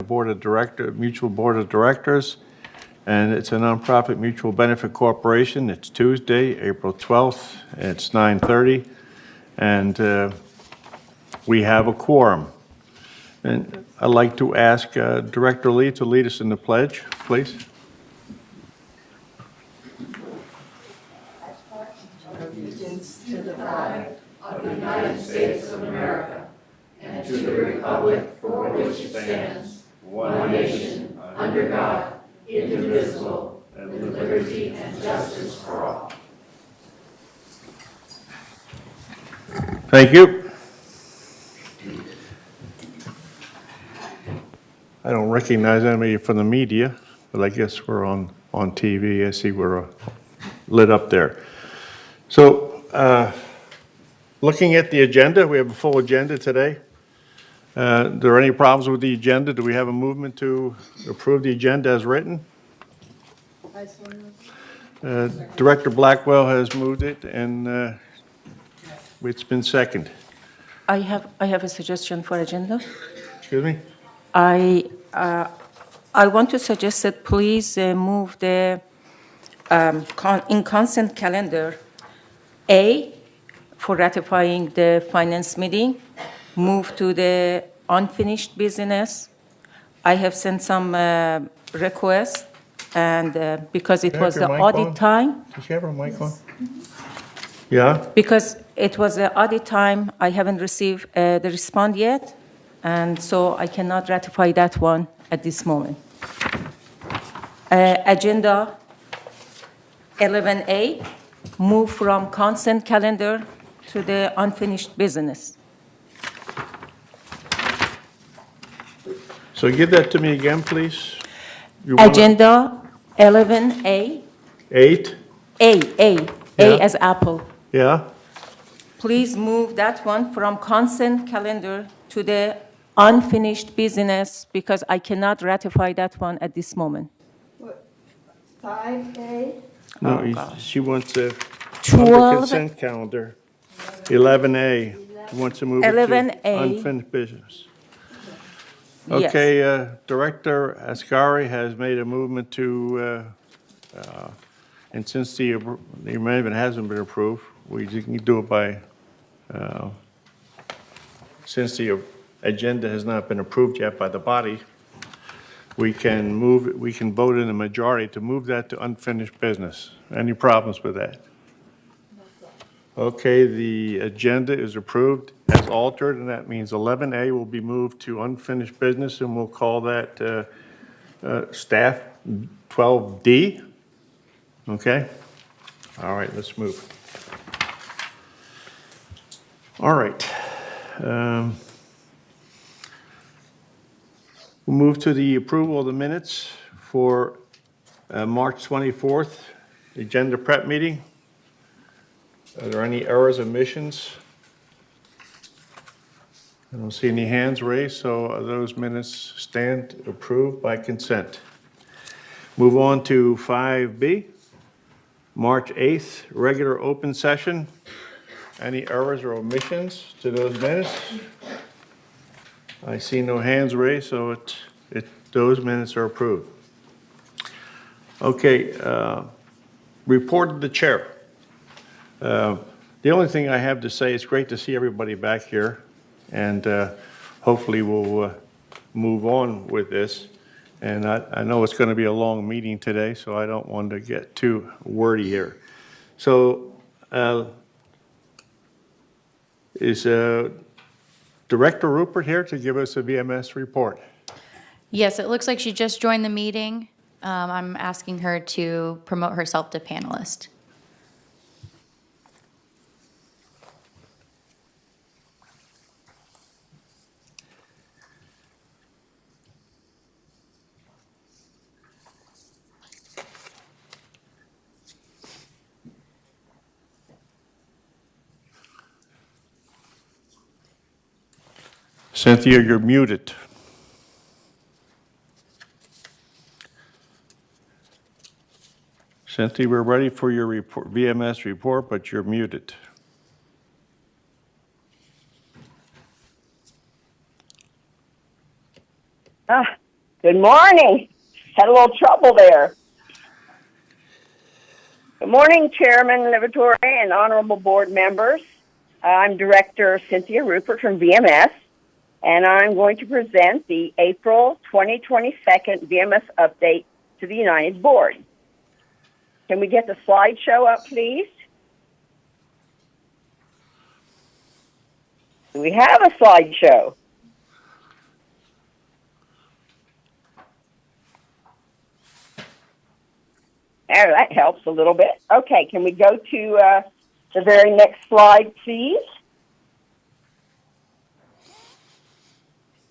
Mutual Board of Directors, and it's a nonprofit mutual benefit corporation. It's Tuesday, April 12th, it's 9:30, and we have a quorum. And I'd like to ask Director Lee to lead us in the pledge, please. Allegiance to the flag of the United States of America and to the republic for which it stands, one nation, under God, indivisible, with liberty and justice for all. Thank you. I don't recognize anybody from the media, but I guess we're on TV. I see we're lit up there. So, looking at the agenda, we have a full agenda today. Are there any problems with the agenda? Do we have a movement to approve the agenda as written? Director Blackwell has moved it, and it's been seconded. I have a suggestion for agenda. Excuse me? I want to suggest that please move the in consent calendar A for ratifying the finance meeting, move to the unfinished business. I have sent some requests, and because it was the audit time. Does she have her mic on? Yeah? Because it was the audit time, I haven't received the response yet, and so I cannot ratify that one at this moment. Agenda 11A, move from consent calendar to the unfinished business. So give that to me again, please. Agenda 11A, 8? A Yeah. as apple. Yeah? Please move that one from consent calendar to the unfinished business because I cannot ratify that one at this moment. What, 5A? No, she wants a, on the 12. consent calendar, 11A, wants to move it to 11A. unfinished business. Yes. Okay, Director Ascari has made a movement to, and since the amendment hasn't been approved, we can do it by, since the agenda has not been approved yet by the body, we can vote in the majority to move that to unfinished business. Any problems with that? Okay, the agenda is approved as altered, and that means 11A will be moved to unfinished business, and we'll call that staff 12D. Okay? All right, let's move. All right. We'll move to the approval of the minutes for March 24th, the agenda prep meeting. Are there any errors, omissions? I don't see any hands raised, so those minutes stand approved by consent. Move on to 5B, March 8th, regular open session. Any errors or omissions to those minutes? I see no hands raised, so those minutes are approved. Okay, report of the chair. The only thing I have to say, it's great to see everybody back here, and hopefully we'll move on with this. And I know it's going to be a long meeting today, so I don't want to get too wordy here. So is Director Rupert here to give us a VMS report? Yes, it looks like she just joined the meeting. I'm asking her to promote herself to panelist. Cynthia, you're muted. Cynthia, we're ready for your report, VMS report, but you're muted. Good morning. Had a little trouble there. Good morning, Chairman Livatore and honorable board members. I'm Director Cynthia Rupert from VMS, and I'm going to present the April 2022 VMS update to the United Board. Can we get the slideshow up, please? Do we have a slideshow? There, that helps a little bit. Okay, can we go to the very next slide, please?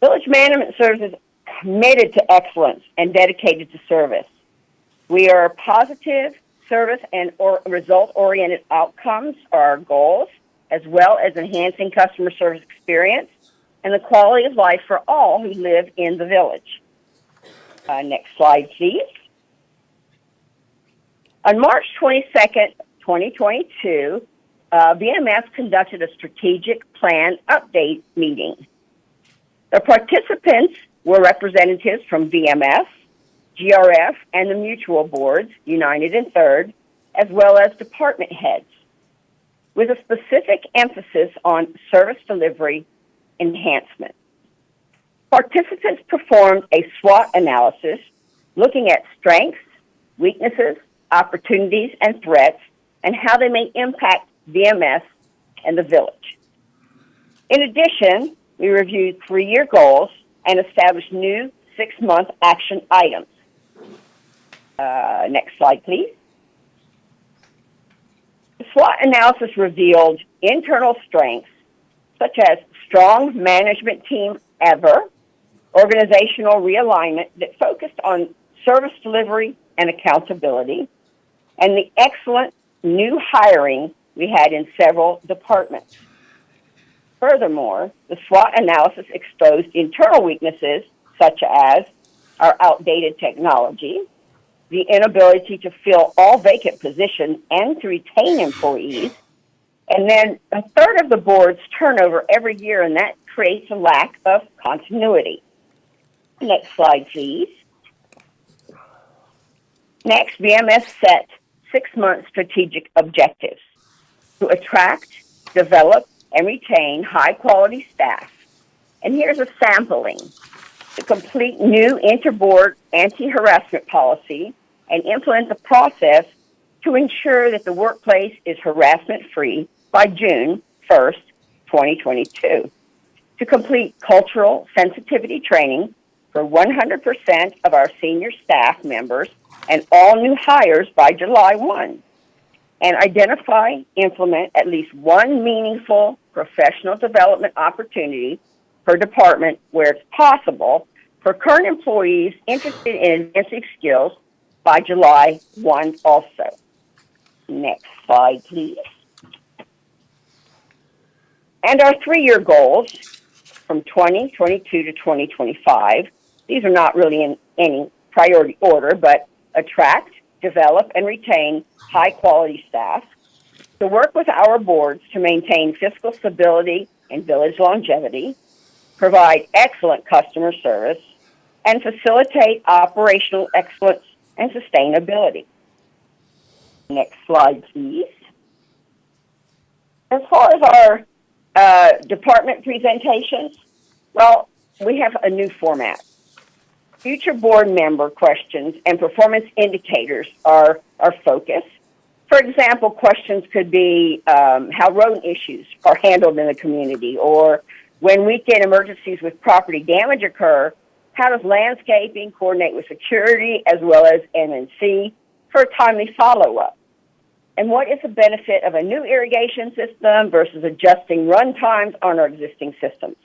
Village Management Services is committed to excellence and dedicated to service. We are positive service and result-oriented outcomes are our goals, as well as enhancing customer service experience and the quality of life for all who live in the village. Next slide, please. On March 22nd, 2022, VMS conducted a strategic plan update meeting. The participants were representatives from VMS, GRF, and the mutual boards, United and Third, as well as department heads, with a specific emphasis on service delivery enhancement. Participants performed a SWOT analysis looking at strengths, weaknesses, opportunities, and threats, and how they may impact VMS and the village. In addition, we reviewed 3-year goals and established new 6-month action items. Next slide, please. The SWOT analysis revealed internal strengths such as strong management team organizational realignment that focused on service delivery and accountability, and the excellent new hiring we had in several departments. Furthermore, the SWOT analysis exposed internal weaknesses such as our outdated technology, the inability to fill all vacant positions and to retain employees, and then a third of the board's turnover every year, and that creates a lack of continuity. Next slide, please. Next, VMS set 6-month strategic objectives to attract, develop, and retain high-quality staff. And here's a sampling: to complete new interboard anti-harassment policy and implement the process to ensure that the workplace is harassment-free by June 1st, 2022. To complete cultural sensitivity training for 100% of our senior staff members and all new hires by July 1. And identify, implement at least one meaningful professional development opportunity per department where it's possible for current employees interested in advancing skills by July 1 also. Next slide, please. And our 3-year goals from 2022 to 2025, these are not really in any priority order, but attract, develop, and retain high-quality staff, to work with our boards to maintain fiscal stability and village longevity, provide excellent customer service, and facilitate operational excellence and sustainability. Next slide, please. As far as our department presentations, well, we have a new format. Future board member questions and performance indicators are our focus. For example, questions could be how rodent issues are handled in the community, or when weekend emergencies with property damage occur, how does landscaping coordinate with security as well as MNC for a timely follow-up? And what is the benefit of a new irrigation system versus adjusting run times on our existing systems?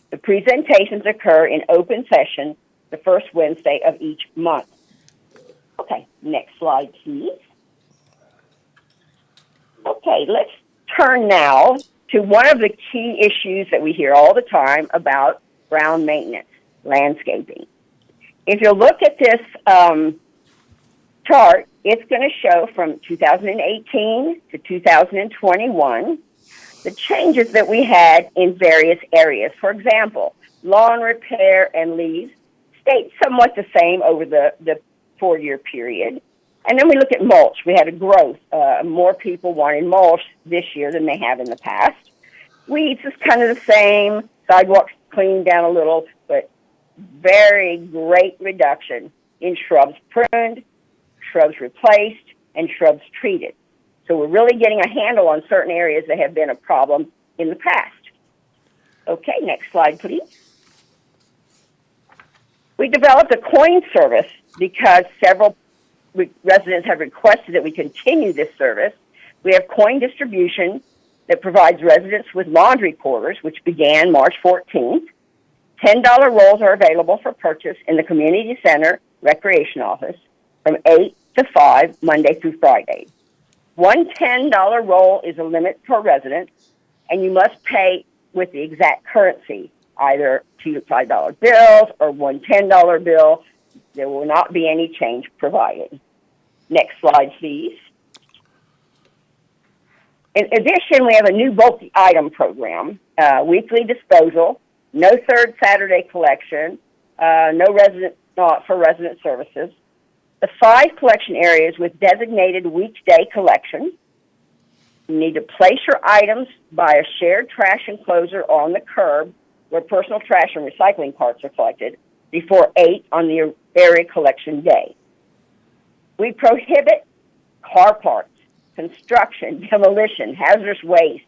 The presentations occur in open session the first Wednesday of each month. Okay, next slide, please. Okay, let's turn now to one of the key issues that we hear all the time about ground maintenance, landscaping. If you look at this chart, it's going to show from 2018 to 2021 the changes that we had in various areas. For example, lawn repair and leaves stayed somewhat the same over the 4-year period. And then we look at mulch. We had a growth. More people wanted mulch this year than they have in the past. Weeds is kind of the same. Sidewalks cleaned down a little, but very great reduction in shrubs pruned, shrubs replaced, and shrubs treated. So we're really getting a handle on certain areas that have been a problem in the past. Okay, next slide, please. We developed a coin service because several residents have requested that we continue this service. We have coin distribution that provides residents with laundry quarters, which began March 14th. $10 rolls are available for purchase in the community center recreation office from 8 to 5, Monday through Friday. One $10 roll is a limit per resident, and you must pay with the exact currency, either two $5 bills or one $10 bill. There will not be any change provided. Next slide, please. In addition, we have a new bulk item program, weekly disposal, no third Saturday collection, no resident for resident services. The 5 collection areas with designated weekday collection. You need to place your items by a shared trash enclosure on the curb where personal trash and recycling parts are collected before 8 on the area collection day. We prohibit car parts, construction, demolition, hazardous waste,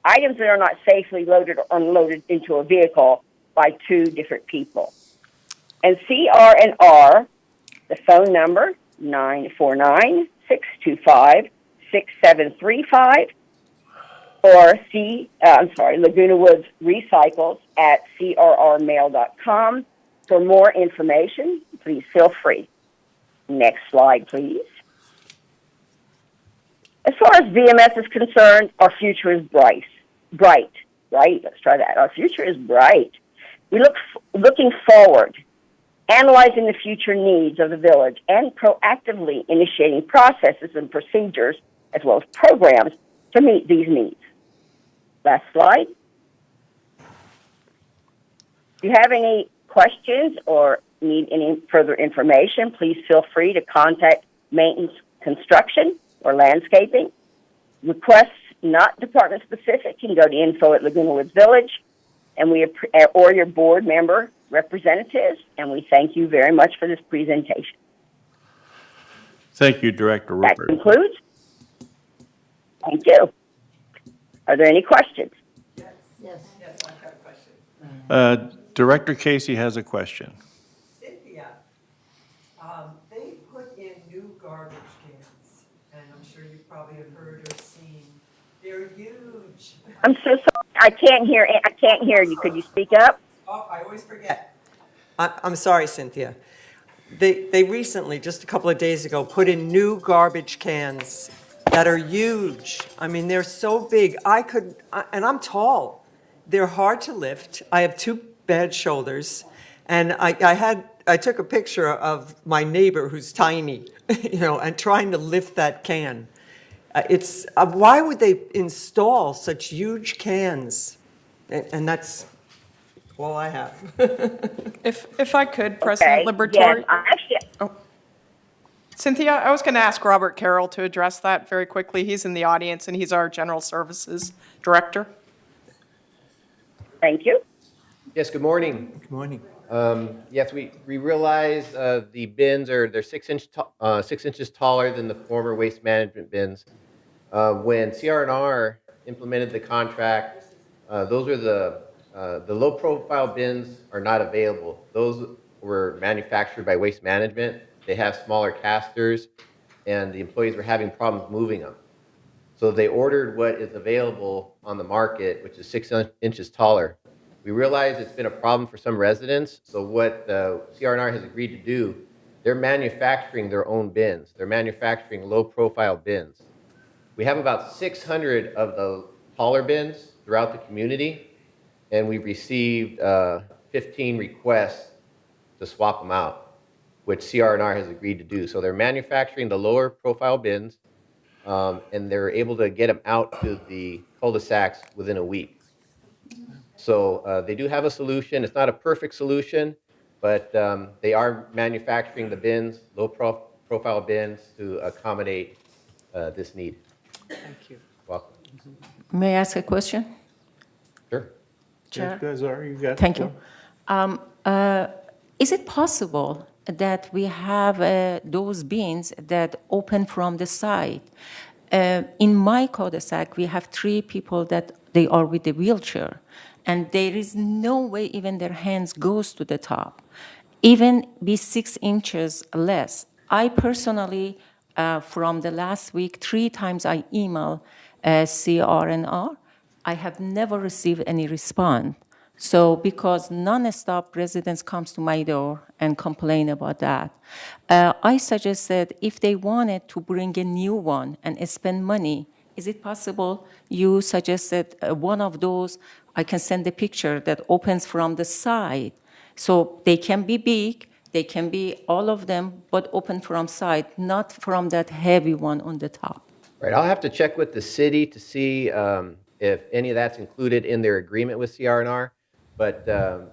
items that are not safely loaded or unloaded into a vehicle by 2 different people. And CR&R, the phone number, 949-625-6735, or Laguna Woods Recycles at crrmail.com. For more information, please feel free. Next slide, please. As far as VMS is concerned, our future is bright. Right? Let's try that. Our future is bright. We looking forward, analyzing the future needs of the village, and proactively initiating processes and procedures, as well as programs, to meet these needs. Last slide. If you have any questions or need any further information, please feel free to contact maintenance, construction, or landscaping. Requests not department specific can go to info@Laguna Woods Village, and or your board member representatives, and we thank you very much for this presentation. Thank you, Director That Rupert. concludes. Thank you. Are there any questions? Director Casey has a question. Cynthia, they put in new garbage cans, and I'm sure you probably have heard or seen. They're huge. I'm so sorry. I can't hear you. Could you speak up? Oh, I always forget. I'm sorry, Cynthia. They recently, just a couple of days ago, put in new garbage cans that are huge. I mean, they're so big. And I'm tall. They're hard to lift. I have 2 bad shoulders, and I took a picture of my neighbor who's tiny, and trying to lift that can. Why would they install such huge cans? And that's all I have. If I could, President Liberatore. Yes, Cynthia, I was going to ask Robert Carroll to address that very quickly. He's in the audience, and he's our General Services Director. thank you. Yes, good morning. Good morning. Yes, we realize the bins they're 6 inches taller than the former waste management bins. When CR&R implemented the contract, those were the low profile bins are not available. Those were manufactured by Waste Management. They have smaller casters, and the employees were having problems moving them. So they ordered what is available on the market, which is 6 inches taller. We realize it's been a problem for some residents, so what CR&R has agreed to do, they're manufacturing their own bins. They're manufacturing low-profile bins. We have about 600 of the taller bins throughout the community, and we received 15 requests to swap them out, which CR&R has agreed to do. So they're manufacturing the lower-profile bins, and they're able to get them out to the cul-de-sacs within a week. So they do have a solution. It's not a perfect solution, but they are manufacturing the bins, low-profile bins, to accommodate this need. Thank you. Welcome. May I ask a question? Sure. Chair? Yes, Gazar, you got the Thank you. floor. Is it possible that we have those bins that open from the side? In my cul-de-sac, we have 3 people that they are with the wheelchair, and there is no way even their hands goes to the top, even be 6 inches less. I personally, from the last week, 3 times I email CRNR. I have never received any response. So because non-stop residents comes to my door and complain about that, I suggested if they wanted to bring a new one and spend money, is it possible you suggested one of those, I can send a picture that opens from the side. So they can be big, they can be all of them, but open from side, not from that heavy one on the top. Right, I'll have to check with the city to see if any of that's included in their agreement with CRNR. But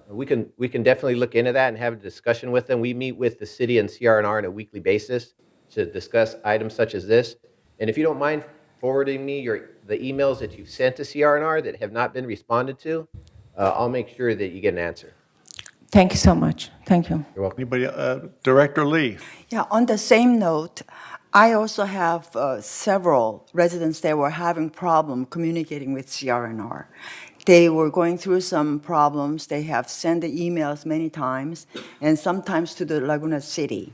we can definitely look into that and have a discussion with them. We meet with the city and CRNR on a weekly basis to discuss items such as this. And if you don't mind forwarding me the emails that you've sent to CRNR that have not been responded to, I'll make sure that you get an answer. Thank you so much. Thank you. You're welcome. Anybody, Director Lee? Yeah, on the same note, I also have several residents that were having problem communicating with CRNR. They were going through some problems. They have sent the emails many times, and sometimes to the Laguna City.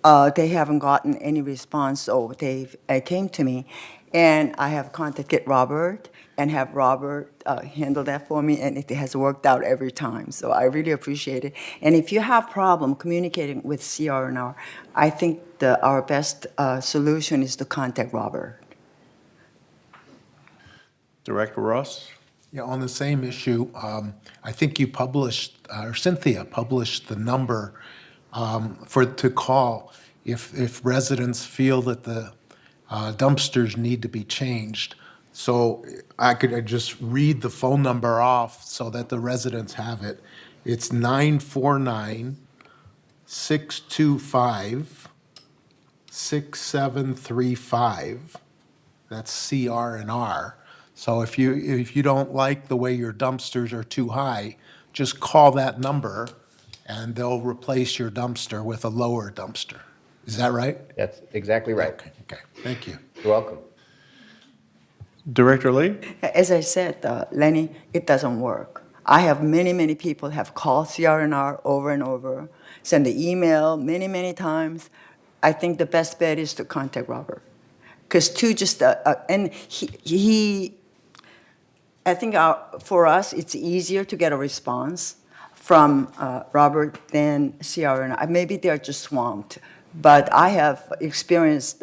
They haven't gotten any response, so they came to me, and I have contacted Robert and have Robert handle that for me, and it has worked out every time. So I really appreciate it. And if you have problem communicating with CRNR, I think our best solution is to contact Robert. Director Ross? Yeah, on the same issue, I think you published, or Cynthia published the number to call if residents feel that the dumpsters need to be changed. So I could just read the phone number off so that the residents have it. It's 949-625-6735. That's CRNR. So if you don't like the way your dumpsters are too high, just call that number and they'll replace your dumpster with a lower dumpster. Is that right? That's exactly right. Okay, thank you. You're welcome. Director Lee? As I said, Lenny, it doesn't work. I have many people have called CRNR over and over, send the email many times. I think the best bet is to contact Robert. Because and I think for us, it's easier to get a response from Robert than CRNR. Maybe they're just swamped. But I have experienced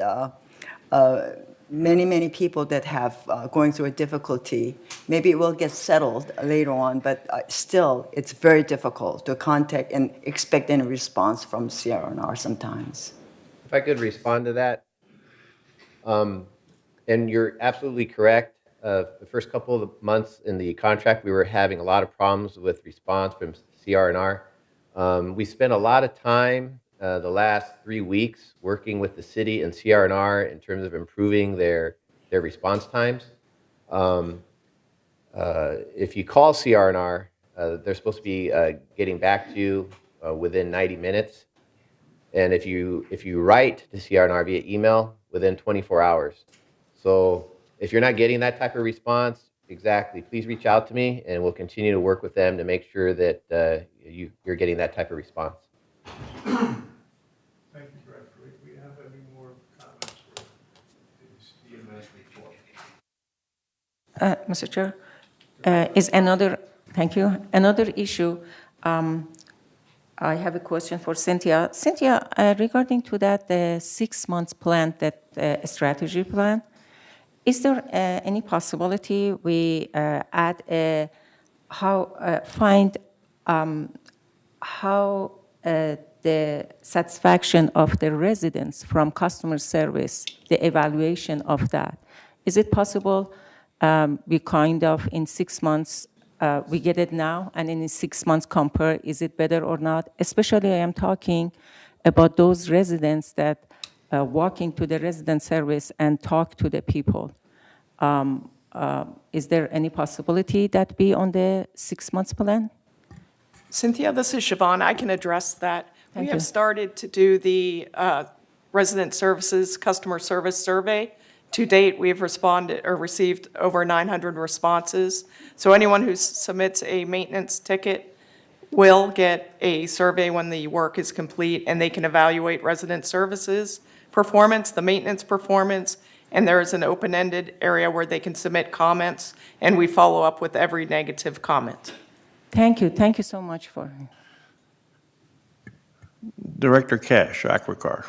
many people that have going through a difficulty. Maybe it will get settled later on, but still, it's very difficult to contact and expect any response from CRNR sometimes. If I could respond to that. And you're absolutely correct. The first couple of months in the contract, we were having a lot of problems with response from CRNR. We spent a lot of time the last 3 weeks working with the city and CRNR in terms of improving their response times. If you call CRNR, they're supposed to be getting back to you within 90 minutes. And if you write to CRNR via email, within 24 hours. So if you're not getting that type of response, exactly, please reach out to me and we'll continue to work with them to make sure that you're getting that type of response. Thank you, Director. Do we have any more comments for this EMS report? Mr. Chair, thank you, another issue. I have a question for Cynthia. Cynthia, regarding to that 6 months plan, that strategy plan, is there any possibility we find how the satisfaction of the residents from customer service, the evaluation of that? Is it possible we kind of in 6 months we get it now, and in 6 months compare, is it better or not? Especially I am talking about those residents that walk into the resident service and talk to the people. Is there any possibility that be on the 6 months plan? Cynthia, this is Siobhan. I can address that. We Thank have you. started to do the resident services customer service survey. To date, we have responded or received over 900 responses. So anyone who submits a maintenance ticket will get a survey when the work is complete, and they can evaluate resident services performance, the maintenance performance, and there is an open-ended area where they can submit comments, and we follow up with every negative comment. Thank you. Thank you so much for. Director Cash, Aquacar.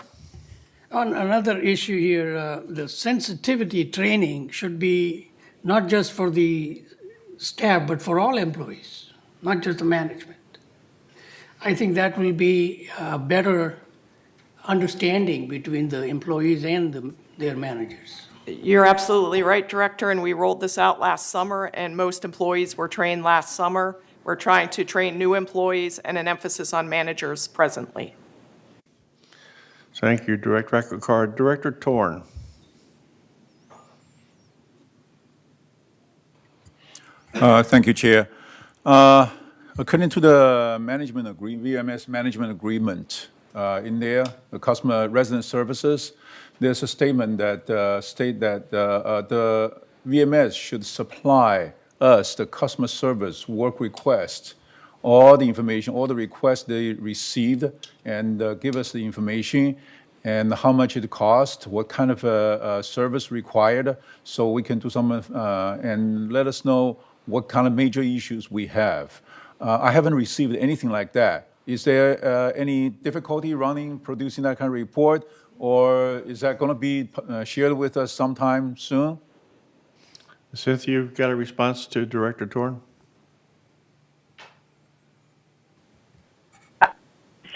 On another issue here, the sensitivity training should be not just for the staff, but for all employees, not just the management. I think that will be a better understanding between the employees and their managers. You're absolutely right, Director, and we rolled this out last summer, and most employees were trained last summer. We're trying to train new employees and an emphasis on managers presently. Thank you, Director Aquacar. Director Torn. Thank you, Chair. According to the VMS management agreement, in there, the customer resident services, there's a statement that state that the VMS should supply us the customer service work request, all the information, all the requests they received, and give us the information and how much it cost, what kind of service required, so we can do some and let us know what kind of major issues we have. I haven't received anything like that. Is there any difficulty producing that kind of report, or is that going to be shared with us sometime soon? Cynthia, you've got a response to Director Torn?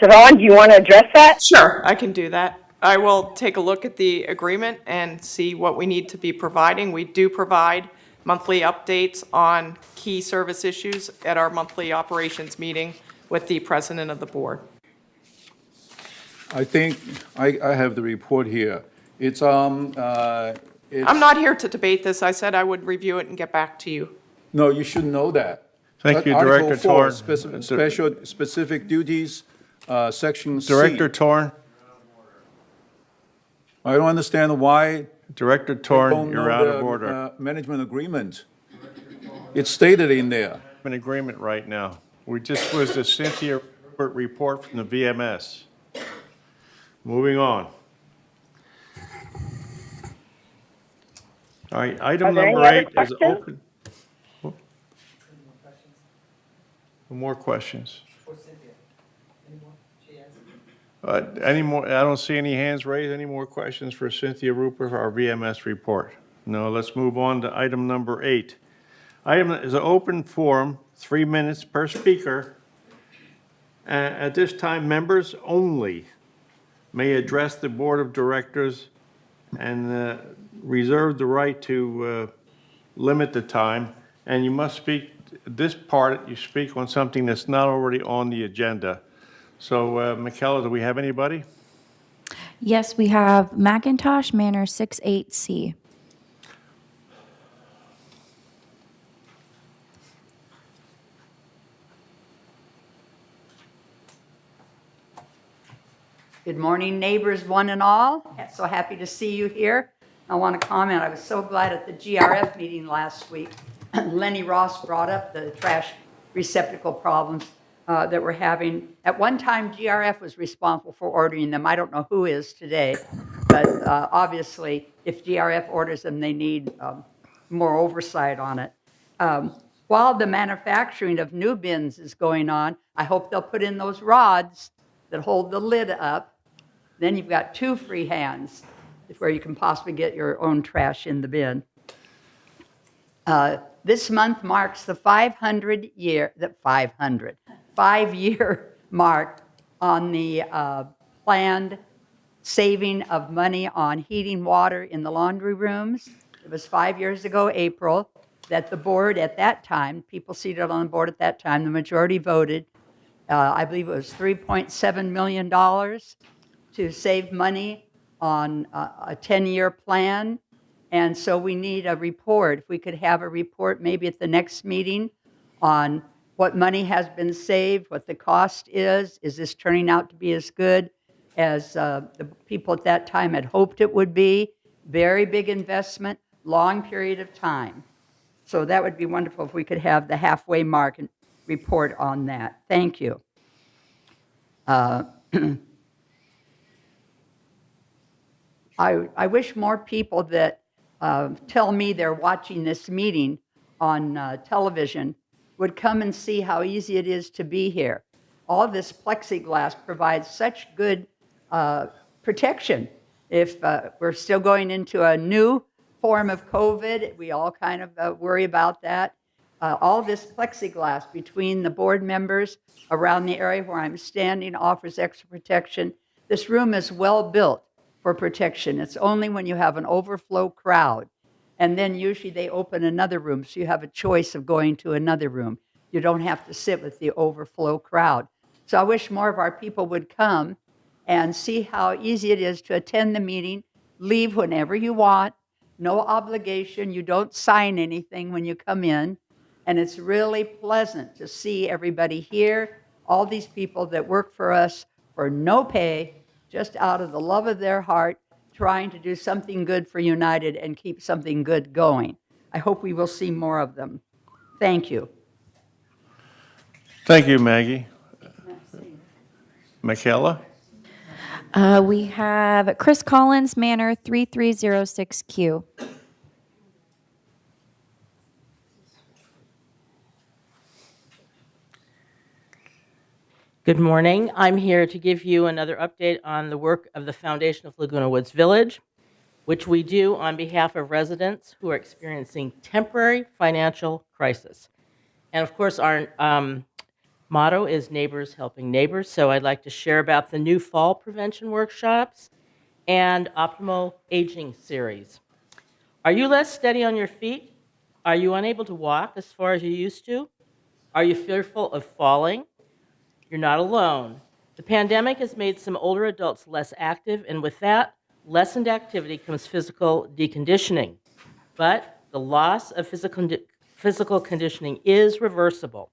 Siobhan, do you want to address that? Sure, I can do that. I will take a look at the agreement and see what we need to be providing. We do provide monthly updates on key service issues at our monthly operations meeting with the president of the board. I think I have the report here. It's I'm not here to debate this. I said I would review it and get back to you. No, you should know that. Thank you, Article Director 4, Torn. specific duties, Section C. Director Torn. I don't understand why. Director they Torn, don't you're know out the, of order. Management agreement. It's stated in there. An agreement right now. We just was the Cynthia report from the VMS. Moving on. All right, item Are there number any 8 other is questions? open. More questions? Any more? I don't see any hands raised. Any more questions for Cynthia Rupert for our VMS report? No, let's move on to item number 8. Item is an open forum, 3 minutes per speaker. At this time, members only may address the Board of Directors and reserve the right to limit the time. And you must speak, this part, you speak on something that's not already on the agenda. So, Michaela, do we have anybody? Yes, we have Macintosh Manor 68C. Good morning, neighbors, one and all. So happy to see you here. I want to comment, I was so glad at the GRF meeting last week. Lenny Ross brought up the trash receptacle problems that we're having. At one time, GRF was responsible for ordering them. I don't know who is today, but obviously, if GRF orders them, they need more oversight on it. While the manufacturing of new bins is going on, I hope they'll put in those rods that hold the lid up. Then you've got 2 free hands where you can possibly get your own trash in the bin. This month marks the 5-year mark on the planned saving of money on heating water in the laundry rooms. It was 5 years ago, April. that the board at that time, people seated on the board at that time, the majority voted, I believe it was $3.7 million to save money on a 10-year plan. And so we need a report. If we could have a report maybe at the next meeting on what money has been saved, what the cost is this turning out to be as good as the people at that time had hoped it would be? Very big investment, long period of time. So that would be wonderful if we could have the halfway mark and report on that. Thank you. I wish more people that tell me they're watching this meeting on television would come and see how easy it is to be here. All this plexiglass provides such good protection. If we're still going into a new form of COVID, we all kind of worry about that. All this plexiglass between the board members around the area where I'm standing offers extra protection. This room is well built for protection. It's only when you have an overflow crowd. And then usually they open another room, so you have a choice of going to another room. You don't have to sit with the overflow crowd. So I wish more of our people would come and see how easy it is to attend the meeting, leave whenever you want, no obligation. You don't sign anything when you come in. And it's really pleasant to see everybody here, all these people that work for us for no pay, just out of the love of their heart, trying to do something good for United and keep something good going. I hope we will see more of them. Thank you. Thank you, Maggie. Michaela? We have Chris Collins, Manor 3306Q. Good morning. I'm here to give you another update on the work of the Foundation of Laguna Woods Village, which we do on behalf of residents who are experiencing temporary financial crisis. And of course, our motto is Neighbors Helping Neighbors, so I'd like to share about the new fall prevention workshops and Optimal Aging series. Are you less steady on your feet? Are you unable to walk as far as you used to? Are you fearful of falling? You're not alone. The pandemic has made some older adults less active, and with that lessened activity comes physical deconditioning. But the loss of physical conditioning is reversible.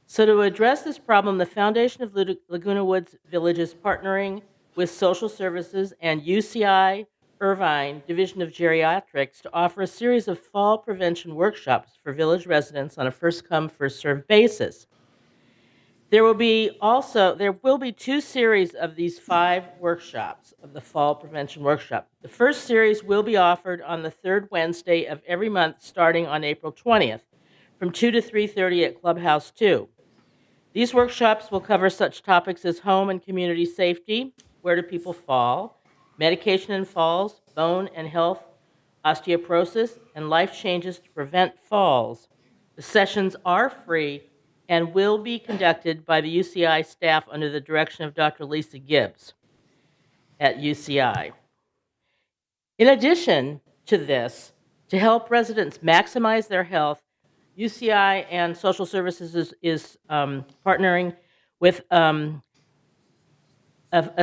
So to address this problem, the Foundation of Laguna Woods Village is partnering with Social Services and UCI Irvine Division of Geriatrics to offer a series of fall prevention workshops for village residents on a first-come, first-served basis. There will be 2 series of these 5 workshops of the Fall Prevention Workshop. The first series will be offered on the 3rd Wednesday of every month starting on April 20th from 2 to 3:30 at Clubhouse 2. These workshops will cover such topics as home and community safety, where do people fall, medication and falls, bone and health, osteoporosis, and life changes to prevent falls. The sessions are free and will be conducted by the UCI staff under the direction of Dr. Lisa Gibbs at UCI. In addition to this, to help residents maximize their health, UCI and Social Services is partnering with a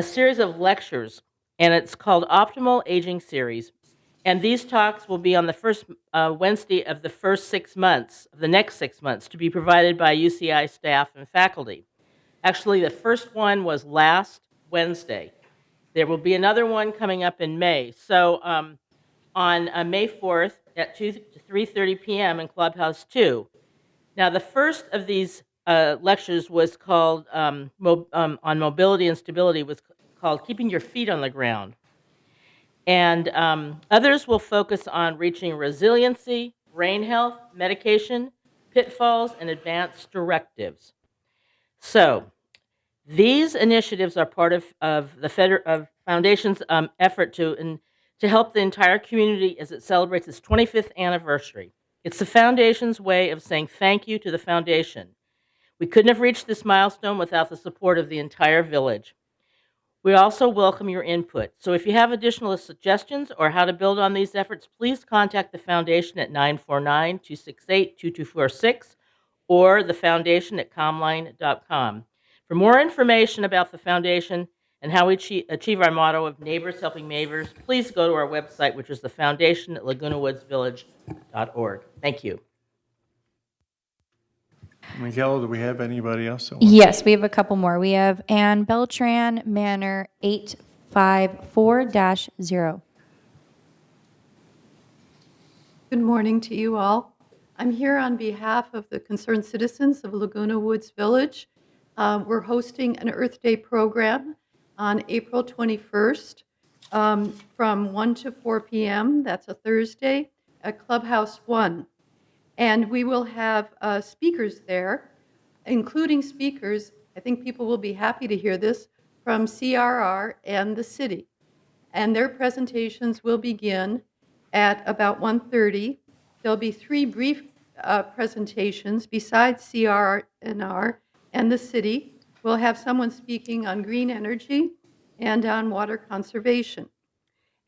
series of lectures, and it's called Optimal Aging Series. And these talks will be on the first Wednesday of the first 6 months, of the next 6 months, to be provided by UCI staff and faculty. Actually, the first one was last Wednesday. There will be another one coming up in May. So on May 4th at 2 to 3:30 p.m. in Clubhouse 2. Now, the first of these lectures was called, on mobility and stability, was called Keeping Your Feet on the Ground. And others will focus on reaching resiliency, brain health, medication, pitfalls, and advanced directives. So these initiatives are part of the Foundation's effort to help the entire community as it celebrates its 25th anniversary. It's the Foundation's way of saying thank you to the Foundation. We couldn't have reached this milestone without the support of the entire village. We also welcome your input. So if you have additional suggestions or how to build on these efforts, please contact the foundation at 949-268-2246 or the foundation at comline.com. For more information about the foundation and how we achieve our motto of neighbors helping neighbors, please go to our website, which is the foundation at lagunawoodsvillage.org. Thank you. Miguel, do we have anybody else? Yes, we have a couple more. We have Ann Beltran, Manor 854-0. Good morning to you all. I'm here on behalf of the concerned citizens of Laguna Woods Village. We're hosting an Earth Day program on April 21st from 1 to 4 p.m. That's a Thursday at Clubhouse 1. And we will have speakers there, including speakers, I think people will be happy to hear this, from CRR and the city. And their presentations will begin at about 1:30. There'll be 3 brief presentations besides CRR and the city. We'll have someone speaking on green energy and on water conservation.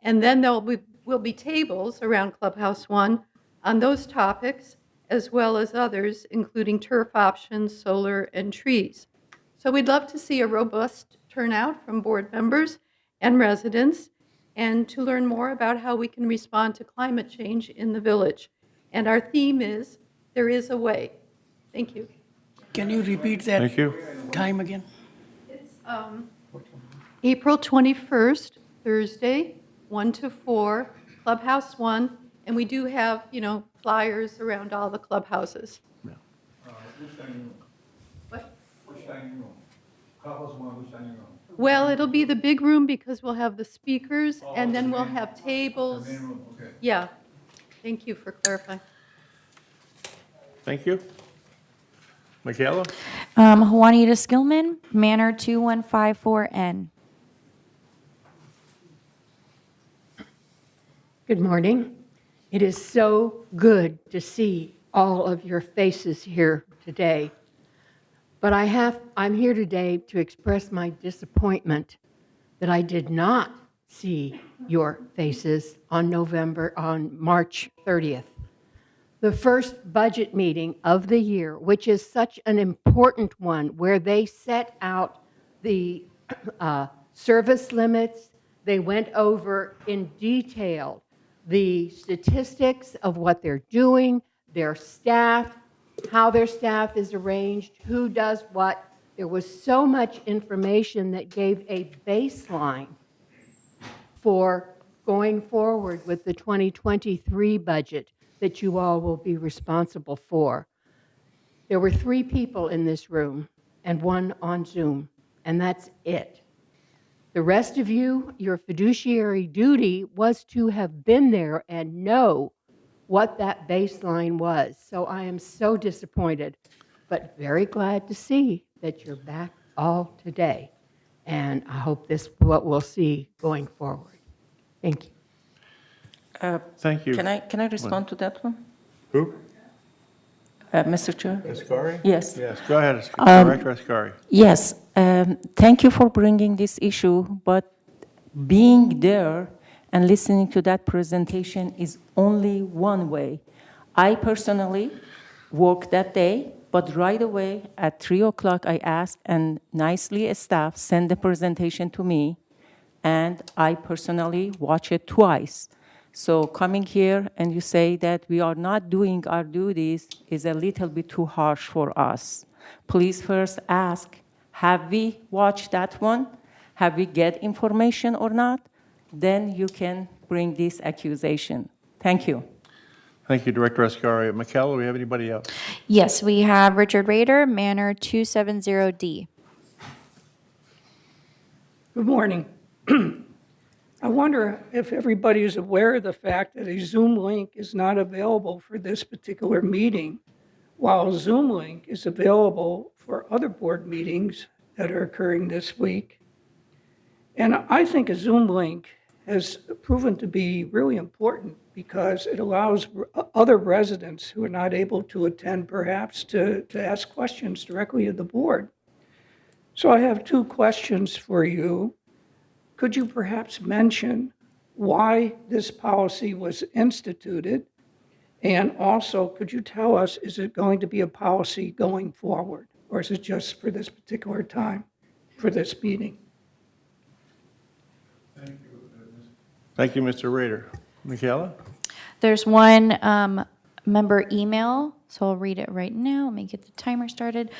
And then there will be tables around Clubhouse 1 on those topics, as well as others, including turf options, solar, and trees. So we'd love to see a robust turnout from board members and residents, and to learn more about how we can respond to climate change in the village. And our theme is, there is a way. Thank you. Can you repeat that Thank you. time again? It's April 21st, Thursday, 1 to 4, Clubhouse 1, and we do have, flyers around all the clubhouses. What? Well, it'll be the big room because we'll have the speakers, and then we'll have tables. Yeah. Thank you for clarifying. Thank you. Michaela? Juanita Skillman, Manor 2154N. Good morning. It is so good to see all of your faces here today. But I'm here today to express my disappointment that I did not see your faces on March 30th. The first budget meeting of the year, which is such an important one, where they set out the service limits. They went over in detail the statistics of what they're doing, their staff, how their staff is arranged, who does what. There was so much information that gave a baseline for going forward with the 2023 budget that you all will be responsible for. There were 3 people in this room and 1 on Zoom, and that's it. The rest of you, your fiduciary duty was to have been there and know what that baseline was. So I am so disappointed, but very glad to see that you're back all today. And I hope this is what we'll see going forward. Thank you. Thank you. Can I respond to that one? Who? Mr. Chair? Ascari? Yes. Yes, go ahead, Director Ascari. Yes, thank you for bringing this issue, but being there and listening to that presentation is only one way. I personally worked that day, but right away at 3 o'clock I asked, and nicely staff sent the presentation to me, and I personally watched it twice. So coming here and you say that we are not doing our duties is a little bit too harsh for us. Please first ask, have we watched that one? Have we get information or not? Then you can bring this accusation. Thank you. Thank you, Director Ascari. Michaela, do we have anybody else? Yes, we have Richard Rader, Manor 270D. Good morning. I wonder if everybody is aware of the fact that a Zoom link is not available for this particular meeting, while Zoom link is available for other board meetings that are occurring this week. And I think a Zoom link has proven to be really important because it allows other residents who are not able to attend perhaps to ask questions directly of the board. So I have 2 questions for you. could you perhaps mention why this policy was instituted? And also, could you tell us, is it going to be a policy going forward? Or is it just for this particular time, for this meeting? Thank you, Mr. Rader. Michaela? There's one member email, so I'll read it right now. Let me get the timer started.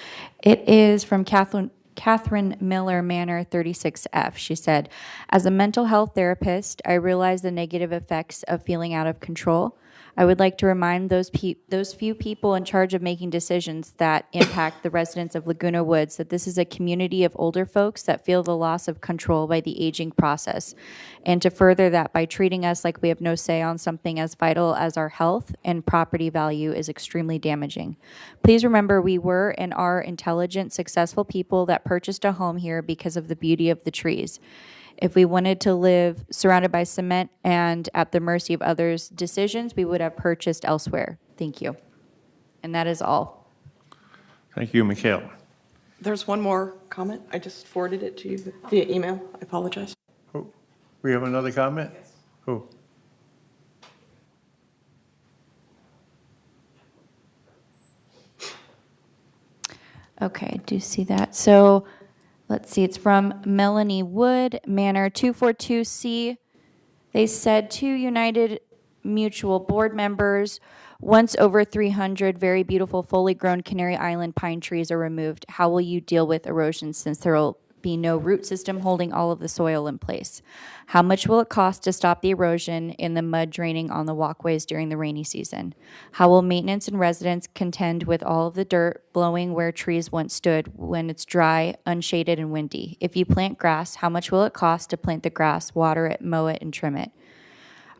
It is from Catherine Miller Manor 36F. She said, as a mental health therapist, I realize the negative effects of feeling out of control. I would like to remind those few people in charge of making decisions that impact the residents of Laguna Woods that this is a community of older folks that feel the loss of control by the aging process. And to further that, by treating us like we have no say on something as vital as our health and property value is extremely damaging. Please remember we were and are intelligent, successful people that purchased a home here because of the beauty of the trees. If we wanted to live surrounded by cement and at the mercy of others' decisions, we would have purchased elsewhere. Thank you. And that is all. Thank you, Michaela. There's one more comment. I just forwarded it to you via email. I apologize. We have another comment? Yes. Who? Okay, I do see that. So let's see, it's from Melanie Wood, Manor 242C. They said 2 United Mutual board members, once over 300 very beautiful fully grown Canary Island pine trees are removed. How will you deal with erosion since there will be no root system holding all of the soil in place? How much will it cost to stop the erosion in the mud draining on the walkways during the rainy season? How will maintenance and residents contend with all of the dirt blowing where trees once stood when it's dry, unshaded, and windy? If you plant grass, how much will it cost to plant the grass, water it, mow it, and trim it?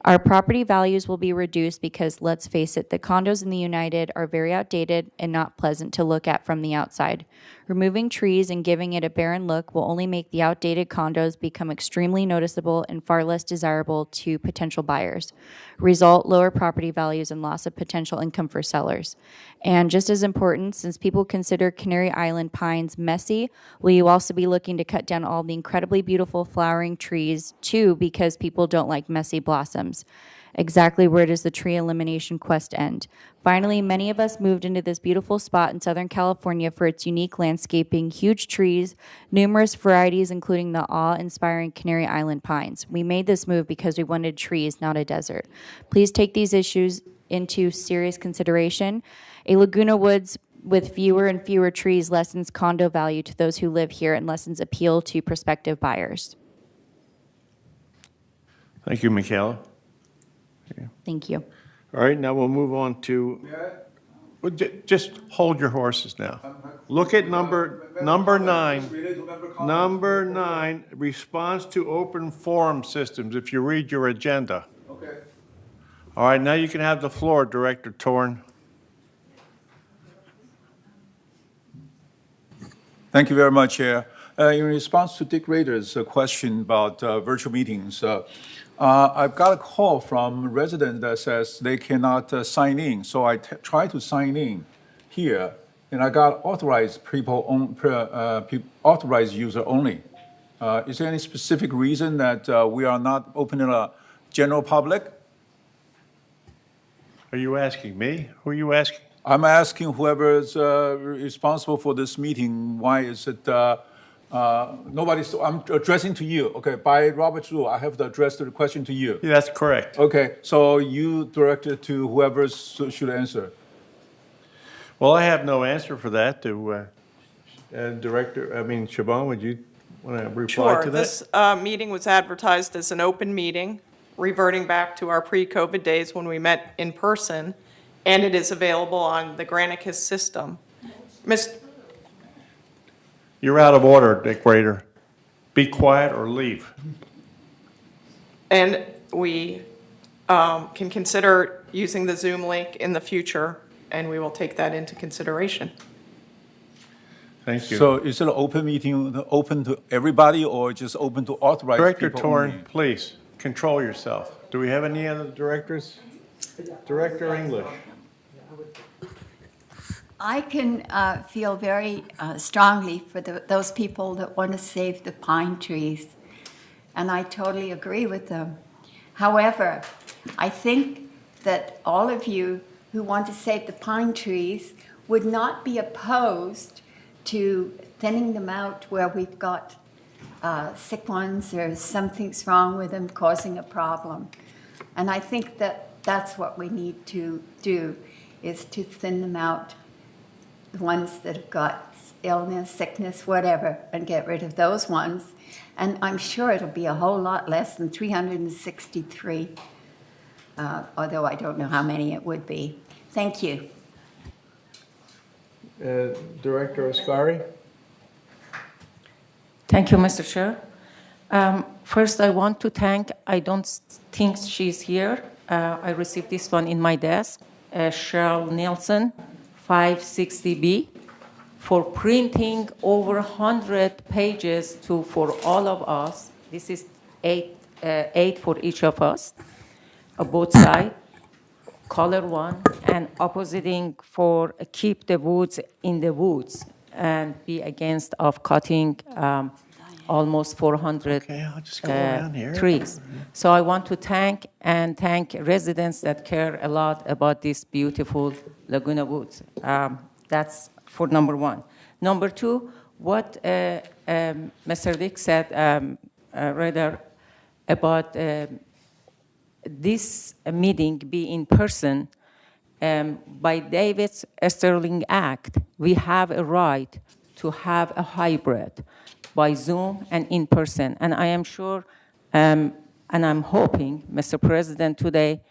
Our property values will be reduced because, let's face it, the condos in the United are very outdated and not pleasant to look at from the outside. Removing trees and giving it a barren look will only make the outdated condos become extremely noticeable and far less desirable to potential buyers. Result, lower property values and loss of potential income for sellers. And just as important, since people consider Canary Island pines messy, will you also be looking to cut down all the incredibly beautiful flowering trees too, because people don't like messy blossoms? Exactly where does the tree elimination quest end? Finally, many of us moved into this beautiful spot in Southern California for its unique landscaping, huge trees, numerous varieties, including the awe-inspiring Canary Island pines. We made this move because we wanted trees, not a desert. Please take these issues into serious consideration. A Laguna Woods with fewer and fewer trees lessens condo value to those who live here and lessens appeal to prospective buyers. Thank you, Michaela. Thank you. All right, now we'll move on to, just hold your horses now. Look at number 9. Number 9, response to open forum systems, if you read your agenda. Okay. All right, now you can have the floor, Director Torn. Thank you very much, Chair. In response to Dick Rader's question about virtual meetings, I've got a call from a resident that says they cannot sign in. So I tried to sign in here, and I got authorized authorized user only. Is there any specific reason that we are not open to the general public? Are you asking me? Who are you asking? I'm asking whoever is responsible for this meeting, why is it I'm addressing to you. Okay, by Robert's rule, I have to address the question to you. Yeah, that's correct. Okay, so you direct it to whoever should answer. Well, I have no answer for that. Siobhan, would you want to reply to that? This meeting was advertised as an open meeting, reverting back to our pre-COVID days when we met in person, and it is available on the Granicus system. You're out of order, Dick Rader. Be quiet or leave. And we can consider using the Zoom link in the future, and we will take that into consideration. Thank you. So is it an open meeting, open to everybody, or just open to authorized Director people Torn, only? please, control yourself. Do we have any other directors? Director English. I can feel very strongly for those people that want to save the pine trees. and I totally agree with them. However, I think that all of you who want to save the pine trees would not be opposed to thinning them out where we've got sick ones or something's wrong with them causing a problem. And I think that that's what we need to do, is to thin them out, the ones that have got illness, sickness, whatever, and get rid of those ones. And I'm sure it'll be a whole lot less than 363, although I don't know how many it would be. Thank you. Director Ascari? Thank you, Mr. Chair. First, I want to thank, I don't think she's here. I received this one in my desk, Cheryl Nielsen, 560B, for printing over 100 pages for all of us. This is eight for each of us, both sides, color one, and oppositing for keep the woods in the woods and be against of cutting almost 400 trees. So I want to thank residents that care a lot about this beautiful Laguna Woods. That's for number one. Number two, what Mr. Dick said rather about this meeting be in person. By Davis Sterling Act, we have a right to have a hybrid by Zoom and in person. And I am sure, and I'm hoping, Mr. President, today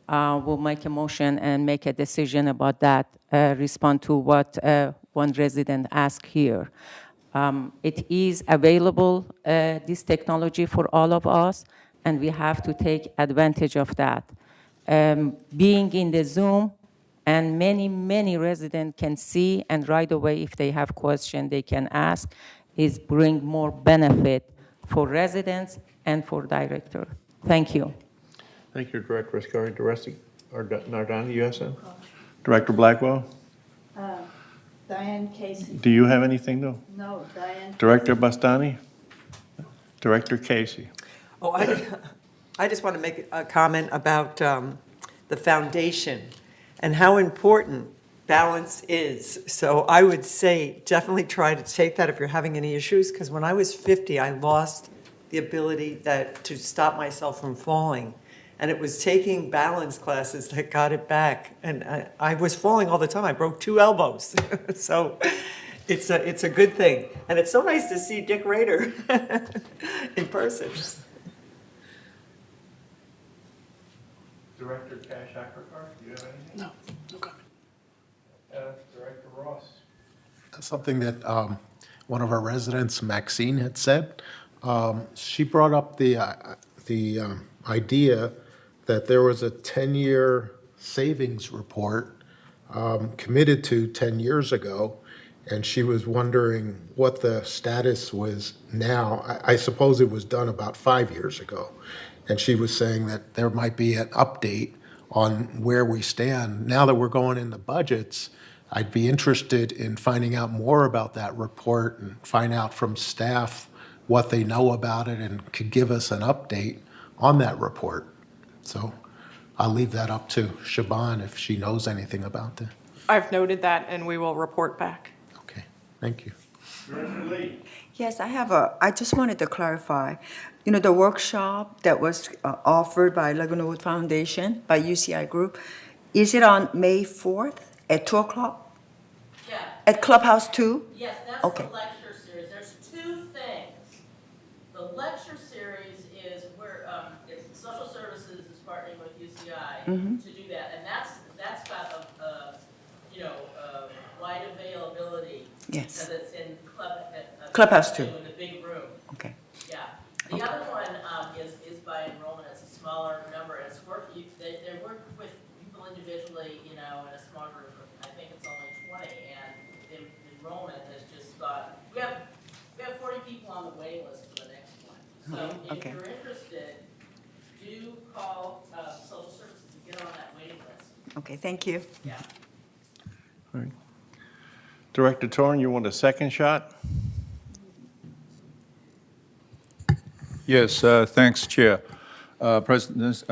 will make a motion and make a decision about that, respond to what one resident asked here. It is available, this technology for all of us, and we have to take advantage of that. Being in the Zoom, and many residents can see, and right away, if they have questions, they can ask, is bring more benefit for residents and for director. Thank you. Thank you, Director Ascari. Director Nardani, you have some? Director Blackwell? Diane Casey. Do you have anything, though? No, Diane. Director Bastani? Director Casey? Oh, I just want to make a comment about the foundation and how important balance is. So I would say definitely try to take that if you're having any issues, because when I was 50, I lost the ability to stop myself from falling. And it was taking balance classes that got it back. And I was falling all the time. I broke 2 elbows. So it's a good thing. And it's so nice to see Dick Rader in person. Director Cash Ackerkar, do you have anything? No, no comment. Director Ross? Something that one of our residents, Maxine, had said. She brought up the idea that there was a 10-year savings report committed to 10 years ago, and she was wondering what the status was now. I suppose it was done about 5 years ago, and she was saying that there might be an update on where we stand. Now that we're going into budgets, I'd be interested in finding out more about that report and find out from staff what they know about it and could give us an update on that report. So I'll leave that up to Shaban if she knows anything about that. I've noted that, and we will report back. Okay, thank you. Director Lee? Yes, I just wanted to clarify, the workshop that was offered by Laguna Wood Foundation, by UCI Group, is it on May 4th at 2 o'clock? Yeah. At Clubhouse 2? Yes, that's Okay. the lecture series. There's 2 things. The lecture series is where it's social services is partnering with UCI to do that, and that's got a wide availability. Yes. Because it's in Clubhouse 2. In the big room. Okay. Yeah. The other one is by enrollment. It's a smaller number. It's they work with people individually, in a small group. I think it's only 20, and the enrollment has just got. We have 40 people on the wait list for the next one. So if you're interested, do call social services to get on that waiting list. Okay, thank you. Yeah. All right. Director Torn, you want a second shot? Yes, thanks, Chair. President,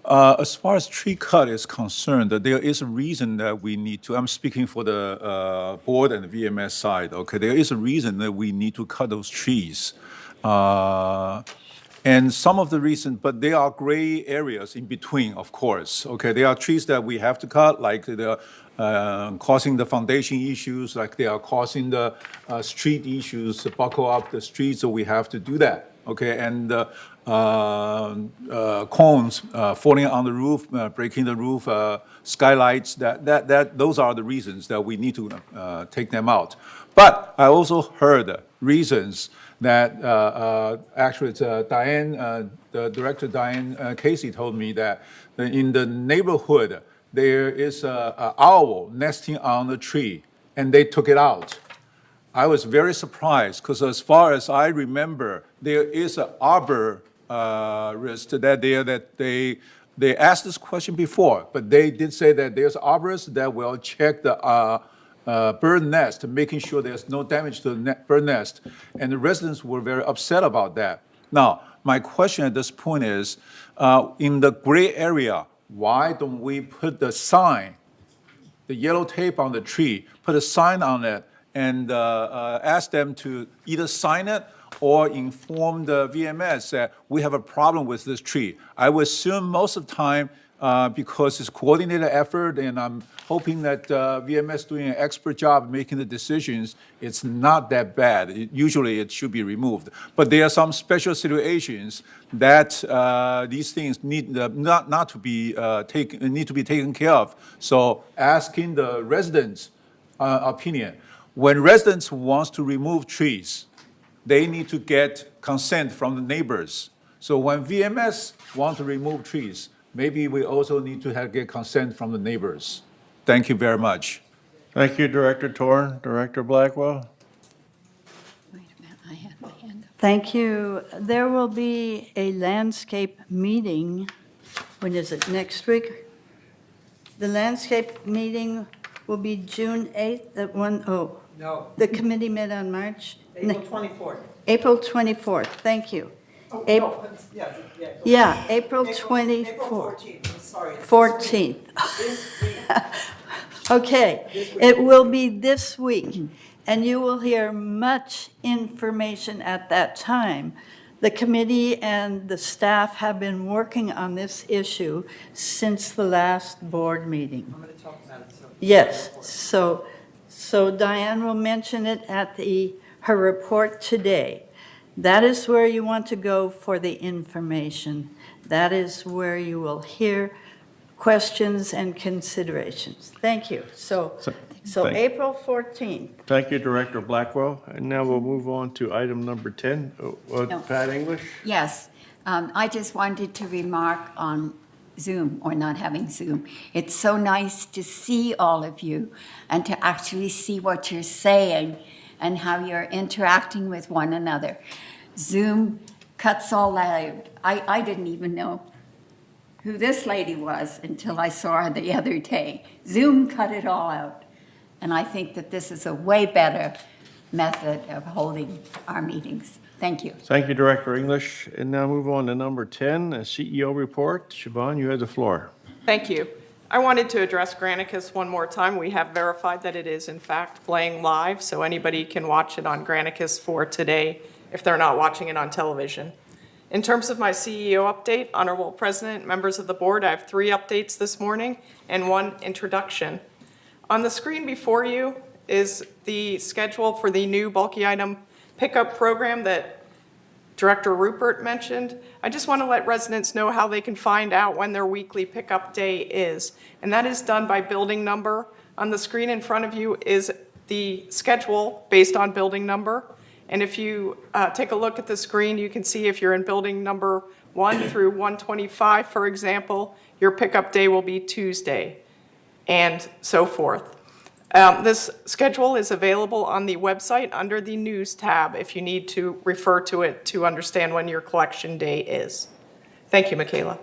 as far as tree cut is concerned, there is a reason that we need to, I'm speaking for the board and the VMS side, okay? There is a reason that we need to cut those trees. And some of the reasons, but there are gray areas in between, of course, okay? There are trees that we have to cut, like they're causing the foundation issues, like they are causing the street issues to buckle up the streets, so we have to do that, okay? And cones falling on the roof, breaking the roof, skylights, those are the reasons that we need to take them out. But I also heard reasons that actually it's Diane, the director Diane Casey told me that in the neighborhood there is an owl nesting on the tree, and they took it out. I was very surprised because as far as I remember, there is an arborist that they asked this question before, but they did say that there's arborists that will check the bird nest, making sure there's no damage to the bird nest, and the residents were very upset about that. Now, my question at this point is, in the gray area, why don't we put the sign, the yellow tape on the tree, put a sign on it, and ask them to either sign it or inform the VMS that we have a problem with this tree? I would assume most of the time, because it's coordinated effort, and I'm hoping that VMS doing an expert job making the decisions, it's not that bad. Usually it should be removed. But there are some special situations that these things need not to be need to be taken care of. So asking the residents' opinion. When residents wants to remove trees, they need to get consent from the neighbors. So when VMS want to remove trees, maybe we also need to get consent from the neighbors. Thank you very much. Thank you, Director Torn. Director Blackwell? Thank you. There will be a landscape meeting. When is it? Next week? The landscape meeting will be June 8th at 1. Oh, No. the committee met on March? April 24th. April 24th. Thank you. Oh, April, no, that's- yeah, yeah. yeah, April April 24th. 14th, I'm sorry. 14th. Okay, it will be this week, and you will hear much information at that time. The committee and the staff have been working on this issue since the last board meeting. I'm going to talk about it. Yes, so Diane will mention it at her report today. That is where you want to go for the information. That is where you will hear questions and considerations. Thank you. So thank- April 14th. Thank you, Director Blackwell. And now we'll move on to item number 10. No. Pat English? Yes, I just wanted to remark on Zoom or not having Zoom. It's so nice to see all of you and to actually see what you're saying and how you're interacting with one another. Zoom cuts all that out. I didn't even know who this lady was until I saw her the other day. Zoom cut it all out. And I think that this is a way better method of holding our meetings. Thank you. Thank you, Director English. And now move on to number 10, a CEO report. Siobhan, you have the floor. Thank you. I wanted to address Granicus one more time. We have verified that it is in fact playing live, so anybody can watch it on Granicus for today if they're not watching it on television. In terms of my CEO update, Honorable President, members of the board, I have 3 updates this morning and 1 introduction. On the screen before you is the schedule for the new bulky item pickup program that Director Rupert mentioned. I just want to let residents know how they can find out when their weekly pickup day is, and that is done by building number. On the screen in front of you is the schedule based on building number, and if you take a look at the screen, you can see if you're in building number 1 through 125, for example, your pickup day will be Tuesday, and so forth. This schedule is available on the website under the News tab if you need to refer to it to understand when your collection day is. Thank you, Michaela.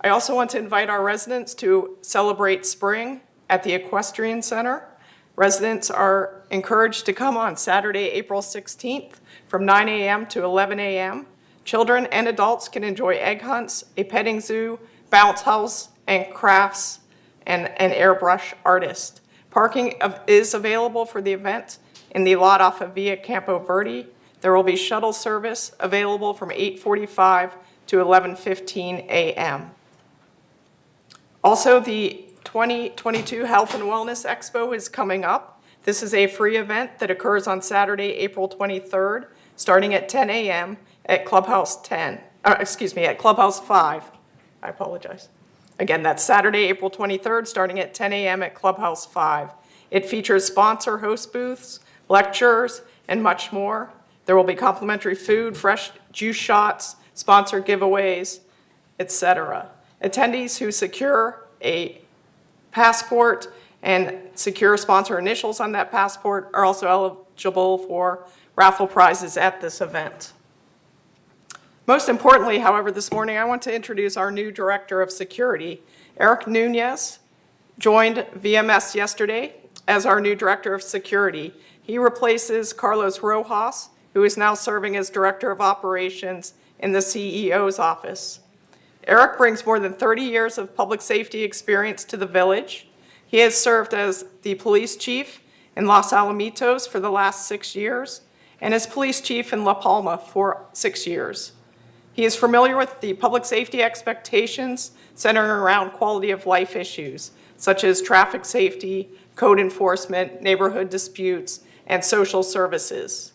I also want to invite our residents to celebrate spring at the Equestrian Center. Residents are encouraged to come on Saturday, April 16th from 9 a.m. to 11 a.m. Children and adults can enjoy egg hunts, a petting zoo, bounce house, and crafts, and an airbrush artist. Parking is available for the event in the lot off of Via Campo Verde. There will be shuttle service available from 8:45 to 11:15 a.m. Also, the 2022 Health and Wellness Expo is coming up. This is a free event that occurs on Saturday, April 23rd, starting at 10 a.m. at Clubhouse 5. I apologize. Again, that's Saturday, April 23rd, starting at 10 a.m. at Clubhouse 5. It features sponsor host booths, lectures, and much more. There will be complimentary food, fresh juice shots, sponsored giveaways, etc. Attendees who secure a passport and secure sponsor initials on that passport are also eligible for raffle prizes at this event. Most importantly, however, this morning I want to introduce our new Director of Security. Eric Nunez joined VMS yesterday as our new Director of Security. He replaces Carlos Rojas, who is now serving as Director of Operations in the CEO's office. Eric brings more than 30 years of public safety experience to the village. He has served as the police chief in Los Alamitos for the last 6 years and as police chief in La Palma for 6 years. He is familiar with the public safety expectations centered around quality of life issues, such as traffic safety, code enforcement, neighborhood disputes, and social services.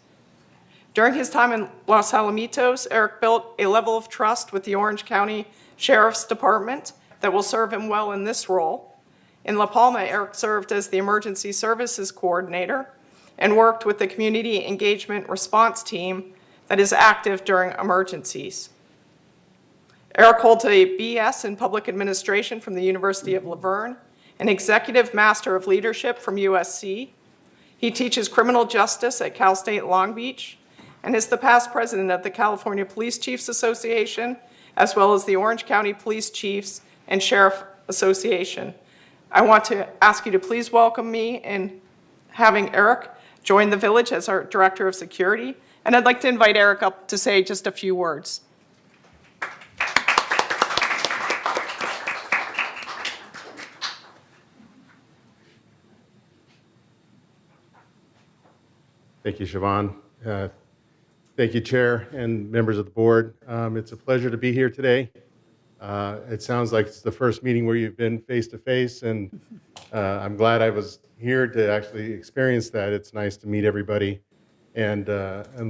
During his time in Los Alamitos, Eric built a level of trust with the Orange County Sheriff's Department that will serve him well in this role. In La Palma, Eric served as the Emergency Services Coordinator and worked with the Community Engagement Response Team that is active during emergencies. Eric holds a BS in Public Administration from the University of La Verne, an Executive Master of Leadership from USC. He teaches criminal justice at Cal State Long Beach and is the past president of the California Police Chiefs Association, as well as the Orange County Police Chiefs and Sheriff Association. I want to ask you to please welcome me in having Eric join the village as our Director of Security. And I'd like to invite Eric up to say just a few words. Thank you, Siobhan. Thank you, Chair and members of the board. It's a pleasure to be here today. It sounds like it's the first meeting where you've been face-to-face, and I'm glad I was here to actually experience that. It's nice to meet everybody. And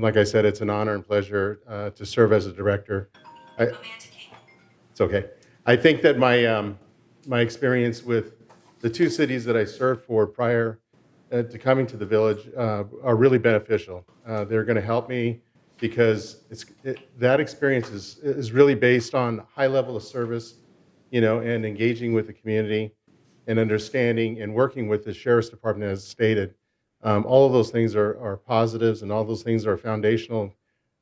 like I said, it's an honor and pleasure to serve as a director. It's okay. I think that my experience with the two cities that I served for prior to coming to the village are really beneficial. They're going to help me because that experience is really based on high level of service, and engaging with the community and understanding and working with the Sheriff's Department as stated. All of those things are positives, and all those things are foundational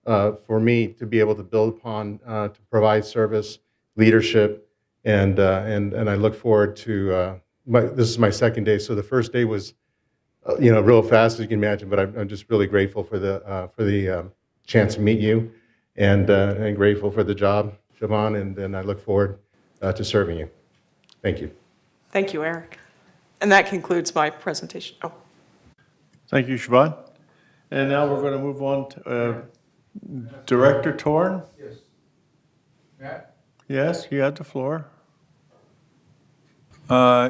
for me to be able to build upon to provide service, leadership, and I look forward to this is my second day. So the first day was real fast, as you can imagine, but I'm just really grateful for the chance to meet you, and grateful for the job, Siobhan, and I look forward to serving you. Thank you. Thank you, Eric. And that concludes my presentation. Oh. Thank you, Siobhan. And now we're going to move on to Director Torn. Yes. Matt? Yes, you have the floor.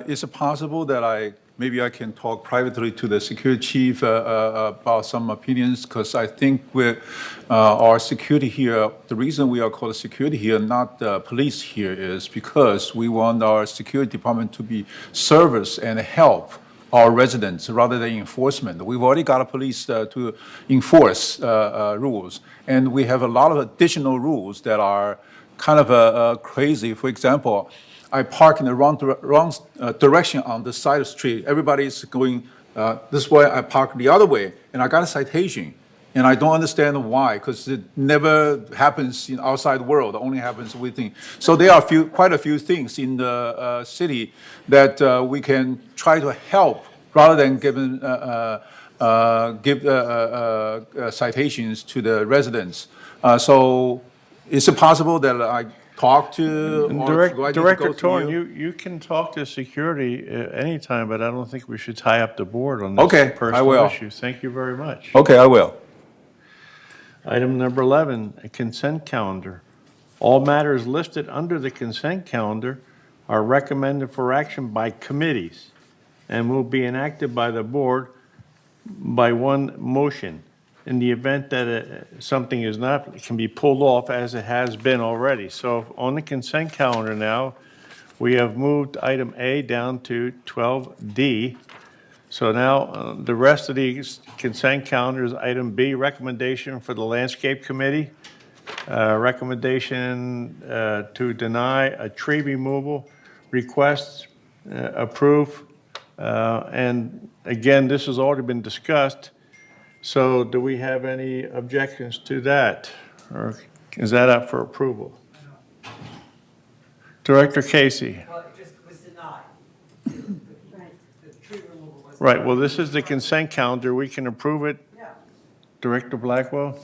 Is it possible that maybe I can talk privately to the security chief about some opinions? Because I think our security here, the reason we are called security here, not police here, is because we want our security department to be service and help our residents rather than enforcement. We've already got a police to enforce rules, and we have a lot of additional rules that are kind of crazy. For example, I park in the wrong direction on the side of the street. Everybody's going this way. I park the other way, and I got a citation. And I don't understand why, because it never happens in outside world. It only happens within. So there are quite a few things in the city that we can try to help rather than giving give citations to the residents. So is it possible that I talk to, or do I need to Director go through Torn, you? you can talk to security anytime, but I don't think we should tie up the board on this Okay, I personal will. issue. Thank you very much. Okay, I will. Item number 11, a consent calendar. All matters listed under the consent calendar are recommended for action by committees and will be enacted by the board by one motion. In the event that something is not, it can be pulled off as it has been already. So on the consent calendar now, we have moved item A down to 12D. So now the rest of the consent calendar is item B, recommendation for the Landscape Committee, recommendation to deny a tree removal request, approve. And again, this has already been discussed. So do we have any objections to that? Or is that up for approval? Director Casey. Well, it just was denied. The tree removal was. Right, well, this is the consent calendar. We can approve it. Yeah. Director Blackwell?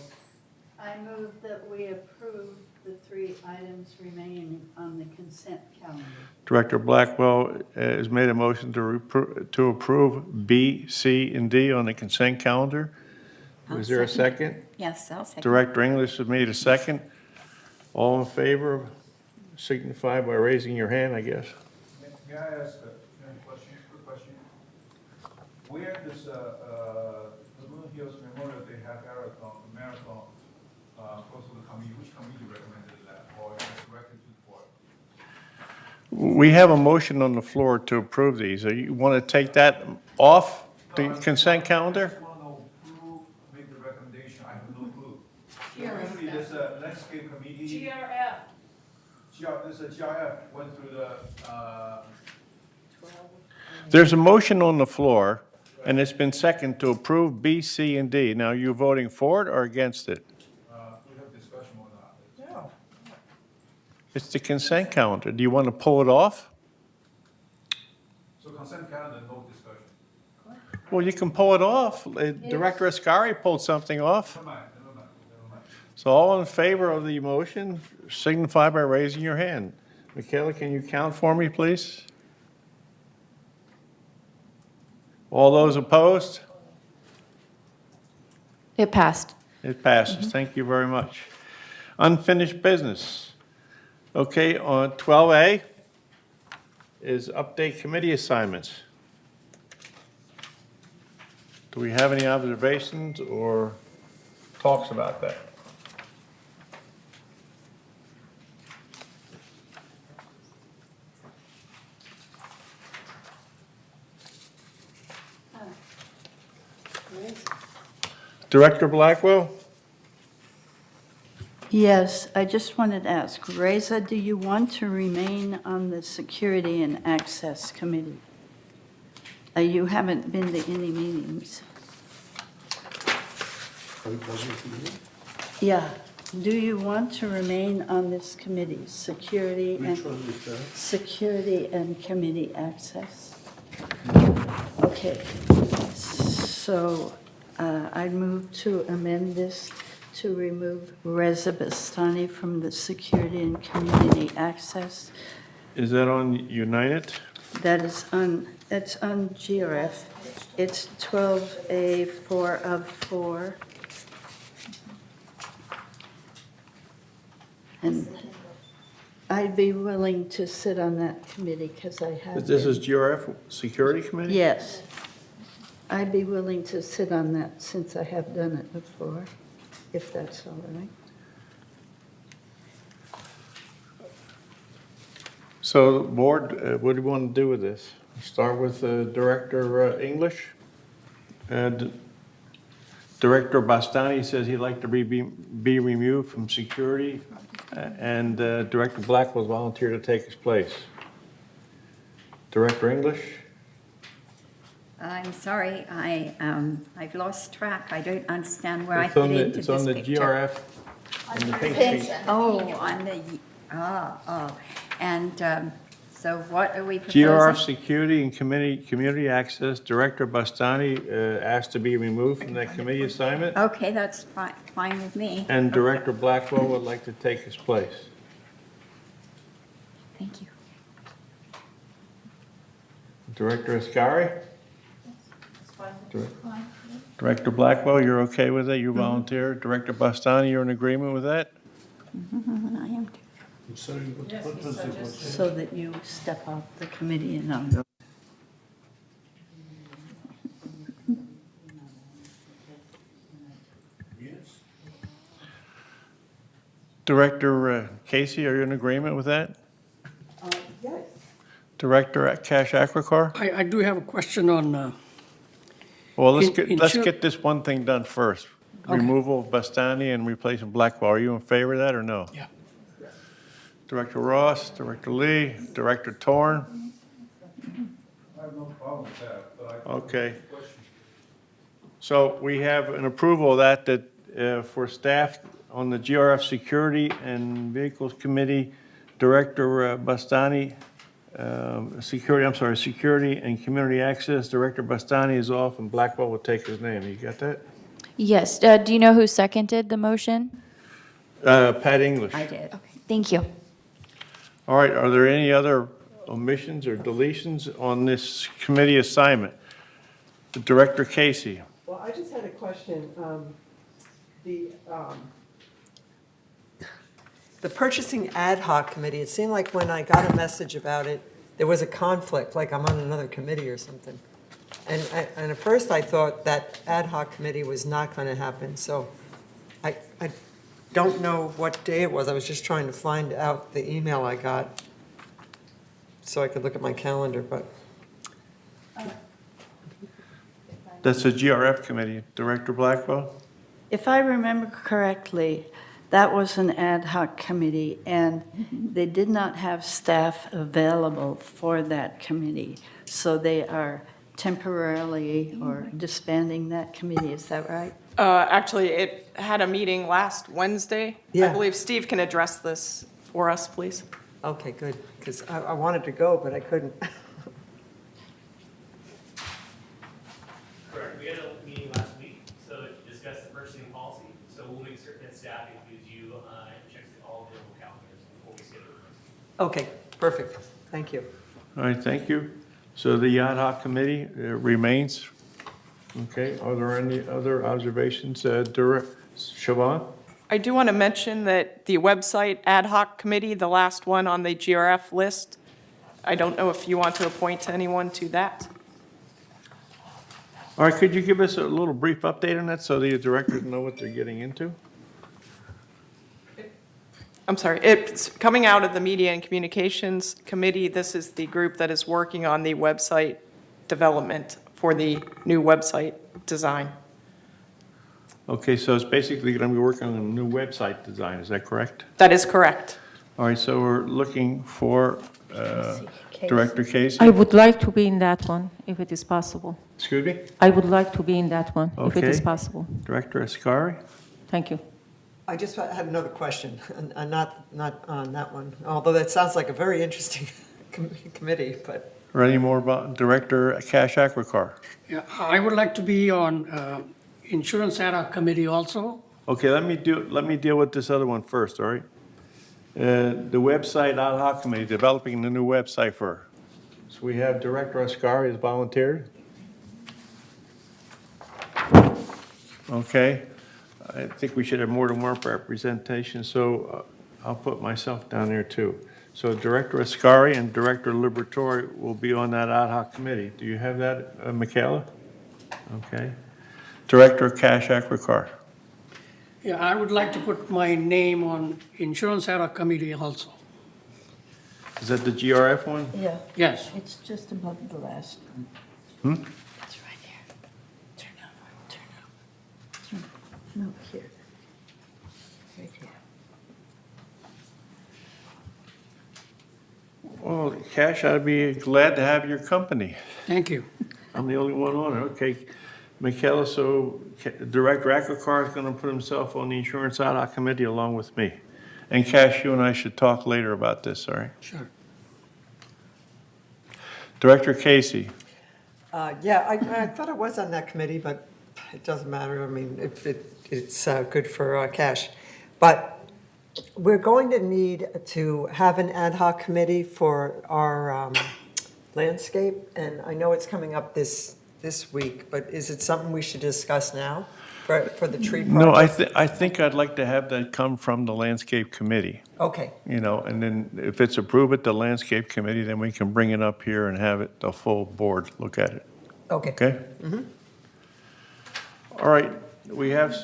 I move that we approve the 3 items remaining on the consent calendar. Director Blackwell has made a motion to approve B, C, and D on the consent calendar. Is there a second? Yes, I'll second. Director English has made a second. All in favor, signify by raising your hand, I guess. May I ask a question, quick question? Where does Laguna Hills Memorial Day have marathon supposed to come, which committee recommended that, or is it directed to the board? We have a motion on the floor to approve these. You want to take that off the consent calendar? Make the recommendation, I have no clue. Usually there's a landscape committee. There's a GRF, went through the, There's a motion on the floor, and it's been seconded to approve B, C, and D. Now, you voting for it or against it? we have discussion on that. Yeah. It's the consent calendar. Do you want to pull it off? So consent calendar, no discussion. Well, you can pull it off. Director Ascari pulled something off. Never mind. So all in favor of the motion, signify by raising your hand. Michaela, can you count for me, please? All those opposed? It passed. It passes. Thank you very much. Unfinished business. Okay, on 12A is update committee assignments. Do we have any observations or talks about that? Director Blackwell? Yes, I just wanted to ask, Reza, do you want to remain on the Security and Access Committee? You haven't been to any meetings. Yeah. Do you want to remain on this committee, Security and Committee Access? Okay. So I move to amend this to remove Reza Bastani from the Security and Community Access. Is that on United? That is on, it's on GRF. It's 12A 4 of 4. And I'd be willing to sit on that committee because I have. This is GRF Security Committee? Yes. I'd be willing to sit on that since I have done it before, if that's all right. So, board, what do you want to do with this? Start with Director English. Director Bastani says he'd like to be removed from security, and Director Black will volunteer to take his place. Director English? I'm sorry, I've lost track. I don't understand where I fit into this It's on the picture. GRF. On the pink sheet. Oh, on the, and So what are we proposing? GRF Security and Community Access, Director Bastani asked to be removed from that committee assignment, Okay, that's fine with me. and Director Blackwell would like to take his place. Thank you. Director Ascari? Director Blackwell, you're okay with it? You volunteered. Director Bastani, you're in agreement with that? I am. So that you step off the committee and I'll go. Director Casey, are you in agreement with that? Yes. Director Cash Akwakar? I do have a question on, Well, let's insur- get this one thing done first. Okay. Removal of Bastani and replacing Blackwell. Are you in favor of that or no? Yeah. Director Ross, Director Lee, Director Torn? I have no problem with that, but I. Okay. So we have an approval of that for staff on the GRF Security and Vehicles Committee, Director Bastani, Security and Community Access, Director Bastani is off and Blackwell will take his name. You got that? Yes. Do you know who seconded the motion? Pat English. I did. Okay. Thank you. All right, are there any other omissions or deletions on this committee assignment? Director Casey. Well, I just had a question. The Purchasing Ad Hoc Committee, it seemed like when I got a message about it, there was a conflict, like I'm on another committee or something. And at first I thought that ad hoc committee was not going to happen, so I don't know what day it was. I was just trying to find out the email I got so I could look at my calendar, but. That's the GRF committee. Director Blackwell? If I remember correctly, that was an ad hoc committee, and they did not have staff available for that committee. So they are temporarily or disbanding that committee, is that right? Actually, it had a meeting last Wednesday. I Yeah. believe Steve can address this for us, please. Okay, good, because I wanted to go, but I couldn't. Correct. We had a meeting last week, so to discuss the purchasing policy. So we'll make certain that staff includes you and checks all available calendars before we schedule it. Okay, perfect. Thank you. All right, thank you. So the ad hoc committee remains. Okay, are there any other observations? Siobhan? I do want to mention that the website ad hoc committee, the last one on the GRF list, I don't know if you want to appoint anyone to that. All right, could you give us a little brief update on that so the directors know what they're getting into? I'm sorry, it's coming out of the Media and Communications Committee. This is the group that is working on the website development for the new website design. Okay, so it's basically going to be working on a new website design, is that correct? That is correct. All right, so we're looking for Director Casey. I would like to be in that one, if it is possible. Excuse me? I would like to be in that one, if it is Okay. possible. Director Ascari? Thank you. I just had another question, and not on that one, although that sounds like a very interesting committee, but. Or any more about Director Cash Akwakar? yeah, I would like to be on Insurance Ad Hoc Committee also. Okay, let me deal with this other one first, all right? The website ad hoc committee, developing the new website for. So we have Director Ascari has volunteered. Okay, I think we should have more than one representation, so I'll put myself down there too. So Director Ascari and Director Liberatore will be on that ad hoc committee. Do you have that, Michaela? Okay. Director Cash Akwakar. Yeah, I would like to put my name on Insurance Ad Hoc Committee also. Is that the GRF one? Yeah. Yes. It's just above the last one. Hmm? It's right here. Turn over. No, here. Right here. Well, Cash, I'd be glad to have your company. Thank you. I'm the only one on it. Okay. Michaela, so Director Akwakar is going to put himself on the Insurance Ad Hoc Committee along with me. And Cash, you and I should talk later about this, all right? Sure. Director Casey. Yeah, I thought I was on that committee, but it doesn't matter. I mean, if it's good for cash. But we're going to need to have an ad hoc committee for our landscape, and I know it's coming up this week, but is it something we should discuss now for the tree project? No, I think I'd like to have that come from the Landscape Committee. Okay. You know, and then if it's approved at the Landscape Committee, then we can bring it up here and have it, the full board look at it. Okay. Okay? Mhm. All right, we have,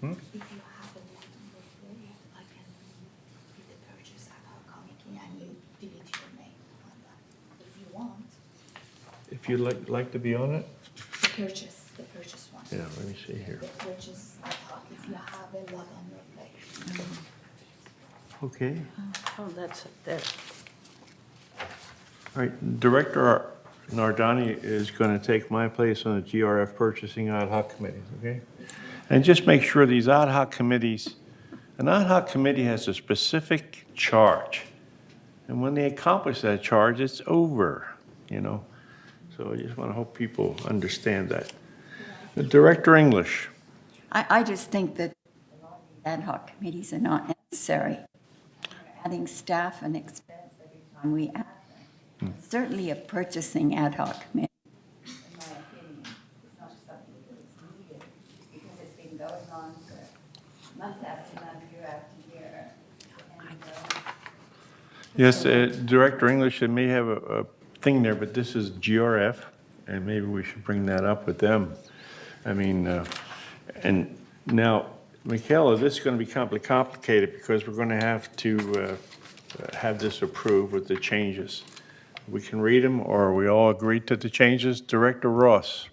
Hmm? If you have a letter, I can be the purchase ad hoc committee and you delete your name on that. If you want, if you'd like to be on it? the purchase one. Yeah, let me see here. The purchase ad hoc, if you have a lot on your plate. Okay. Oh, that's it there. All right, Director Nardani is going to take my place on the GRF Purchasing Ad Hoc Committee, okay? And just make sure these ad hoc committees, an ad hoc committee has a specific charge. And when they accomplish that charge, it's over, you know? So I just want to hope people understand that. Director English. I just think that ad hoc committees are not necessary. Adding staff and expense every time we add them. Certainly a purchasing ad hoc committee, in my opinion, is not something that is needed because it's been going on for month after month, year after year. And, Yes, Director English, it may have a thing there, but this is GRF, and maybe we should bring that up with them. I mean, and now, Michaela, this is going to be complicated because we're going to have to have this approved with the changes. We can read them, or are we all agreed to the changes? Director Ross.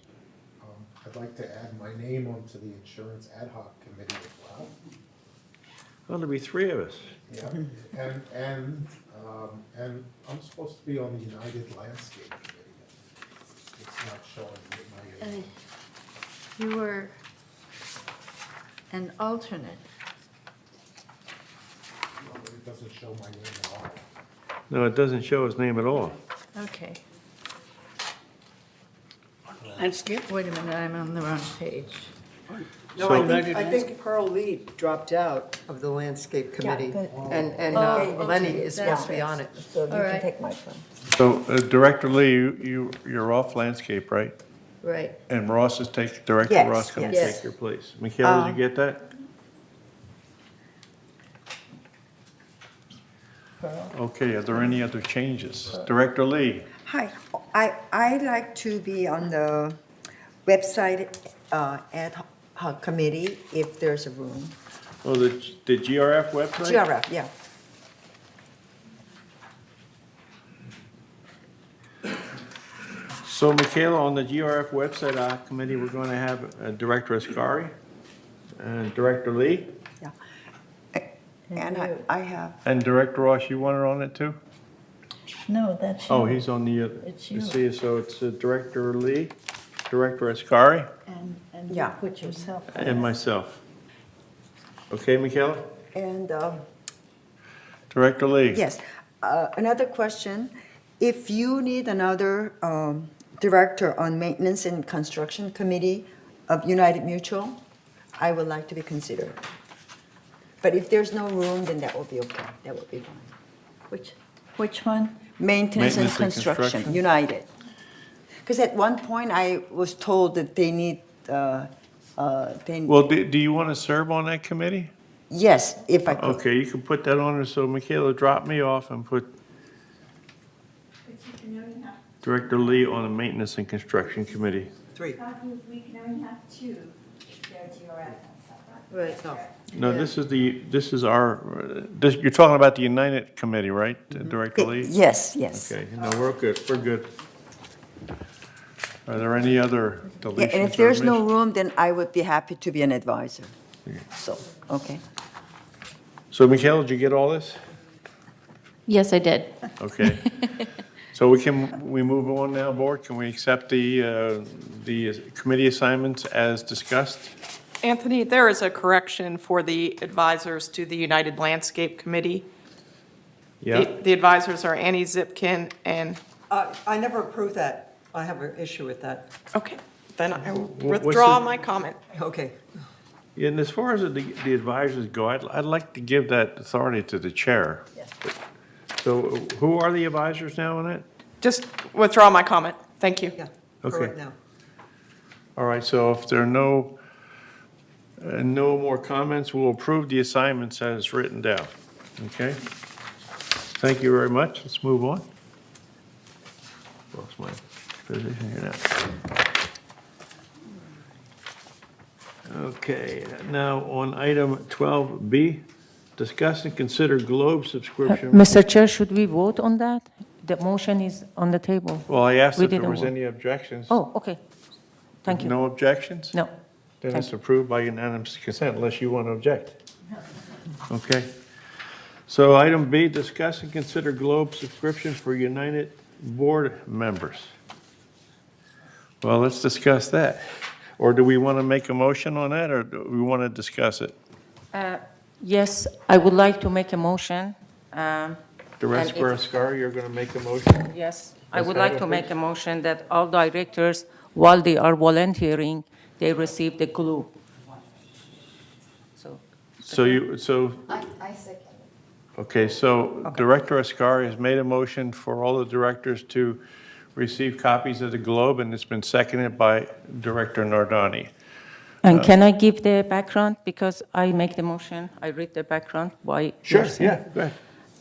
I'd like to add my name onto the Insurance Ad Hoc Committee as well. Well, there'll be three of us. Yeah, and I'm supposed to be on the United Landscape Committee. It's not showing my name. You were an alternate. It doesn't show my name at all. No, it doesn't show his name at all. Okay. Landscape? Wait a minute, I'm on the wrong page. No, I think Pearl Lee dropped out of the landscape committee, and Lenny is supposed to be on it. So you All right. can take my phone. So, Director Lee, you're off landscape, right? Right. And Ross is Director Yes, Ross going to yes. take your place. Michaela, did you get that? Okay, are there any other changes? Director Lee? Hi, I'd like to be on the website ad hoc committee if there's a room. Oh, the GRF website? GRF, yeah. So, Michaela, on the GRF website committee, we're going to have Director Ascari and Director Lee. And I have, And Director Ross, you want her on it too? No, that's you. Oh, he's on the, It's you you. see, so it's Director Lee, Director Ascari, And you Yeah. put yourself on. and myself. Okay, Michaela? and Director Lee? yes, another question. If you need another director on Maintenance and Construction Committee of United Mutual, I would like to be considered. But if there's no room, then that will be okay. That will be fine. Which one? Maintenance and Construction, United. Because at one point, I was told that they need, Well, do you want to serve on that committee? yes, if I could. Okay, you can put that on there, so Michaela, drop me off and put Director Lee on the Maintenance and Construction Committee. Three. We can only have two if they're GRF. Right. No. No, this is our, you're talking about the United Committee, right, Director Lee? Yes, yes. Okay, no, we're good. Are there any other Yeah, deletions and if or there's no omissions? room, then I would be happy to be an advisor. So, okay. So, Michaela, did you get all this? Yes, I did. Okay. So we move on now, Board? Can we accept the committee assignments as discussed? Anthony, there is a correction for the advisors to the United Landscape Committee. Yeah. The advisors are Annie Zipkin and, I never approved that. I have an issue with that. okay, then I will What's withdraw the- my comment. Okay. And as far as the advisors go, I'd like to give that authority to the chair. So who are the advisors now on it? Just withdraw my comment. Thank you. Yeah, Okay. for right now. All right, so if there are no more comments, we'll approve the assignments as written down. Okay? Thank you very much. Let's move on. Lost my position here now. Okay, now on item 12B, discuss and consider Globe subscription. Mr. Chair, should we vote on that? The motion is on the table. Well, I asked We if there didn't was vote. any objections. Oh, okay. Thank you. No objections? No. Then Thank it's approved by unanimous consent unless you want to object. Okay. So item B, discuss and consider Globe subscription for United board members. Well, let's discuss that. Or do we want to make a motion on that, or do we want to discuss it? Yes, I would like to make a motion. Director Ascar, you're going to make a motion? Yes, I Ms. would like to Haverford? make a motion that all directors, while they are volunteering, they receive the glue. So you, so, I second. okay, so Director Ascar has made a motion for all the directors to receive copies of the Globe, and it's been seconded by Director Nardani. And can I give the background? Because I make the motion, I read the background, why. Sure, you're saying. yeah, go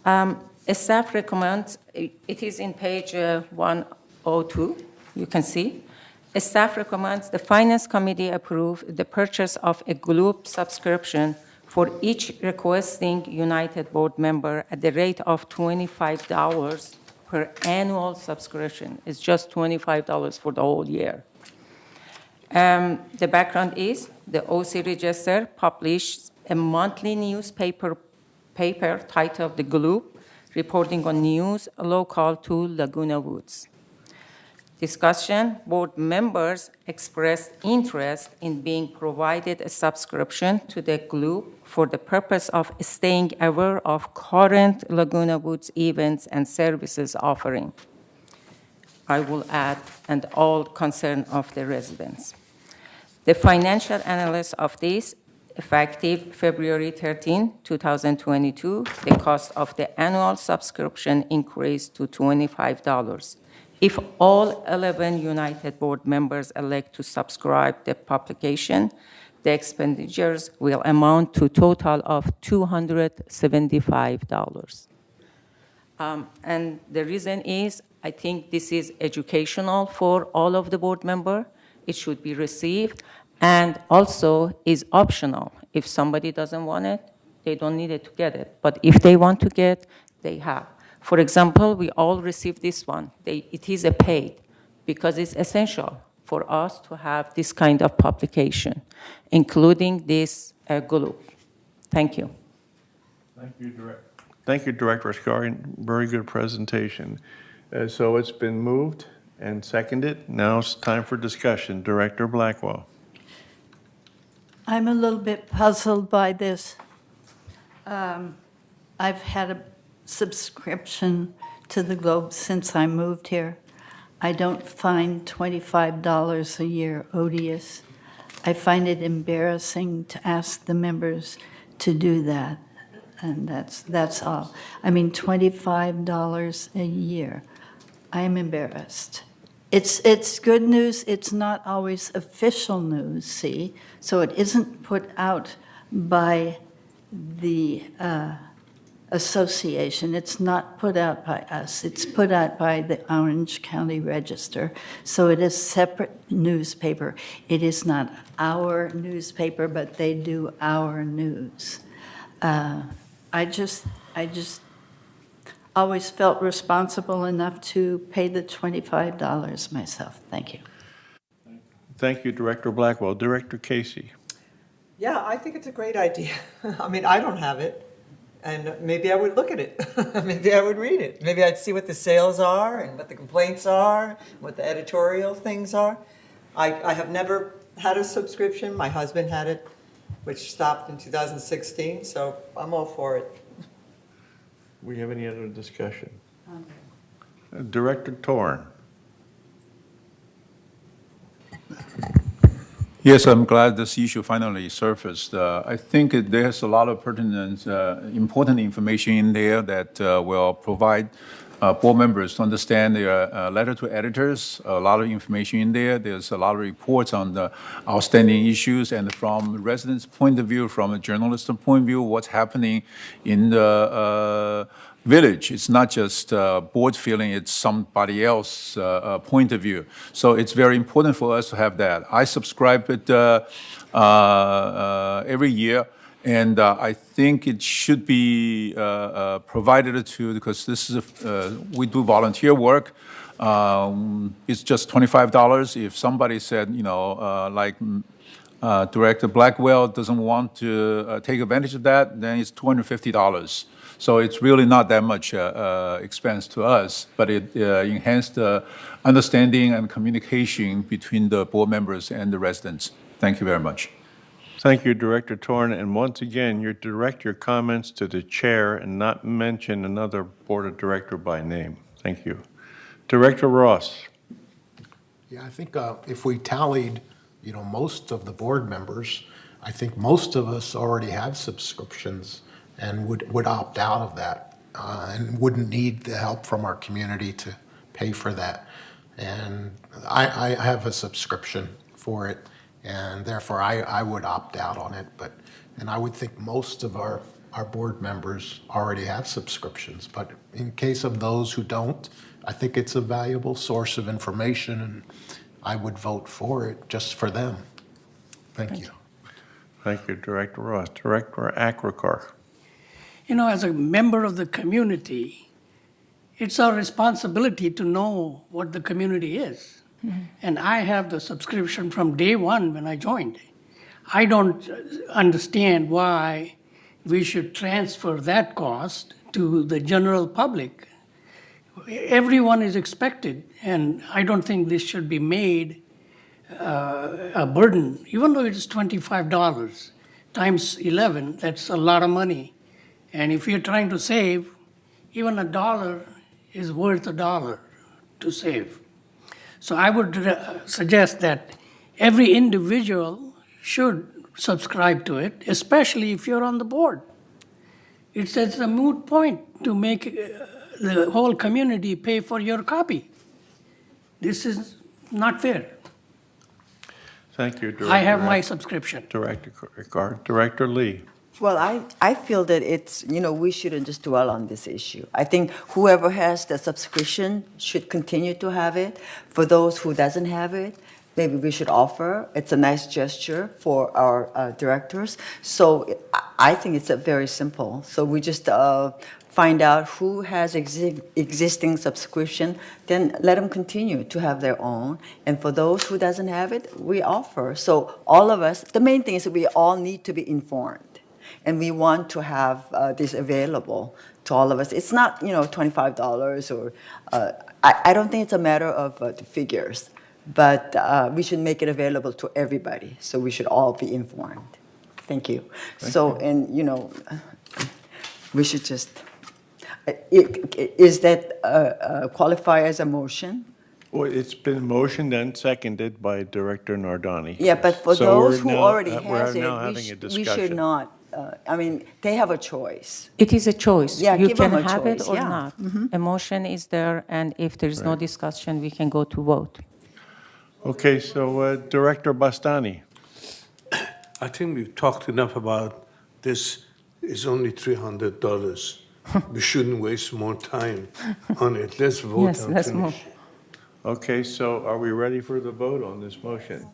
ahead. Staff recommends, it is in page 102, you can see. Staff recommends the Finance Committee approve the purchase of a Globe subscription for each requesting United board member at the rate of $25 per annual subscription. It's just $25 for the whole year. The background is the OC Register publishes a monthly newspaper titled The Globe, reporting on news local to Laguna Woods. Discussion, board members expressed interest in being provided a subscription to the Globe for the purpose of staying aware of current Laguna Woods events and services offering. I will add, and all concern of the residents. The financial analysis of this, effective February 13, 2022, the cost of the annual subscription increased to $25. If all 11 United board members elect to subscribe the publication, the expenditures will amount to a total of $275. And the reason is, I think this is educational for all of the board members. It should be received, and also is optional. If somebody doesn't want it, they don't need it to get it. But if they want to get, they have. For example, we all received this one. It is a paid, because it's essential for us to have this kind of publication, including this Globe. Thank you. Thank you, Director Ascar. Very good presentation. So it's been moved and seconded. Now it's time for discussion. Director Blackwell. I'm a little bit puzzled by this. I've had a subscription to the Globe since I moved here. I don't find $25 a year odious. I find it embarrassing to ask the members to do that, and that's all. I mean, $25 a year. I am embarrassed. It's good news. It's not always official news, see? So it isn't put out by the association. It's not put out by us. It's put out by the Orange County Register. So it is separate newspaper. It is not our newspaper, but they do our news. I just always felt responsible enough to pay the $25 myself. Thank you. Thank you, Director Blackwell. Director Casey. Yeah, I think it's a great idea. I mean, I don't have it, and maybe I would look at it. Maybe I would read it. Maybe I'd see what the sales are and what the complaints are, what the editorial things are. I have never had a subscription. My husband had it, which stopped in 2016, so I'm all for it. We have any other discussion? Director Torn. Yes, I'm glad this issue finally surfaced. I think there's a lot of pertinent, important information in there that will provide board members to understand their letter to editors, a lot of information in there. There's a lot of reports on the outstanding issues, and from residents' point of view, from a journalist's point of view, what's happening in the village. It's not just board feeling, it's somebody else's point of view. So it's very important for us to have that. I subscribe it every year, and I think it should be provided to, because this is we do volunteer work. It's just $25. If somebody said, like Director Blackwell doesn't want to take advantage of that, then it's $250. So it's really not that much expense to us, but it enhanced the understanding and communication between the board members and the residents. Thank you very much. Thank you, Director Torn. And once again, you direct your comments to the chair and not mention another board of director by name. Thank you. Director Ross. Yeah, I think if we tallied, most of the board members, I think most of us already have subscriptions and would opt out of that and wouldn't need the help from our community to pay for that. And I have a subscription for it, and therefore I would opt out on it. And I would think most of our board members already have subscriptions. But in case of those who don't, I think it's a valuable source of information, and I would vote for it just for them. Thank you. Thank you, Director Ross. Director Akrakar. As a member of the community, it's our responsibility to know what the community is. And I have the subscription from day one when I joined. I don't understand why we should transfer that cost to the general public. Everyone is expected, and I don't think this should be made a burden. Even though it's $25 times 11, that's a lot of money. And if you're trying to save, even $1 is worth $1 to save. So I would suggest that every individual should subscribe to it, especially if you're on the board. It's a moot point to make the whole community pay for your copy. This is not fair. Thank you, Director. I have my subscription. Director Akrakar. Director Lee. Well, I feel that it's, we shouldn't just dwell on this issue. I think whoever has the subscription should continue to have it. For those who doesn't have it, maybe we should offer. It's a nice gesture for our directors. So I think it's very simple. So we just find out who has existing subscription, then let them continue to have their own. And for those who doesn't have it, we offer. So all of us, the main thing is that we all need to be informed. And we want to have this available to all of us. It's not, $25 or, I don't think it's a matter of the figures, but we should make it available to everybody. So we should all be informed. Thank you. And, we should just, is that qualify as a motion? Well, it's been motioned and seconded by Director Nardani. Yeah, but for those who already has it, we should not. They have a choice. It is a choice. Yeah, you give can them a have choice, it or yeah. not. A motion is there, and if there is no discussion, we can go to vote. Okay, so Director Bastani. I think we've talked enough about this. It's only $300. We shouldn't waste more time on it. Let's vote Yes, and let's finish. move. Okay, so are we ready for the vote on this motion?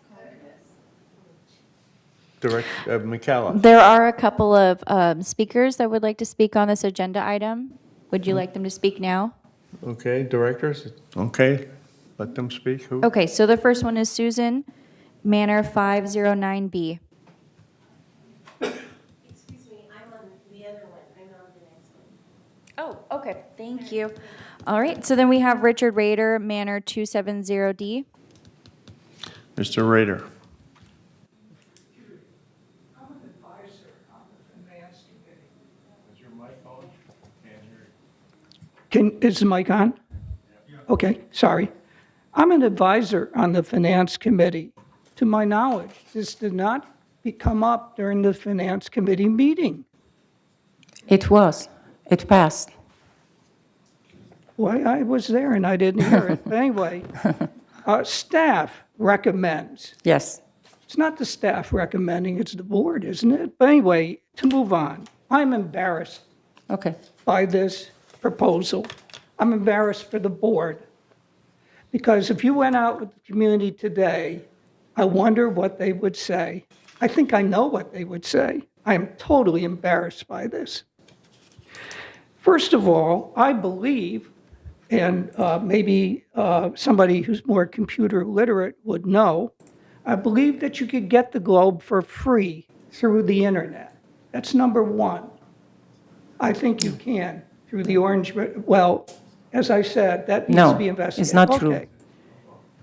Director McCallum. There are a couple of speakers that would like to speak on this agenda item. Would you like them to speak now? Okay, directors? Okay, let them speak. Who? Okay, so the first one is Susan Manor 509B. Excuse me, I'm on the other one. I'm on the next one. Oh, okay, thank you. All right, so then we have Richard Rader, Manor 270D. Mr. Rader. Is the mic on? Okay, sorry. I'm an advisor on the Finance Committee. To my knowledge, this did not come up during the Finance Committee meeting. It was. It passed. Well, I was there and I didn't hear it. But anyway, staff recommends. Yes. It's not the staff recommending, it's the board, isn't it? But anyway, to move on, I'm embarrassed by this proposal. I'm embarrassed for the board. Because if you went out with the community today, I wonder what they would say. I think I know what they would say. I am totally embarrassed by this. First of all, I believe, and maybe somebody who's more computer literate would know, I believe that you could get the Globe for free through the internet. That's number one. I think you can through the Orange, well, as I said, that needs to be investigated. It's not true.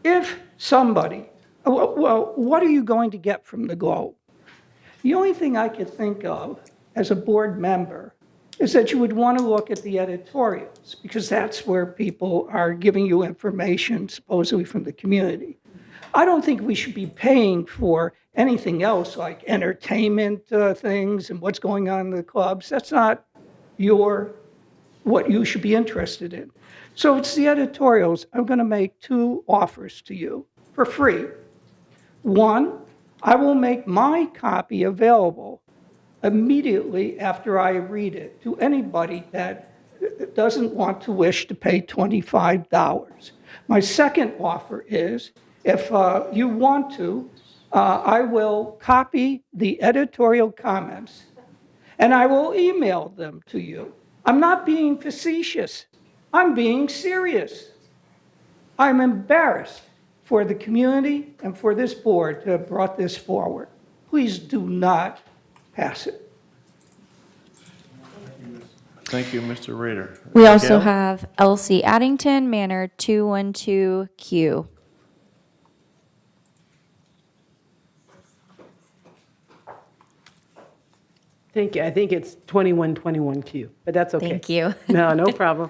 If somebody, well, what are you going to get from the Globe? The only thing I could think of as a board member is that you would want to look at the editorials, because that's where people are giving you information, supposedly from the community. I don't think we should be paying for anything else like entertainment things and what's going on in the clubs. That's not what you should be interested in. So it's the editorials. I'm going to make two offers to you for free. One, I will make my copy available immediately after I read it to anybody that doesn't want to wish to pay $25. My second offer is, if you want to, I will copy the editorial comments and I will email them to you. I'm not being facetious. I'm being serious. I'm embarrassed for the community and for this board to have brought this forward. Please do not pass it. Thank you, Mr. Rader. We also Gail? have Elsie Addington, Manor 212Q. Thank you. I think it's 2121Q, but that's okay. Thank you. No problem.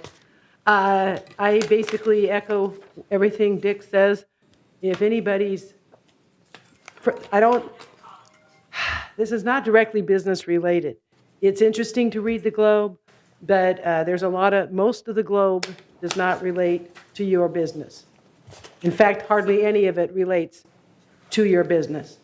I basically echo everything Dick says. If anybody's, this is not directly business related. It's interesting to read the Globe, but there's most of the Globe does not relate to your business. In fact, hardly any of it relates to your business.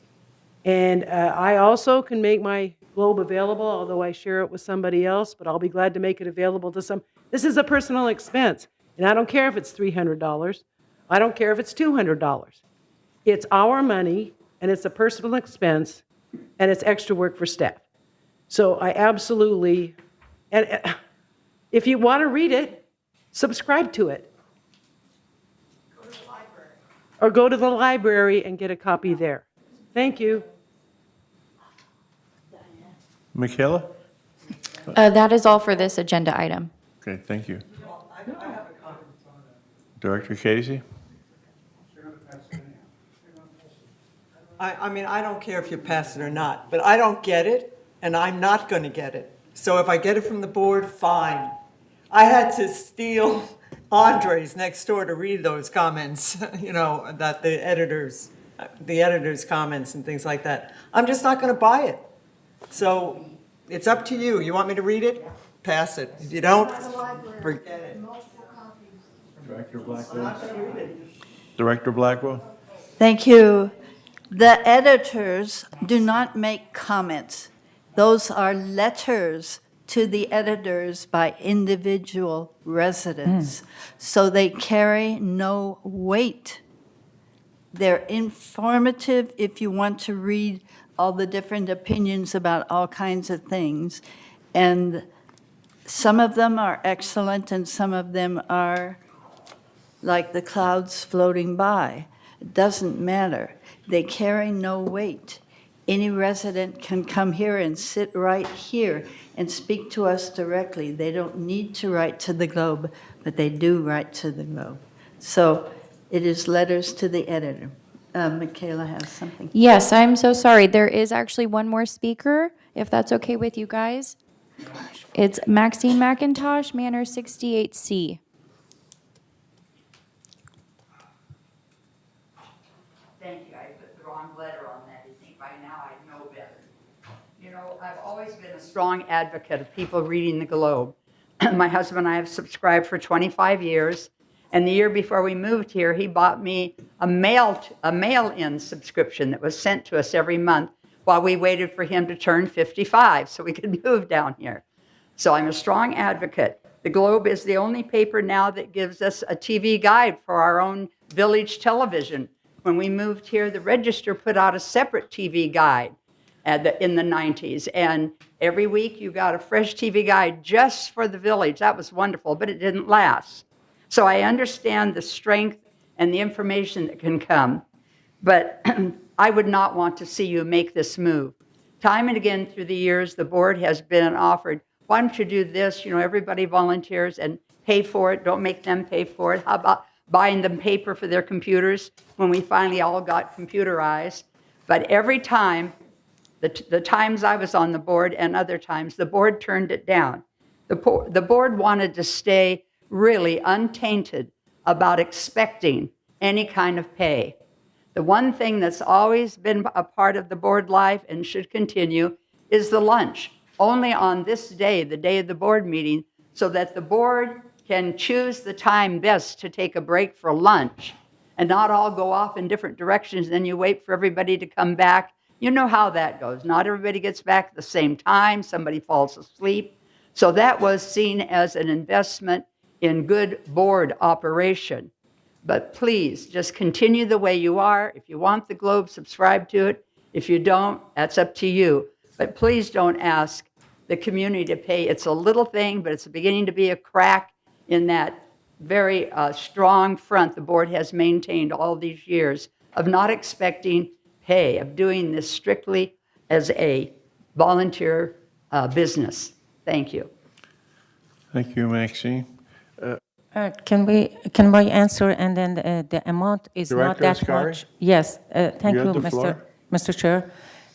And I also can make my Globe available, although I share it with somebody else, but I'll be glad to make it available to some. This is a personal expense, and I don't care if it's $300. I don't care if it's $200. It's our money, and it's a personal expense, and it's extra work for staff. So I absolutely, and if you want to read it, subscribe to it. Go to the library. Or go to the library and get a copy there. Thank you. Michaela? That is all for this agenda item. Okay, thank you. Director Casey? I mean, I don't care if you pass it or not, but I don't get it, and I'm not going to get it. So if I get it from the board, fine. I had to steal Andre's next door to read those comments, that the editors' comments and things like that. I'm just not going to buy it. So it's up to you. You want me to read it? Pass it. If you don't, forget it. Director Blackwell? Director Blackwell? Thank you. The editors do not make comments. Those are letters to the editors by individual residents. So they carry no weight. They're informative if you want to read all the different opinions about all kinds of things. And some of them are excellent and some of them are like the clouds floating by. It doesn't matter. They carry no weight. Any resident can come here and sit right here and speak to us directly. They don't need to write to the Globe, but they do write to the Globe. So it is letters to the editor. Michaela has something. Yes, I'm so sorry. There is actually one more speaker, if that's okay with you guys. It's Maxine McIntosh, Manor 68C. put the wrong letter on that. I think by now I know better. You know, I've always been a strong advocate of people reading the Globe. My husband and I have subscribed for 25 years, and the year before we moved here, he bought me a mail-in subscription that was sent to us every month while we waited for him to turn 55 so we could move down here. So I'm a strong advocate. The Globe is the only paper now that gives us a TV guide for our own village television. When we moved here, the Register put out a separate TV guide in the 90s. And every week you got a fresh TV guide just for the village. That was wonderful, but it didn't last. So I understand the strength and the information that can come. But I would not want to see you make this move. Time and again through the years, the board has been offered, why don't you do this? You know, everybody volunteers and pay for it. Don't make them pay for it. How about buying them paper for their computers when we finally all got computerized? But every time, the times I was on the board and other times, the board turned it down. The board wanted to stay really untainted about expecting any kind of pay. The one thing that's always been a part of the board life and should continue is the lunch. Only on this day, the day of the board meeting, so that the board can choose the time best to take a break for lunch and not all go off in different directions. Then you wait for everybody to come back. You know how that goes. Not everybody gets back at the same time. Somebody falls asleep. So that was seen as an investment in good board operation. But please, just continue the way you are. If you want the Globe, subscribe to it. If you don't, that's up to you. But please don't ask the community to pay. It's a little thing, but it's beginning to be a crack in that very strong front the board has maintained all these years of not expecting pay, of doing this strictly as a volunteer business. Thank you. Thank you, Maxine. Can we answer, and then the amount is not Director that Ascari? much? Yes, thank You you, have the floor. Mr. Chair.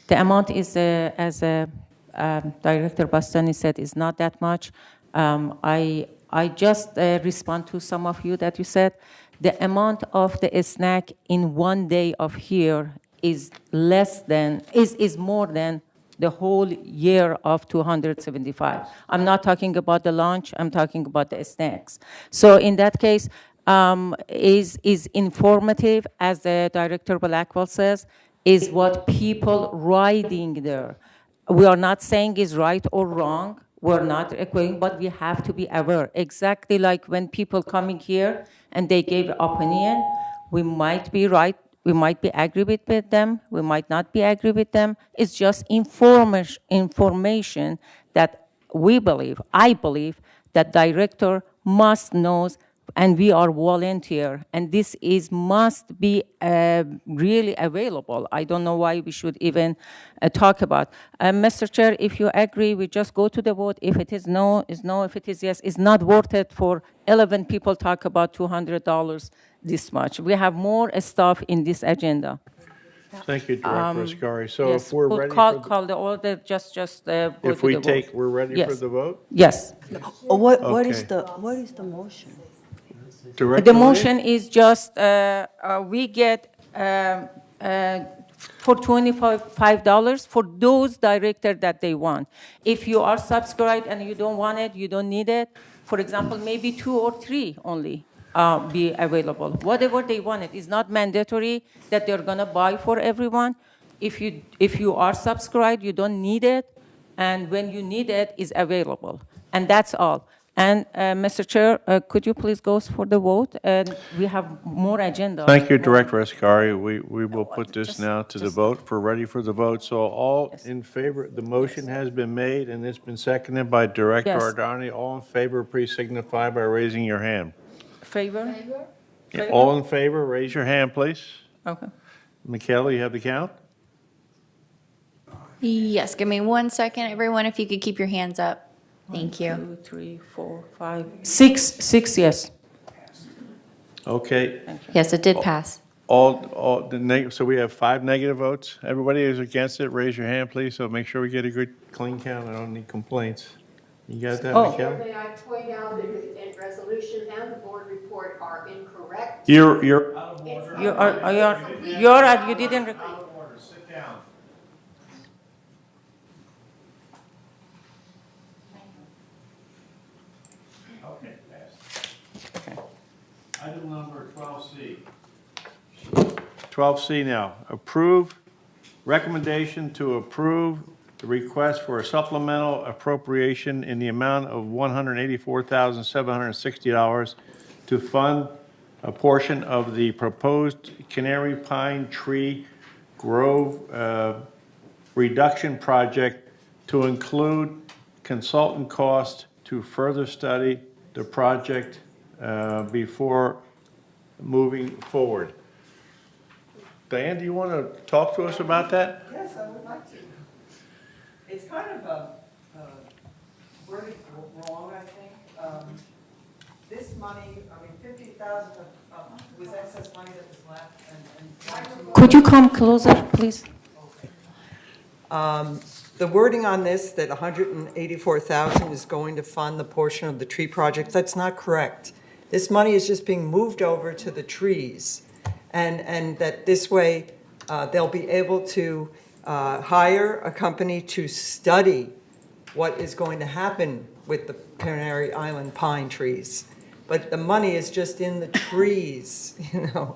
The amount is, as Director Bastani said, is not that much. I just respond to some of you that you said. The amount of the snack in one day of here is more than the whole year of 275. I'm not talking about the lunch, I'm talking about the snacks. So in that case, is informative, as the Director Blackwell says, is what people riding there. We are not saying is right or wrong, we're not equating, but we have to be aware. Exactly like when people coming here and they gave opinion, we might be right, we might be agree with them, we might not be agree with them. It's just information that we believe, I believe, that director must know, and we are volunteer, and this must be really available. I don't know why we should even talk about. Mr. Chair, if you agree, we just go to the vote. If it is no, is no. If it is yes, it's not worth it for 11 people talk about $200 this much. We have more stuff in this agenda. Thank you, Director Ascari. So Yes, if we're we'll ready call, for the, call the order, just go if to we the take, vote. we're ready Yes. for the vote? Yes. What Okay. is the motion? Director The Lee? motion is just, we get for $25 for those director that they want. If you are subscribed and you don't want it, you don't need it, for example, maybe 2 or 3 only be available. Whatever they want, it is not mandatory that they're gonna buy for everyone. If you are subscribed, you don't need it, and when you need it, is available, and that's all. And Mr. Chair, could you please go for the vote? And we have more agenda. Thank you, Director Ascari. We will put this now to the vote. We're ready for the vote. So all in favor, the motion has been made and it's been seconded by Director Yes. Ardani. All in favor, please signify by raising your hand. Favor? Yeah, all in favor, raise your hand, please. Okay. Michaela, you have the count? Yes, give me 1 second, everyone, if you could keep your hands up. Thank you. 1, 2, 3, 4, 5, 6, yes. Okay. Yes, it did pass. So we have 5 negative votes. Everybody who's against it, raise your hand, please, so make sure we get a good, clean count. I don't need complaints. You got that, Michaela? May I point out that the resolution and the board report are incorrect? You're You didn't. Out of order, sit down. Okay, passed. Item number 12C. 12C now, recommendation to approve the request for a supplemental appropriation in the amount of $184,760 to fund a portion of the proposed Canary Pine Tree Grove reduction project to include consultant cost to further study the project before moving forward. Diane, do you want to talk to us about that? Yes, I would like to. It's kind of worded wrong, I think. This money, I mean, 50,000 was excess money that was left, and Could you come closer, please? the wording on this, that 184,000 is going to fund the portion of the tree project, that's not correct. This money is just being moved over to the trees, and that this way they'll be able to hire a company to study what is going to happen with the Canary Island pine trees. But the money is just in the trees, you know,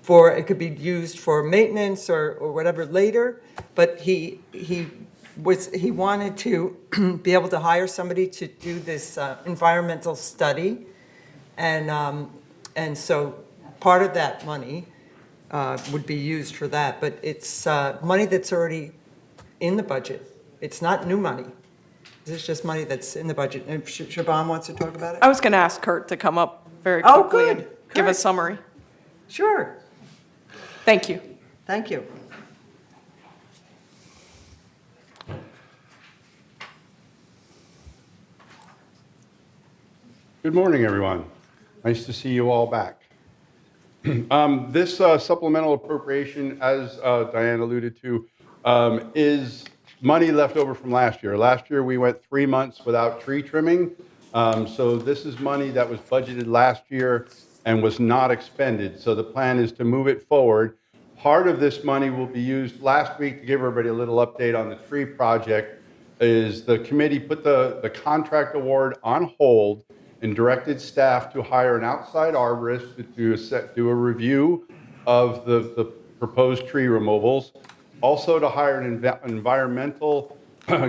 for, it could be used for maintenance or whatever later, but he wanted to be able to hire somebody to do this environmental study, and so part of that money would be used for that, but it's money that's already in the budget. It's not new money. This is just money that's in the budget. And Siobhan wants to talk about it? I was going to ask Kurt to come up very Oh, quickly good. and give a Kurt. summary. Sure. Thank you. Thank you. Good morning, everyone. Nice to see you all back. This supplemental appropriation, as Diane alluded to, is money left over from last year. Last year, we went 3 months without tree trimming. So this is money that was budgeted last year and was not expended. So the plan is to move it forward. Part of this money will be used last week to give everybody a little update on the tree project. Is the committee put the contract award on hold and directed staff to hire an outside arborist to do a review of the proposed tree removals. Also to hire an environmental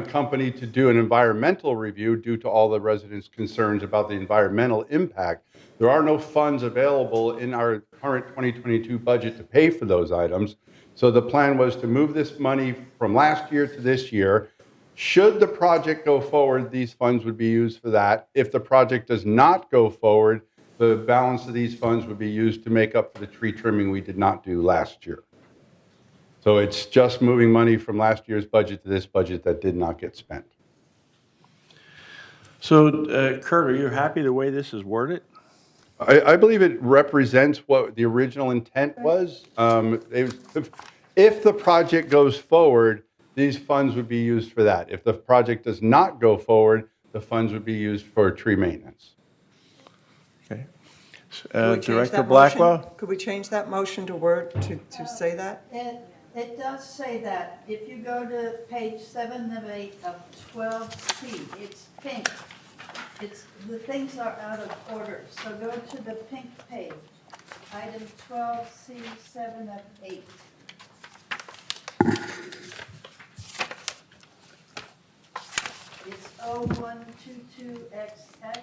company to do an environmental review due to all the residents' concerns about the environmental impact. There are no funds available in our current 2022 budget to pay for those items. So the plan was to move this money from last year to this year. Should the project go forward, these funds would be used for that. If the project does not go forward, the balance of these funds would be used to make up for the tree trimming we did not do last year. So it's just moving money from last year's budget to this budget that did not get spent. So, Kurt, are you happy the way this is worded? I believe it represents what the original intent was. If the project goes forward, these funds would be used for that. If the project does not go forward, the funds would be used for tree maintenance. Okay. Could we change Director that Blackwell? motion? Could we change that motion to word, to say that? It does say that. If you go to page 7 of 8 of 12C, it's pink. The things are out of order, so go to the pink page, item 12C, 7 of 8. It's 0122XX,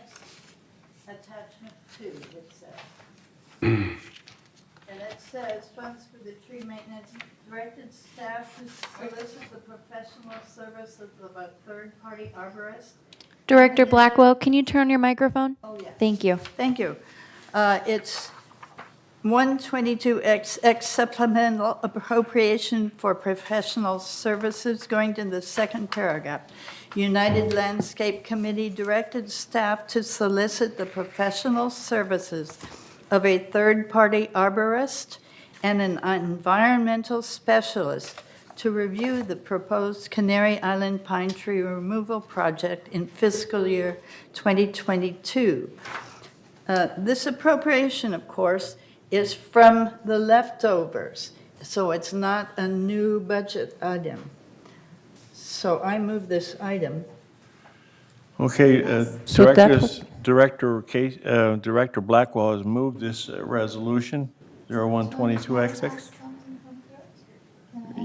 attachment 2, it says. And it says, funds for the tree maintenance, directed staff to solicit the professional services of a third-party arborist. Director Blackwell, can you turn on your microphone? Oh, yes. Thank you. Thank you. It's 122XX supplemental appropriation for professional services, going to the second paragraph. United Landscape Committee directed staff to solicit the professional services of a third-party arborist and an environmental specialist to review the proposed Canary Island pine tree removal project in fiscal year 2022. This appropriation, of course, is from the leftovers, so it's not a new budget item. So I move this item. Okay, So that Director Blackwell has moved this resolution, 0122XX.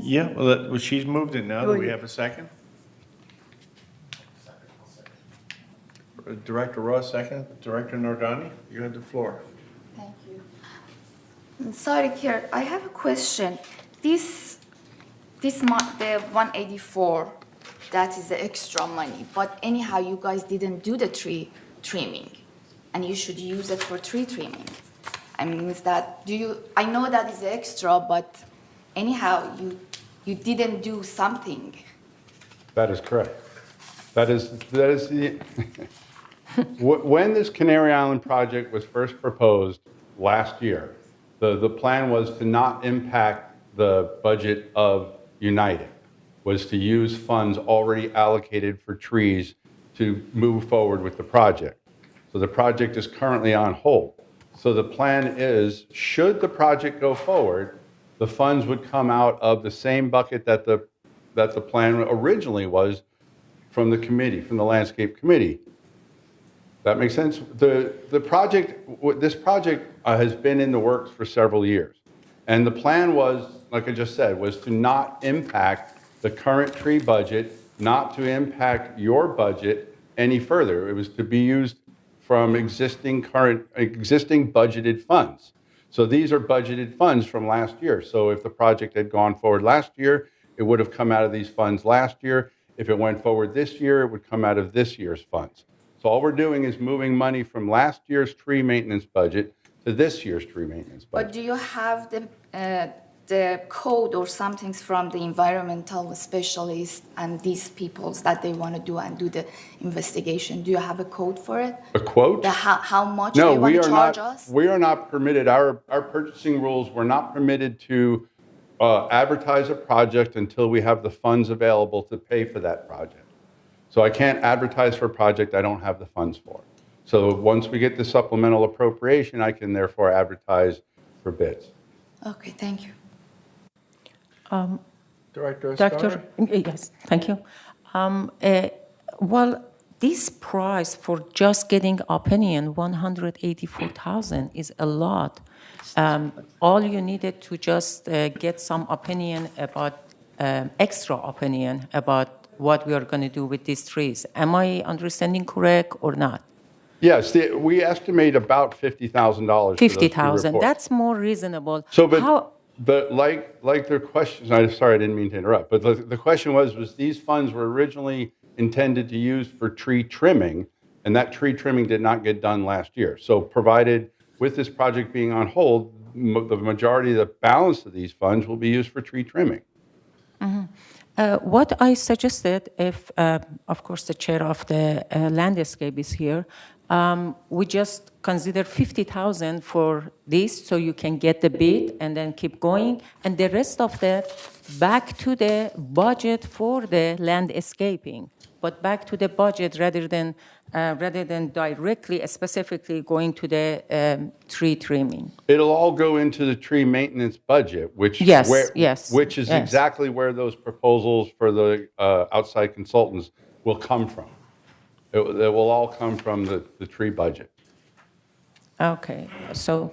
Yeah, well, she's moved it now. Do we have a second? Director Ross, second. Director Nordani, you have the floor. Thank you. Sorry, Chair, I have a question. This month, the 184, that is the extra money, but anyhow, you guys didn't do the tree trimming, and you should use it for tree trimming. I mean, is that, I know that is extra, but anyhow, you didn't do something. That is correct. That is the, when this Canary Island project was first proposed last year, the plan was to not impact the budget of United, was to use funds already allocated for trees to move forward with the project. So the project is currently on hold. So the plan is, should the project go forward, the funds would come out of the same bucket that the plan originally was from the committee, from the landscape committee. That makes sense? This project has been in the works for several years. And the plan was, like I just said, was to not impact the current tree budget, not to impact your budget any further. It was to be used from existing budgeted funds. So these are budgeted funds from last year. So if the project had gone forward last year, it would have come out of these funds last year. If it went forward this year, it would come out of this year's funds. So all we're doing is moving money from last year's tree maintenance budget to this year's tree maintenance budget. But do you have the code or something from the environmental specialists and these peoples that they want to do and do the investigation? Do you have a code for it? A quote? How much No, they want we to are charge not. us? We are not permitted. Our purchasing rules, we're not permitted to advertise a project until we have the funds available to pay for that project. So I can't advertise for a project I don't have the funds for. So once we get the supplemental appropriation, I can therefore advertise for bids. Okay, thank you. Director Doctor, yes, thank you. Well, this price for just getting opinion, 184,000, is a lot. All you needed to just get some opinion about, extra opinion about what we are going to do with these trees. Am I understanding correct or not? Yes, we estimate about $50,000. 50,000, that's more reasonable. So, but like the question, sorry, I didn't mean to interrupt, but the question was these funds were originally intended to use for tree trimming, and that tree trimming did not get done last year. So provided with this project being on hold, the majority of the balance of these funds will be used for tree trimming. Mm-hmm. What I suggested, if, of course, the chair of the landscape is here, we just consider 50,000 for this, so you can get the bid and then keep going, and the rest of that back to the budget for the landscaping, but back to the budget rather than directly, specifically going to the tree trimming. It'll all go into the tree maintenance budget, which is exactly where those proposals for the outside consultants will come from. It will all come from the tree budget. Okay, so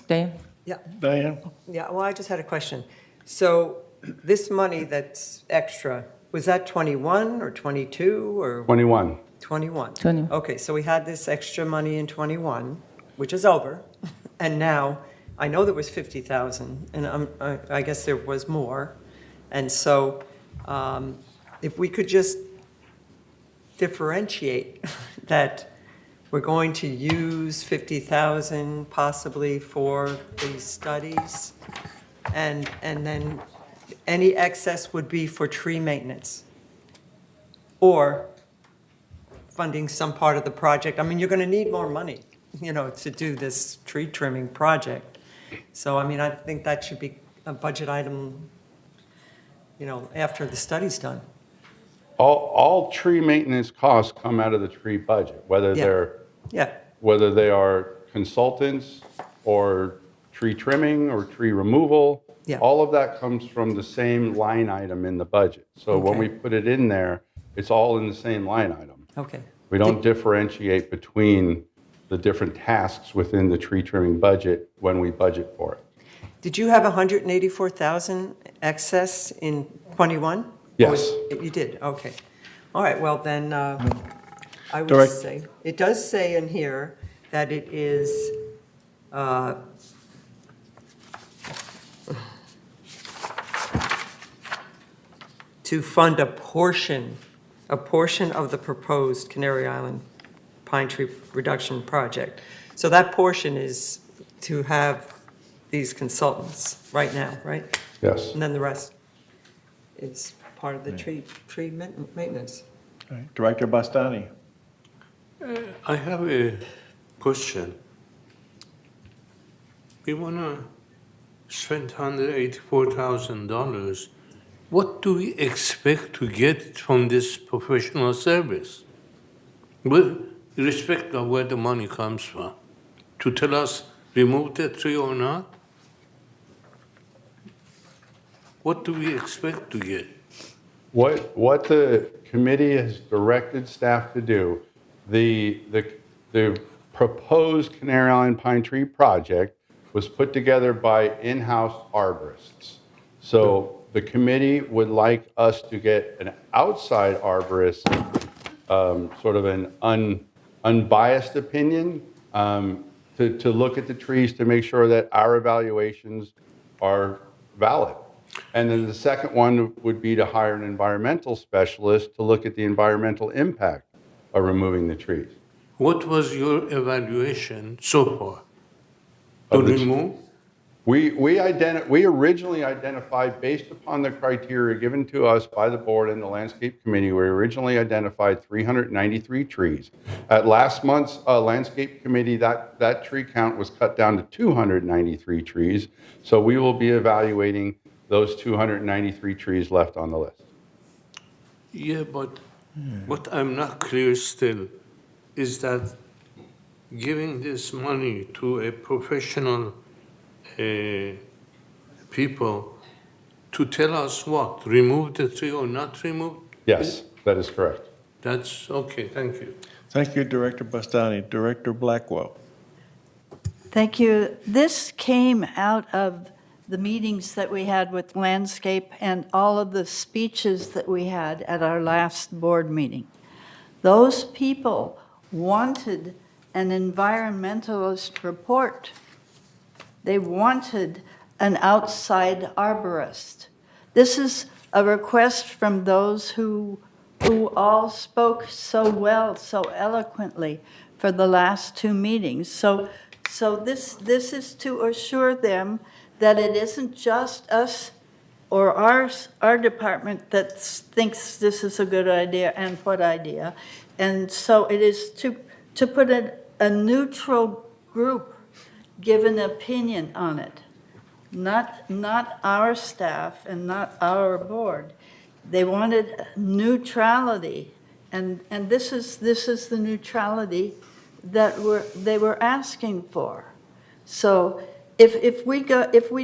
Diane? Yeah. Diane? Yeah, well, I just had a question. So this money that's extra, was that 21 or 22 or? 21. 21. 21. Okay, so we had this extra money in 21, which is over, and now I know there was 50,000, and I guess there was more, and so if we could just differentiate that we're going to use 50,000 possibly for these studies, and then any excess would be for tree maintenance, or funding some part of the project. I mean, you're going to need more money, to do this tree trimming project. So, I mean, I think that should be a budget item, after the study's done. All tree maintenance costs come out of the tree budget, whether they are consultants or tree trimming or tree removal. Yeah. All of that comes from the same line item in the budget. So when Okay. we put it in there, it's all in the same line item. Okay. We don't differentiate between the different tasks within the tree trimming budget when we budget for it. Did you have 184,000 excess in '21? Yes. You did, okay. All right, well then, I would Direct- say, it does say in here that it is, to fund a portion of the proposed Canary Island pine tree reduction project. So that portion is to have these consultants right now, right? Yes. And then the rest is part of the tree maintenance. All right. Director Bastani. I have a question. We want to spend $184,000. What do we expect to get from this professional service? With respect of where the money comes from, to tell us remove the tree or not? What do we expect to get? What the committee has directed staff to do, the proposed Canary Island Pine Tree project was put together by in-house arborists. So the committee would like us to get an outside arborist, sort of an unbiased opinion, to look at the trees to make sure that our evaluations are valid. And then the second one would be to hire an environmental specialist to look at the environmental impact of removing the trees. What was your evaluation so far? To Of the- remove? We originally identified, based upon the criteria given to us by the board and the landscape committee, we originally identified 393 trees. At last month's landscape committee, that tree count was cut down to 293 trees. So we will be evaluating those 293 trees left on the list. Yeah, but what I'm not clear still is that giving this money to a professional people to tell us what, remove the tree or not remove? Yes, that is correct. That's okay, thank you. Thank you, Director Bastani. Director Blackwell. Thank you. This came out of the meetings that we had with landscape and all of the speeches that we had at our last board meeting. Those people wanted an environmentalist report. They wanted an outside arborist. This is a request from those who all spoke so well, so eloquently for the last two meetings. So this is to assure them that it isn't just us or our department that thinks this is a good idea and what idea. And so it is to put a neutral group give an opinion on it, not our staff and not our board. They wanted neutrality, and this is the neutrality that they were asking for. So if we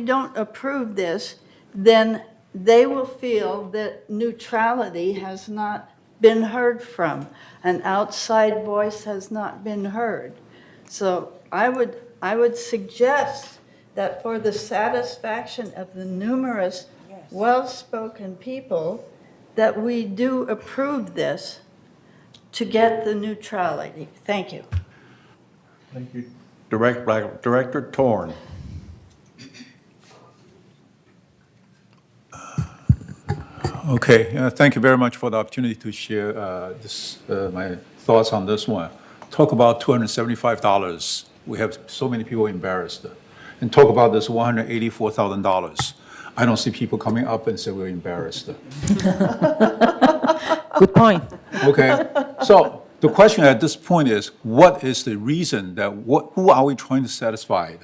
don't approve this, then they will feel that neutrality has not been heard from. An outside voice has not been heard. So I would suggest that for the satisfaction of the numerous well-spoken people, that we do approve this to get the neutrality. Thank you. Thank you. Director Torn. Okay, thank you very much for the opportunity to share my thoughts on this one. Talk about $275. We have so many people embarrassed. And talk about this $184,000. I don't see people coming up and say we're embarrassed. Good point. Okay, so the question at this point is, what is the reason that, who are we trying to satisfy?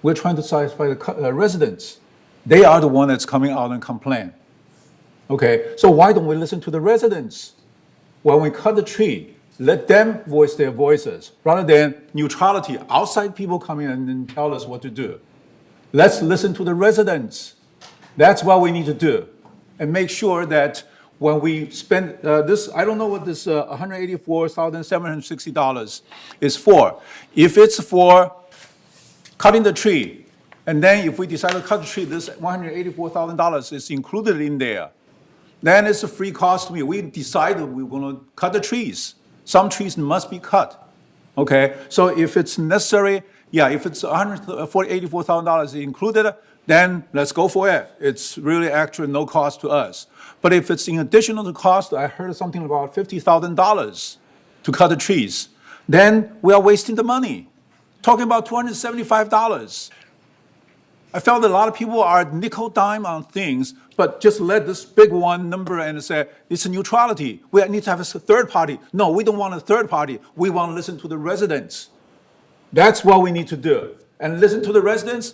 We're trying to satisfy the residents. They are the one that's coming out and complain. Okay, so why don't we listen to the residents? When we cut the tree, let them voice their voices, rather than neutrality, outside people coming in and tell us what to do. Let's listen to the residents. That's what we need to do. And make sure that when we spend this, I don't know what this $184,760 is for. If it's for cutting the tree, and then if we decide to cut the tree, this $184,000 is included in there. Then it's a free cost to me. We decided we're going to cut the trees. Some trees must be cut. Okay, so if it's necessary, yeah, if it's $184,000 included, then let's go for it. It's really actually no cost to us. But if it's in addition to the cost, I heard something about $50,000 to cut the trees, then we are wasting the money. Talking about $275. I felt that a lot of people are nickel dime on things, but just let this big one number and say, it's a neutrality. We need to have a third party. No, we don't want a third party. We want to listen to the residents. That's what we need to do. And listen to the residents.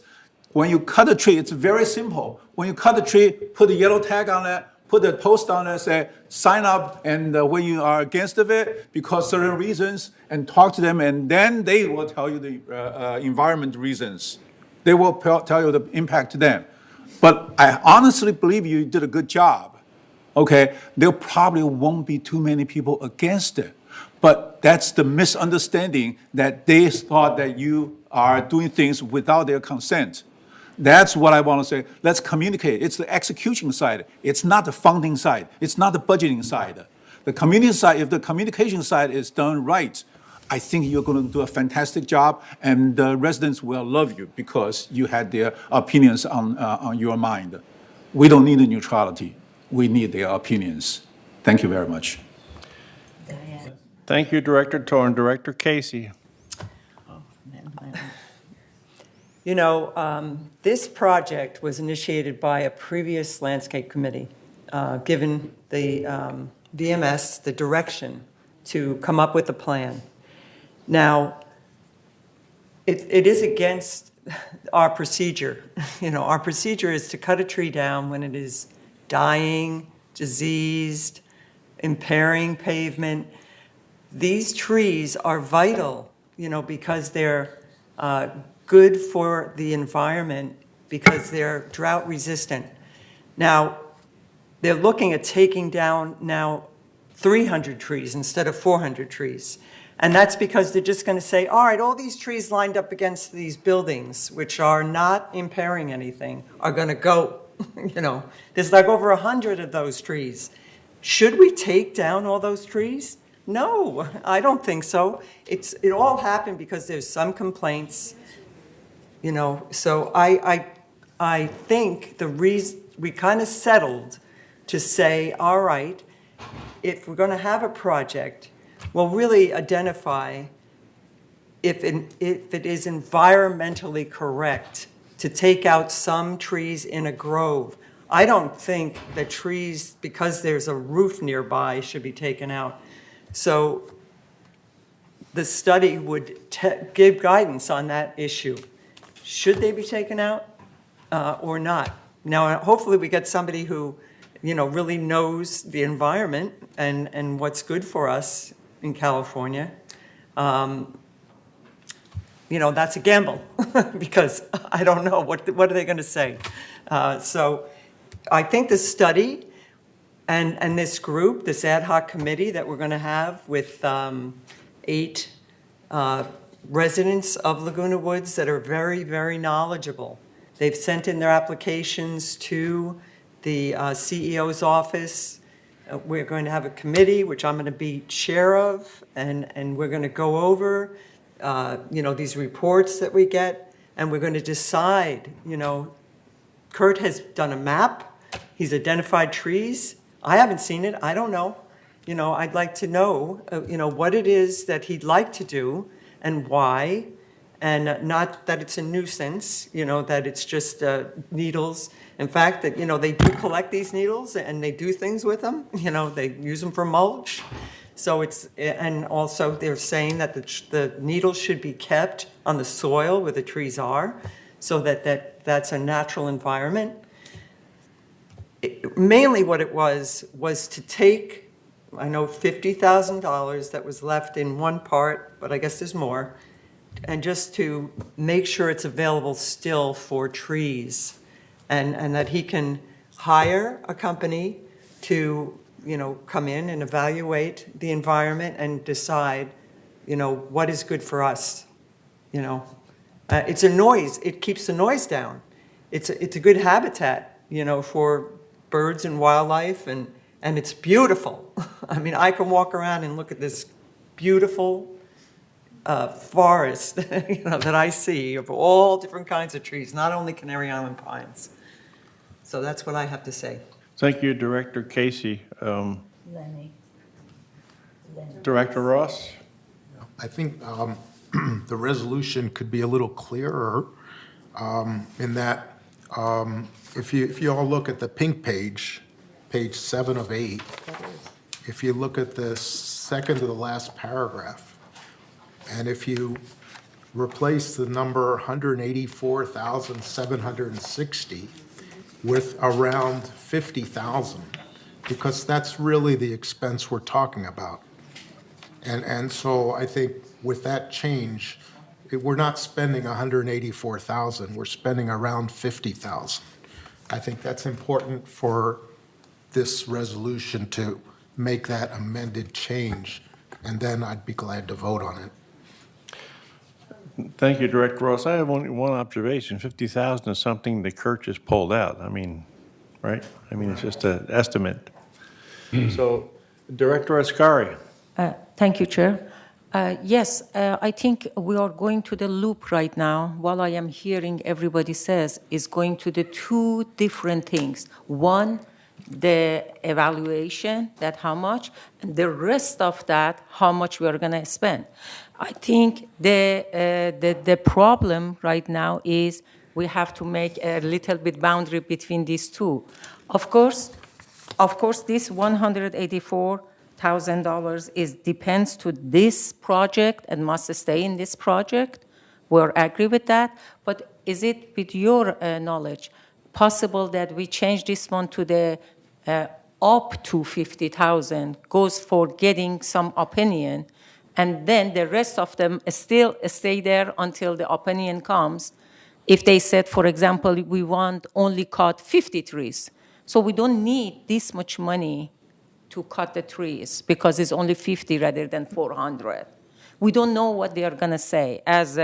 When you cut a tree, it's very simple. When you cut a tree, put a yellow tag on it, put a post on it, say, sign up, and when you are against of it, because certain reasons, and talk to them, and then they will tell you the environment reasons. They will tell you the impact to them. But I honestly believe you did a good job. Okay, there probably won't be too many people against it. But that's the misunderstanding that they thought that you are doing things without their consent. That's what I want to say. Let's communicate. It's the execution side. It's not the funding side. It's not the budgeting side. The community side, if the communication side is done right, I think you're going to do a fantastic job, and the residents will love you because you had their opinions on your mind. We don't need a neutrality. We need their opinions. Thank you very much. Thank you, Director Torn. Director Casey. You know, this project was initiated by a previous landscape committee, given the VMS the direction to come up with a plan. Now, it is against our procedure. You know, our procedure is to cut a tree down when it is dying, diseased, impairing pavement. These trees are vital, you know, because they're good for the environment, because they're drought resistant. Now, they're looking at taking down now 300 trees instead of 400 trees. And that's because they're just going to say, all right, all these trees lined up against these buildings, which are not impairing anything, are going to go. You know, there's like over 100 of those trees. Should we take down all those trees? No, I don't think so. It all happened because there's some complaints, you know. So I think the reason we kind of settled to say, all right, if we're going to have a project, we'll really identify if it is environmentally correct to take out some trees in a grove. I don't think that trees, because there's a roof nearby, should be taken out. So the study would give guidance on that issue. Should they be taken out or not? Now, hopefully we get somebody who, you know, really knows the environment and what's good for us in California. You know, that's a gamble because I don't know what are they going to say. So I think the study and this group, this ad hoc committee that we're going to have with 8 residents of Laguna Woods that are very, very knowledgeable. They've sent in their applications to the CEO's office. We're going to have a committee, which I'm going to be chair of, and we're going to go over, you know, these reports that we get, and we're going to decide, you know, Kurt has done a map. He's identified trees. I haven't seen it. I don't know. You know, I'd like to know, you know, what it is that he'd like to do and why, and not that it's a nuisance, you know, that it's just needles. In fact, that, you know, they do collect these needles and they do things with them. You know, they use them for mulch. So it's, and also they're saying that the needles should be kept on the soil where the trees are, so that's a natural environment. Mainly what it was to take, I know $50,000 that was left in one part, but I guess there's more, and just to make sure it's available still for trees, and that he can hire a company to, come in and evaluate the environment and decide, what is good for us, It's a noise, it keeps the noise down. It's a good habitat, for birds and wildlife, and it's beautiful. I mean, I can walk around and look at this beautiful forest, that I see of all different kinds of trees, not only Canary Island pines. So that's what I have to say. Thank you, Director Casey. Lenny. Director Ross? I think the resolution could be a little clearer in that if you all look at the pink page, page 7 of 8, if you look at the second to the last paragraph, and if you replace the number 184,760 with around 50,000, because that's really the expense we're talking about. And so I think with that change, we're not spending 184,000, we're spending around 50,000. I think that's important for this resolution to make that amended change, and then I'd be glad to vote on it. Thank you, Director Ross. I have only one observation. 50,000 is something the Kirk just pulled out. I mean, right? I mean, it's just an estimate. So, Director Ascari. Thank you, Chair. Yes, I think we are going to the loop right now. While I am hearing everybody says is going to the two different things. One, the evaluation, that how much, and the rest of that, how much we are going to spend. I think the problem right now is we have to make a little bit boundary between these two. Of course, this $184,000 depends to this project and must stay in this project. We're agree with that. But is it, with your knowledge, possible that we change this one to the up to 50,000 goes for getting some opinion, and then the rest of them still stay there until the opinion comes? If they said, for example, we want only cut 50 trees, so we don't need this much money to cut the trees because it's only 50 rather than 400. We don't know what they are going to say. As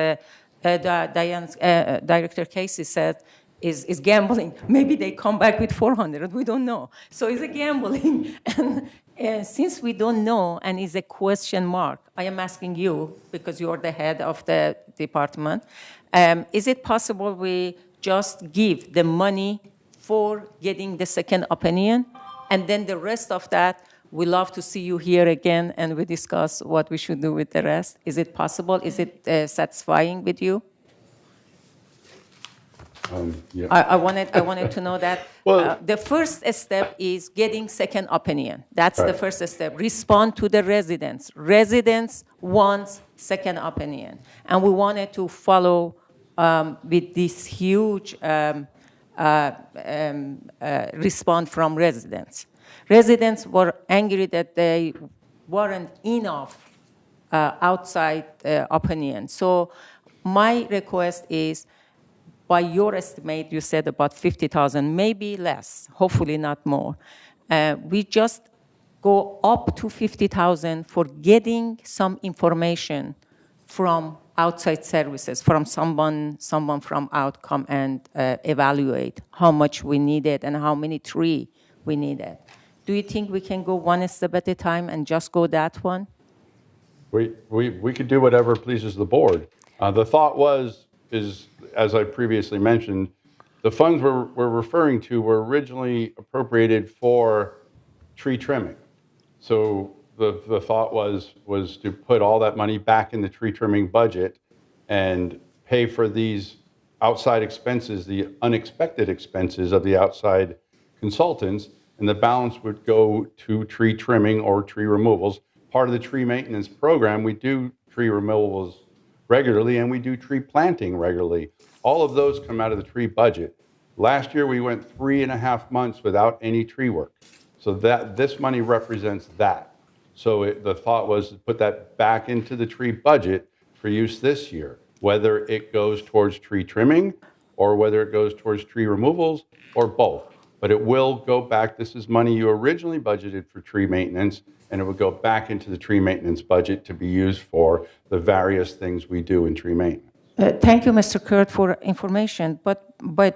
Director Casey said, is gambling. Maybe they come back with 400. We don't know. So it's a gambling. And since we don't know and it's a question mark, I am asking you, because you're the head of the department, is it possible we just give the money for getting the second opinion, and then the rest of that, we love to see you here again and we discuss what we should do with the rest? Is it possible? Is it satisfying with you? Yeah. I wanted to know that. Well, the first step is getting second opinion. That's right. The first step. Respond to the residents. Residents want second opinion. And we wanted to follow with this huge response from residents. Residents were angry that they weren't enough outside opinion. So my request is, by your estimate, you said about 50,000, maybe less, hopefully not more. We just go up to 50,000 for getting some information from outside services, from someone from out come and evaluate how much we needed and how many trees we needed. Do you think we can go one step at a time and just go that one? We could do whatever pleases the board. The thought is, as I previously mentioned, the funds we're referring to were originally appropriated for tree trimming. So the thought was to put all that money back in the tree trimming budget and pay for these outside expenses, the unexpected expenses of the outside consultants, and the balance would go to tree trimming or tree removals. Part of the tree maintenance program, we do tree removals regularly, and we do tree planting regularly. All of those come out of the tree budget. Last year, we went 3.5 months without any tree work. So this money represents that. So the thought was to put that back into the tree budget for use this year. whether it goes towards tree trimming or whether it goes towards tree removals or both. But it will go back. This is money you originally budgeted for tree maintenance, and it would go back into the tree maintenance budget to be used for the various things we do in tree maintenance. Thank you, Mr. Kurt, for information. But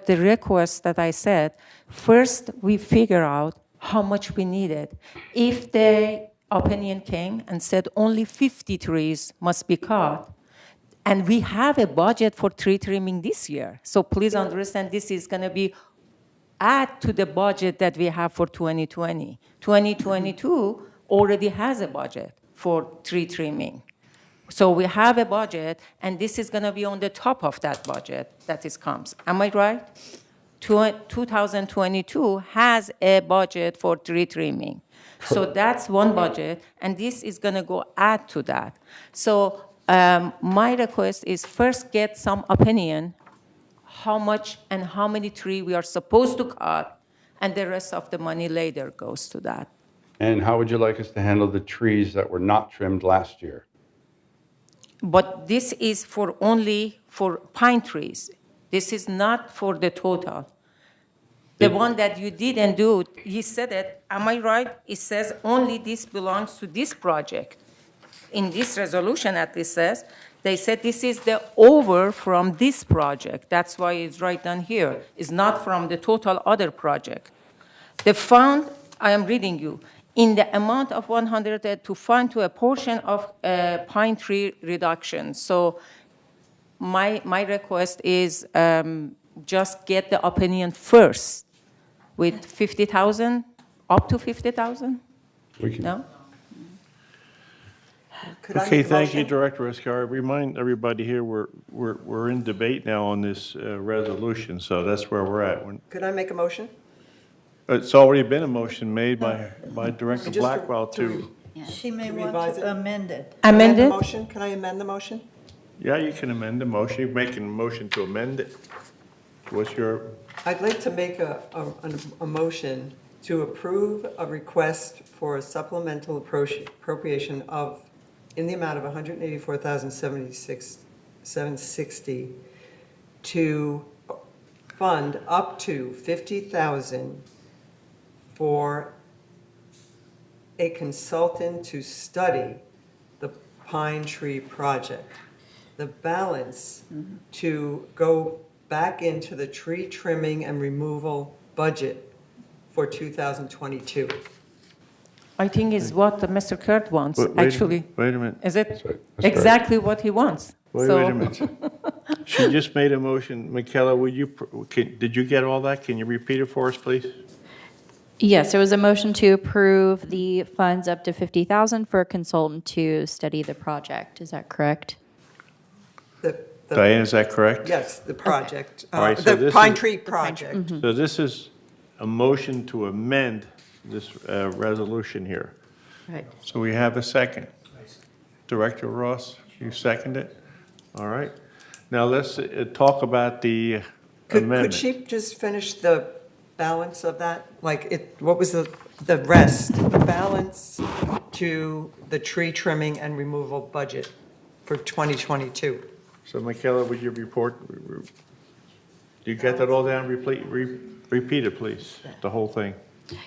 the request that I said, first we figure out how much we needed. If the opinion came and said only 50 trees must be cut, and we have a budget for tree trimming this year, so please understand this is going to be add to the budget that we have for 2020. 2022 already has a budget for tree trimming. So we have a budget, and this is going to be on the top of that budget that is comes. Am I right? 2022 has a budget for tree trimming. So that's one budget, and this is going to go add to that. So my request is first get some opinion, how much and how many trees we are supposed to cut, and the rest of the money later goes to that. And how would you like us to handle the trees that were not trimmed last year? But this is for only for pine trees. This is not for the total. The one that you didn't do, he said it, am I right? It says only this belongs to this project. In this resolution, at least says, they said this is the over from this project. That's why it's right down here. It's not from the total other project. The fund, I am reading you, in the amount of 100 to fund to a portion of pine tree reduction. So my request is just get the opinion first with 50,000, up to 50,000? No? Okay, thank you, Director Escar. Remind everybody here, we're in debate now on this resolution, so that's where we're at. Could I make a motion? It's already been a motion made by Director Just Blackwell to, She may To want revise it. to amend it. Amend the it? motion? Can I amend the motion? yeah, you can amend the motion. You're making a motion to amend it. What's your, I'd like to make a motion to approve a request for a supplemental appropriation of, in the amount of $184,760 to fund up to $50,000 for a consultant to study the pine tree project. The balance to go back into the tree trimming and removal budget for 2022. I think is what Mr. Kurt wants, wait actually. Wait a minute. Is it That's right. exactly what he wants? Wait So- a minute. She just made a motion. Michaela, did you get all that? Can you repeat it for us, please? Yes, there was a motion to approve the funds up to 50,000 for a consultant to study the project. Is that correct? Diane, is that correct? Yes, the project, All right, so the this pine is- tree project. So this is a motion to amend this resolution here. Right. So we have a second. Director Ross, you second it? All right. Now let's talk about the Could amendment. she just finish the balance of that? Like, what was the rest, the balance to the tree trimming and removal budget for 2022? So Michaela, would you report, do you get that all down? Repeat it, please, the whole thing.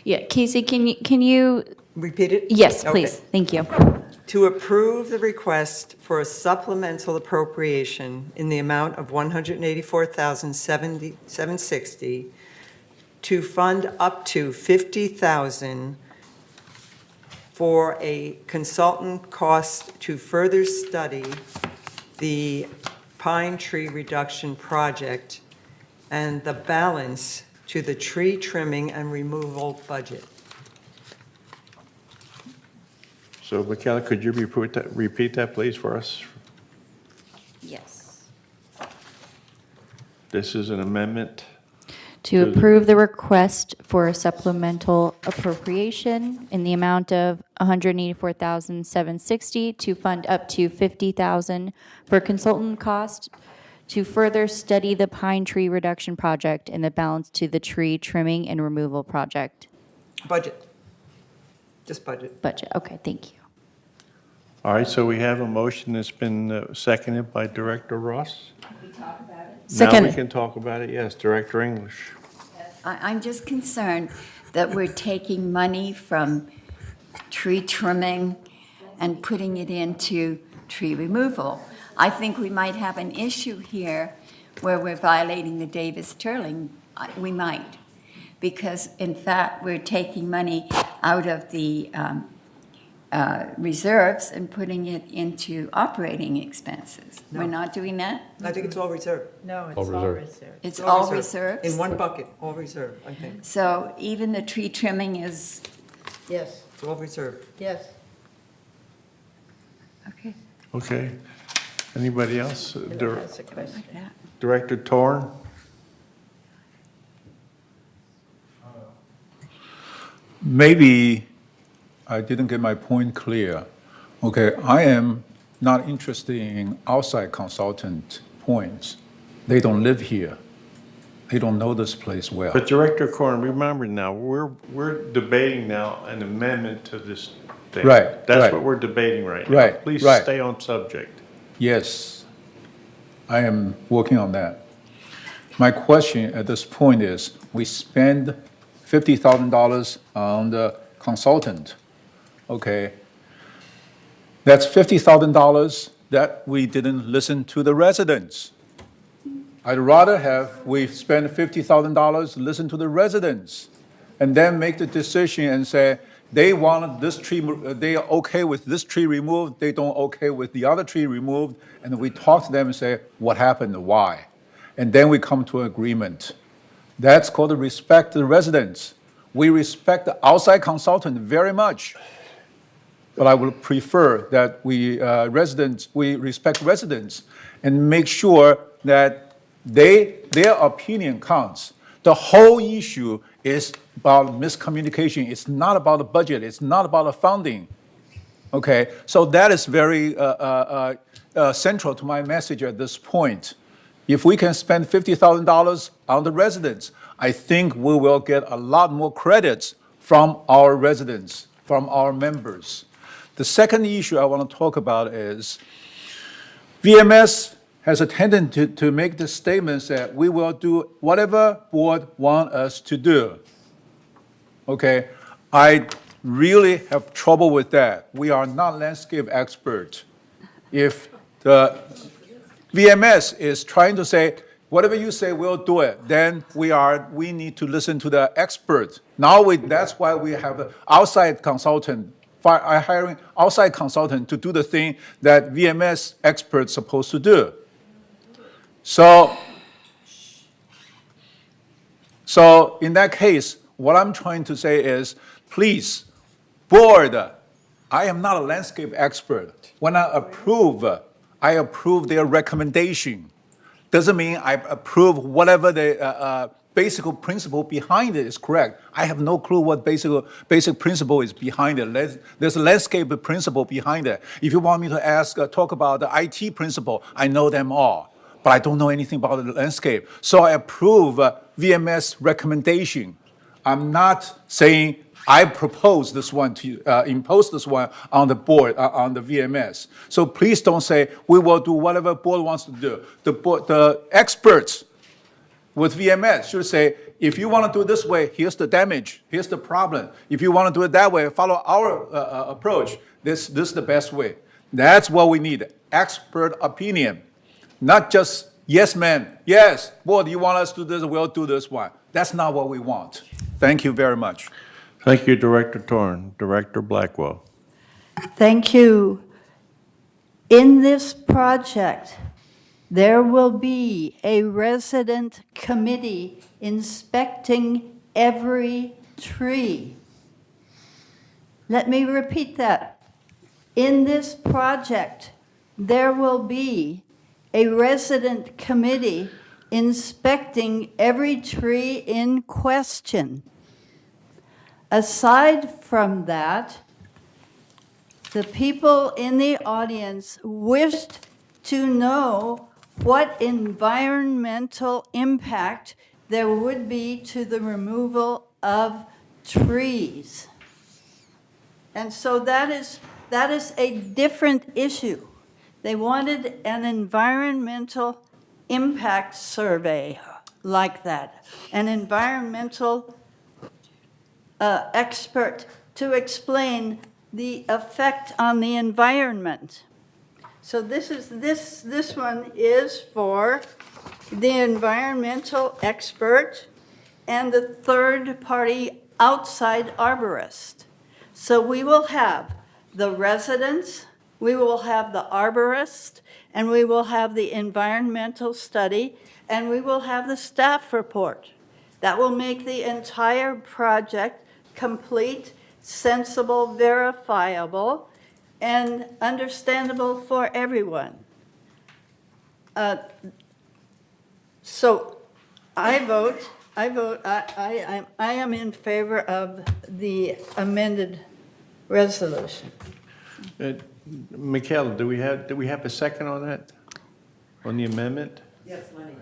Yeah, Casey, can you? Repeat it? Yes, Okay. please. Thank you. To approve the request for a supplemental appropriation in the amount of $184,760 to fund up to $50,000 for a consultant cost to further study the pine tree reduction project and the balance to the tree trimming and removal budget. So Michaela, could you repeat that, please, for us? Yes. This is an amendment. To approve the request for a supplemental appropriation in the amount of $184,760 to fund up to $50,000 for consultant cost to further study the pine tree reduction project and the balance to the tree trimming and removal project. Budget. Just budget. Budget, okay, thank you. All right, so we have a motion that's been seconded by Director Ross. Can we talk about it? Now we Second. can talk about it, yes, Director English. I'm just concerned that we're taking money from tree trimming and putting it into tree removal. I think we might have an issue here where we're violating the Davis-Turling. We might, because in fact, we're taking money out of the reserves and putting it into operating expenses. No. We're not doing that? I think it's all reserved. No, it's All all reserved. reserved. It's all reserves? In one bucket, all reserved, I think. So even the tree trimming is, Yes, It's all reserved. yes. okay, Okay. Anybody else? That's a question. like that. Director Torn? Maybe I didn't get my point clear. Okay, I am not interested in outside consultant points. They don't live here. They don't know this place well. But Director Corn, remember now, we're debating now an amendment to this thing. Right, That's right. what we're debating right now. Right, Please right. stay on subject. Yes, I am working on that. My question at this point is, we spend $50,000 on the consultant, okay? That's $50,000 that we didn't listen to the residents. I'd rather have we spend $50,000, listen to the residents, and then make the decision and say, they want this tree, they are okay with this tree removed, they don't okay with the other tree removed, and we talk to them and say, what happened, why? And then we come to an agreement. That's called respect the residents. We respect the outside consultant very much, but I would prefer that we respect residents and make sure that their opinion counts. The whole issue is about miscommunication. It's not about the budget. It's not about the funding. Okay, so that is very central to my message at this point. If we can spend $50,000 on the residents, I think we will get a lot more credits from our residents, from our members. The second issue I want to talk about is VMS has a tendency to make the statements that we will do whatever board want us to do. Okay, I really have trouble with that. We are not landscape experts. If the VMS is trying to say, whatever you say, we'll do it, then we need to listen to the experts. Now that's why we have an outside consultant, hiring outside consultant to do the thing that VMS experts supposed to do. So in that case, what I'm trying to say is, please, board, I am not a landscape expert. When I approve their recommendation. Doesn't mean I approve whatever the basic principle behind it is correct. I have no clue what basic principle is behind it. There's a landscape principle behind it. If you want me to talk about the IT principle, I know them all, but I don't know anything about the landscape. So I approve VMS recommendation. I'm not saying I propose this one to impose this one on the board, on the VMS. So please don't say we will do whatever board wants to do. The experts with VMS should say, if you want to do it this way, here's the damage, here's the problem. If you want to do it that way, follow our approach. This is the best way. That's what we need, expert opinion, not just yes, ma'am, yes, board, you want us to do this, we'll do this one. That's not what we want. Thank you very much. Thank you, Director Torn. Director Blackwell. Thank you. In this project, there will be a resident committee inspecting every tree. Let me repeat that. In this project, there will be a resident committee inspecting every tree in question. Aside from that, the people in the audience wished to know what environmental impact there would be to the removal of trees. And so that is That is a different issue. They wanted an environmental impact survey like that, an environmental expert to explain the effect on the environment. So this one is for the environmental expert and the third-party outside arborist. So we will have the residents, we will have the arborist, and we will have the environmental study, and we will have the staff report. That will make the entire project complete, sensible, verifiable, and understandable for everyone. So I am in favor of the amended resolution. Michaela, do we have a second on that? On the amendment? Yes, Lenny.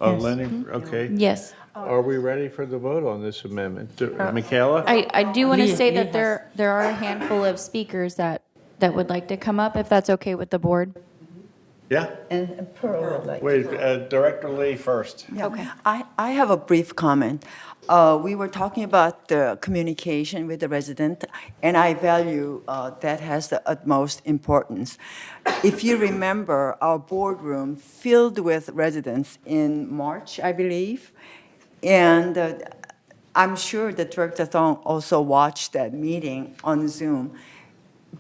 Oh, Yes. Lenny, okay. Yes. Are we ready for the vote on this amendment? Michaela? I do want to Lee- say Lee that there are a handful of speakers that would like to come up, if that's okay with the board. Yeah? And Pearl would like. Wait, Director Lee first. Okay. I have a brief comment. We were talking about the communication with the resident, and I value that has the utmost importance. If you remember, our boardroom filled with residents in March, I believe, and I'm sure that Director Thong also watched that meeting on Zoom.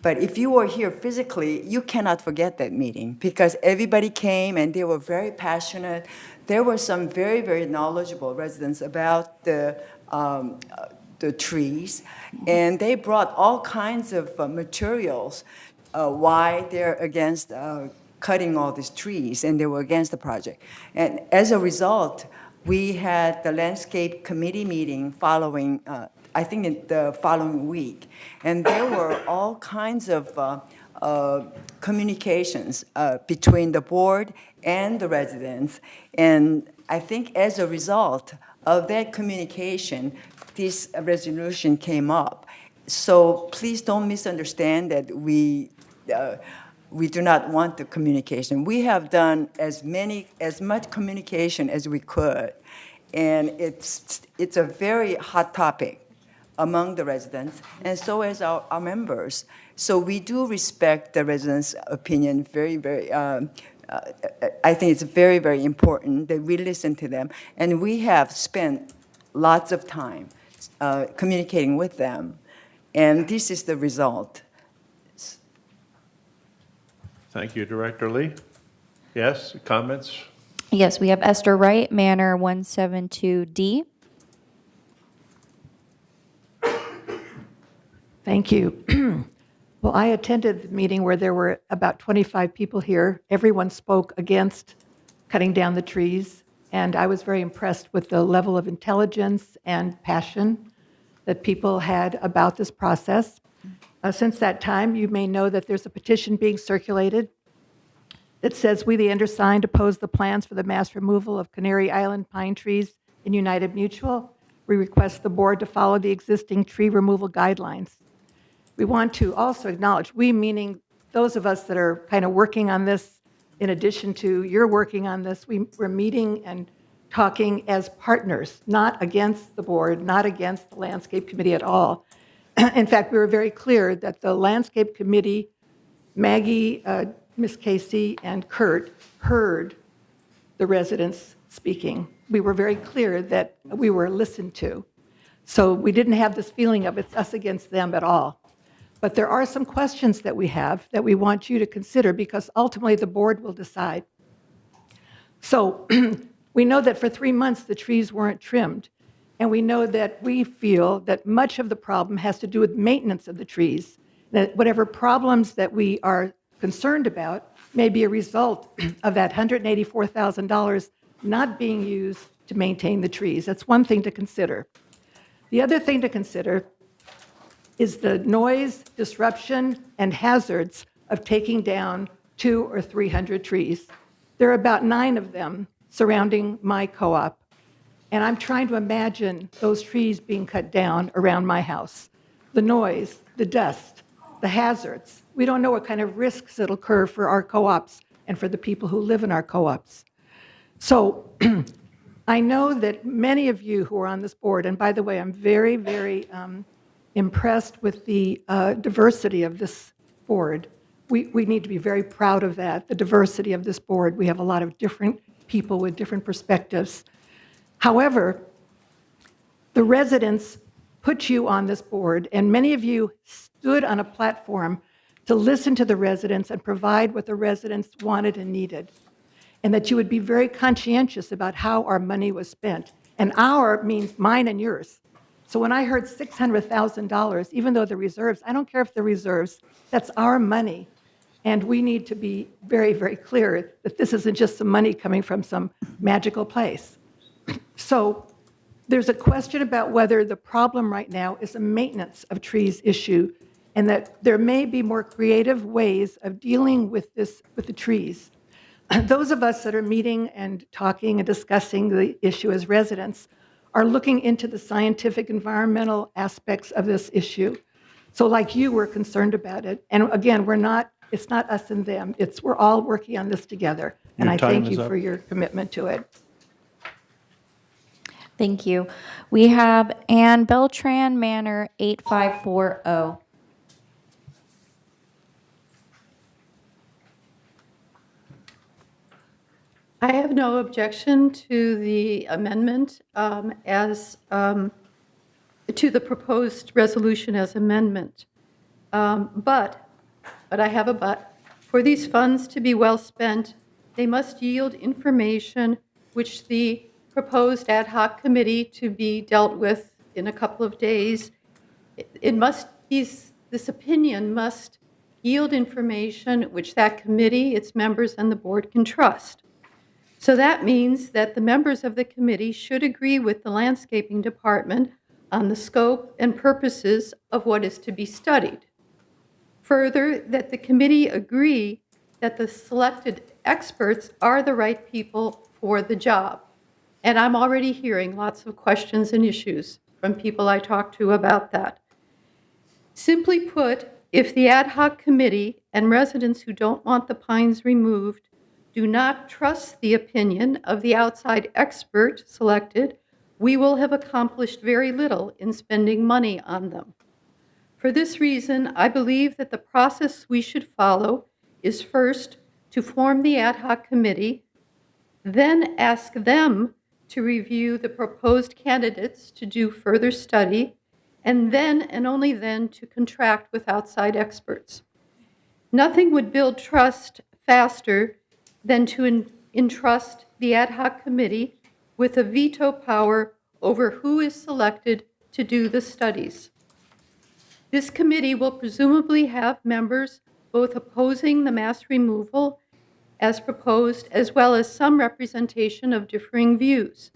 But if you were here physically, you cannot forget that meeting because everybody came and they were very passionate. There were some very, very knowledgeable residents about the trees, and they brought all kinds of materials why they're against cutting all these trees, and they were against the project. And as a result, we had the landscape committee meeting following I think in the following week. And there were all kinds of communications between the board and the residents. And I think as a result of that communication, this resolution came up. So please don't misunderstand that we do not want the communication. We have done as much communication as we could. And it's a very hot topic among the residents, and so as our members. So we do respect the residents' opinion very, very, I think it's very, very important that we listen to them. And we have spent lots of time communicating with them, and this is the result. Thank you, Director Lee. Yes, comments? Yes, we have Esther Wright, Manor 172D. Thank you. Well, I attended the meeting where there were about 25 people here. Everyone spoke against cutting down the trees, and I was very impressed with the level of intelligence and passion that people had about this process. Since that time, you may know that there's a petition being circulated that says, "We, the undersigned, oppose the plans for the mass removal of Canary Island pine trees in United Mutual. We request the board to follow the existing tree removal guidelines." We want to also acknowledge, we meaning those of us that are kind of working on this, in addition to you're working on this, we're meeting and talking as partners, not against the board, not against the landscape committee at all. In fact, we were very clear that the landscape committee, Maggie, Ms. Casey, and Kurt heard the residents speaking. We were very clear that we were listened to. So we didn't have this feeling of it's us against them at all. But there are some questions that we have that we want you to consider because ultimately the board will decide. So we know that for 3 months the trees weren't trimmed. And we know that we feel that much of the problem has to do with maintenance of the trees. That whatever problems that we are concerned about may be a result of that $184,000 not being used to maintain the trees. That's one thing to consider. The other thing to consider is the noise, disruption, and hazards of taking down 200 or 300 trees. There are about 9 of them surrounding my co-op. And I'm trying to imagine those trees being cut down around my house. The noise, the dust, the hazards. We don't know what kind of risks it'll occur for our co-ops and for the people who live in our co-ops. So I know that many of you who are on this board, and by the way, I'm very, very impressed with the diversity of this board. We need to be very proud of that, the diversity of this board. We have a lot of different people with different perspectives. However, the residents put you on this board, and many of you stood on a platform to listen to the residents and provide what the residents wanted and needed, and that you would be very conscientious about how our money was spent. And our means mine and yours. So when I heard $600,000, even though the reserves, I don't care if the reserves, that's our money. And we need to be very, very clear that this isn't just some money coming from some magical place. So there's a question about whether the problem right now is a maintenance of trees issue, and that there may be more creative ways of dealing with this, with the trees. Those of us that are meeting and talking and discussing the issue as residents are looking into the scientific environmental aspects of this issue. So like you, we're concerned about it. And again, it's not us and them. We're all working on this together. And I thank you for your commitment to it. Thank you. We have Ann Beltran, Manor 8540. I have no objection to the amendment to the proposed resolution as amendment. But I have a but. For these funds to be well spent, they must yield information which the proposed ad hoc committee to be dealt with in a couple of days, this opinion must yield information which that committee, its members, and the board can trust. So that means that the members of the committee should agree with the landscaping department on the scope and purposes of what is to be studied. Further, that the committee agree that the selected experts are the right people for the job. And I'm already hearing lots of questions and issues from people I talk to about that. Simply put, if the ad hoc committee and residents who don't want the pines removed do not trust the opinion of the outside expert selected, we will have accomplished very little in spending money on them. For this reason, I believe that the process we should follow is first to form the ad hoc committee, then ask them to review the proposed candidates to do further study, and then and only then to contract with outside experts. Nothing would build trust faster than to entrust the ad hoc committee with a veto power over who is selected to do the studies. This committee will presumably have members both opposing the mass removal as proposed, as well as some representation of differing views.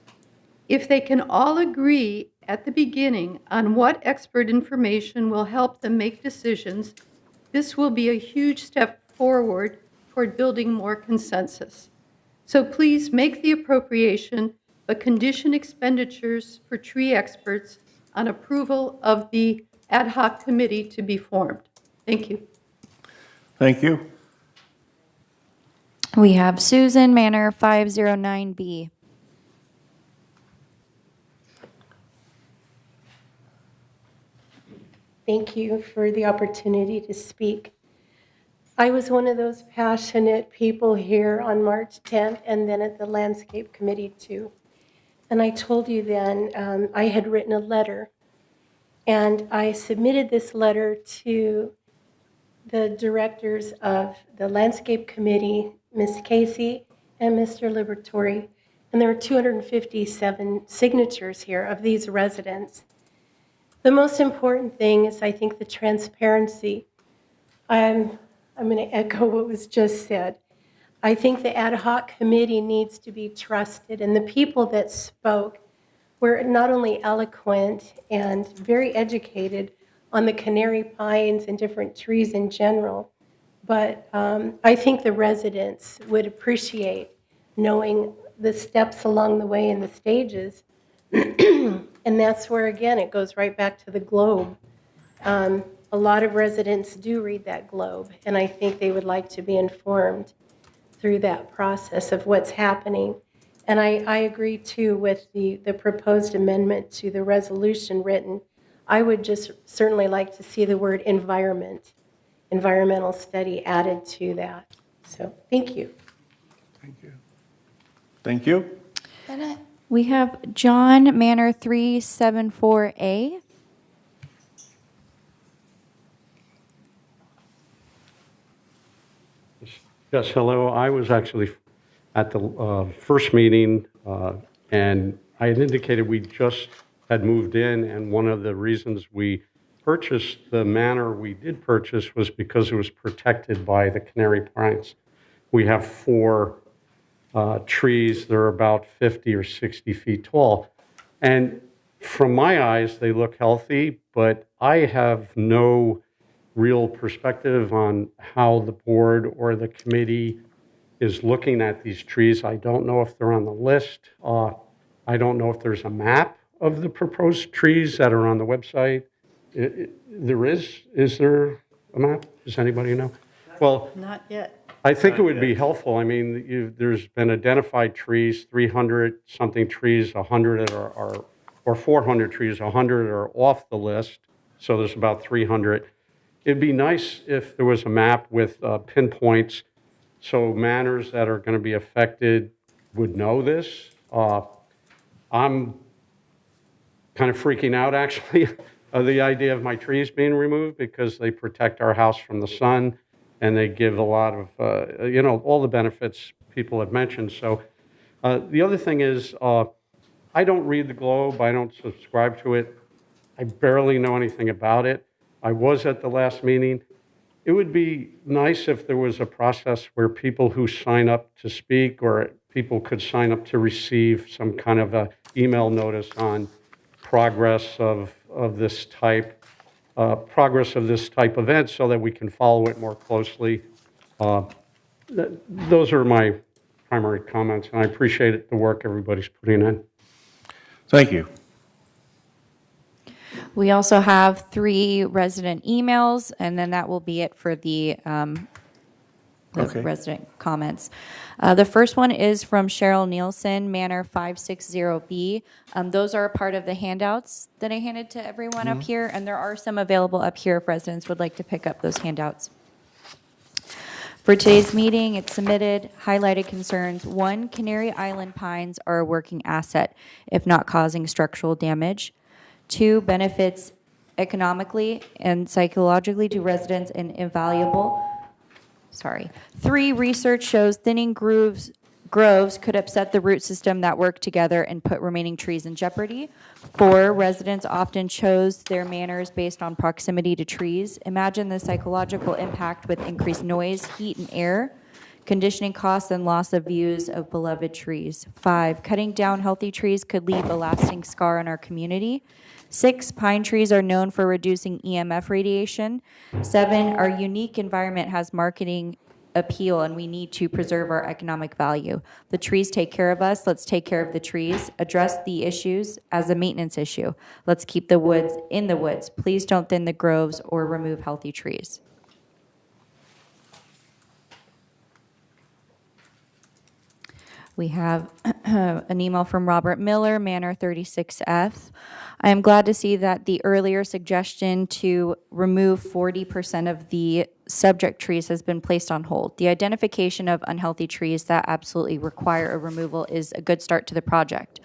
If they can all agree at the beginning on what expert information will help them make decisions, this will be a huge step forward toward building more consensus. So please make the appropriation, but condition expenditures for tree experts on approval of the ad hoc committee to be formed. Thank you. Thank you. We have Susan, Manor 509B. Thank you for the opportunity to speak. I was one of those passionate people here on March 10th and then at the Landscape Committee too. And I told you then I had written a letter, and I submitted this letter to the directors of the Landscape Committee, Ms. Casey and Mr. Liberatore, and there were 257 signatures here of these residents. The most important thing is, I think, the transparency. I'm going to echo what was just said. I think the ad hoc committee needs to be trusted, and the people that spoke were not only eloquent and very educated on the canary pines and different trees in general, but I think the residents would appreciate knowing the steps along the way and the stages. And that's where, again, it goes right back to the globe. a lot of residents do read that globe, and I think they would like to be informed through that process of what's happening. And I agree too with the proposed amendment to the resolution written. I would just certainly like to see the word environmental study added to that. So thank you. Thank you. We have John Manor 374A. Yes, hello. I was actually at the first meeting, and I had indicated we just had moved in, and one of the reasons we purchased the manor we did purchase was because it was protected by the Canary Pines. We have 4 trees. They're about 50 or 60 feet tall. And from my eyes, they look healthy, but I have no real perspective on how the board or the committee is looking at these trees. I don't know if they're on the list. I don't know if there's a map of the proposed trees that are on the website. There is there a map? Does anybody know? Well, Not yet. I think it would be helpful. I mean, there's been identified trees, 300 something trees, 100 are or 400 trees, 100 are off the list. So there's about 300. It'd be nice if there was a map with pinpoints so manors that are going to be affected would know this. I'm kind of freaking out, actually, of the idea of my trees being removed because they protect our house from the sun and they give a lot of, all the benefits people have mentioned. So the other thing is, I don't read the Globe. I don't subscribe to it. I barely know anything about it. I was at the last meeting. It would be nice if there was a process where people who sign up to speak or people could sign up to receive some kind of a email notice on progress of this type event so that we can follow it more closely. Those are my primary comments, and I appreciate the work everybody's putting in. Thank you. We also have 3 resident emails, and then that will be it for the Okay. resident comments. The first one is from Cheryl Nielsen, Manor 560B. Those are a part of the handouts that I handed to everyone up here, and there are some available up here if residents would like to pick up those handouts. For today's meeting, it's submitted highlighted concerns. 1, Canary Island pines are a working asset, if not causing structural damage. 2, benefits economically and psychologically to residents and invaluable. 3, research shows thinning groves could upset the root system that work together and put remaining trees in jeopardy. 4, residents often chose their manors based on proximity to trees. Imagine the psychological impact with increased noise, heat, and air, conditioning costs, and loss of views of beloved trees. 5, cutting down healthy trees could leave a lasting scar on our community. 6, pine trees are known for reducing EMF radiation. 7, our unique environment has marketing appeal and we need to preserve our economic value. The trees take care of us. Let's take care of the trees. Address the issues as a maintenance issue. Let's keep the woods in the woods. Please don't thin the groves or remove healthy trees. We have an email from Robert Miller, Manor 36F. I am glad to see that the earlier suggestion to remove 40% of the subject trees has been placed on hold. The identification of unhealthy trees that absolutely require a removal is a good start to the project.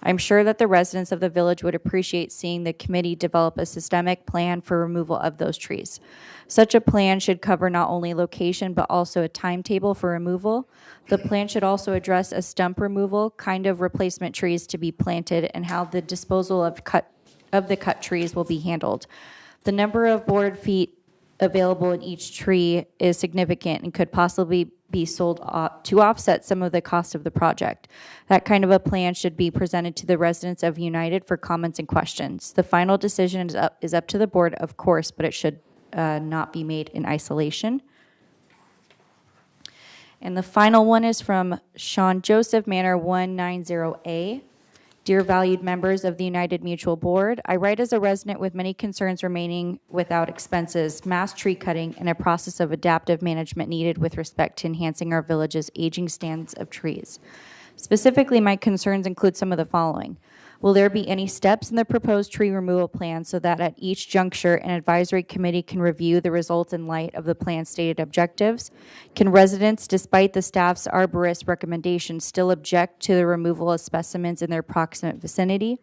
I'm sure that the residents of the village would appreciate seeing the committee develop a systemic plan for removal of those trees. Such a plan should cover not only location, but also a timetable for removal. The plan should also address a stump removal, kind of replacement trees to be planted, and how the disposal of the cut trees will be handled. The number of board feet available in each tree is significant and could possibly be sold to offset some of the cost of the project. That kind of a plan should be presented to the residents of United for comments and questions. The final decision is up to the board, of course, but it should not be made in isolation. And the final one is from Sean Joseph, Manor 190A. Dear valued members of the United Mutual Board, I write as a resident with many concerns remaining without expenses, mass tree cutting, and a process of adaptive management needed with respect to enhancing our village's aging stands of trees. Specifically, my concerns include some of the following. Will there be any steps in the proposed tree removal plan so that at each juncture an advisory committee can review the results in light of the plan's stated objectives? Can residents, despite the staff's arborist recommendations, still object to the removal of specimens in their proximate vicinity?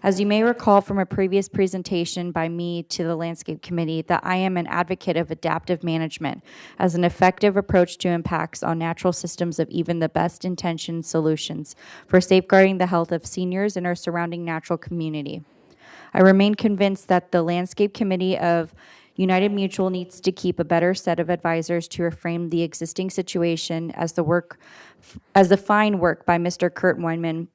As you may recall from a previous presentation by me to the Landscape Committee, that I am an advocate of adaptive management as an effective approach to impacts on natural systems of even the best intentioned solutions for safeguarding the health of seniors and our surrounding natural community. I remain convinced that the Landscape Committee of United Mutual needs to keep a better set of advisors to reframe the existing situation as the fine work by Mr. Kurt Weinman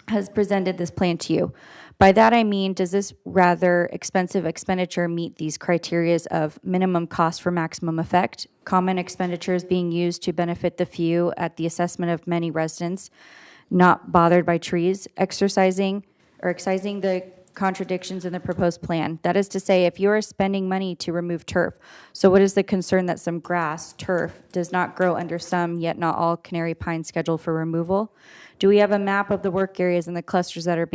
has presented this plan to you. By that I mean, does this rather expensive expenditure meet these criteria of minimum cost for maximum effect, common expenditures being used to benefit the few at the assessment of many residents not bothered by trees, excising the contradictions in the proposed plan? That is to say, if you are spending money to remove turf, so what is the concern that some grass, turf, does not grow under some, yet not all canary pines scheduled for removal? Do we have a map of the work areas and the clusters that are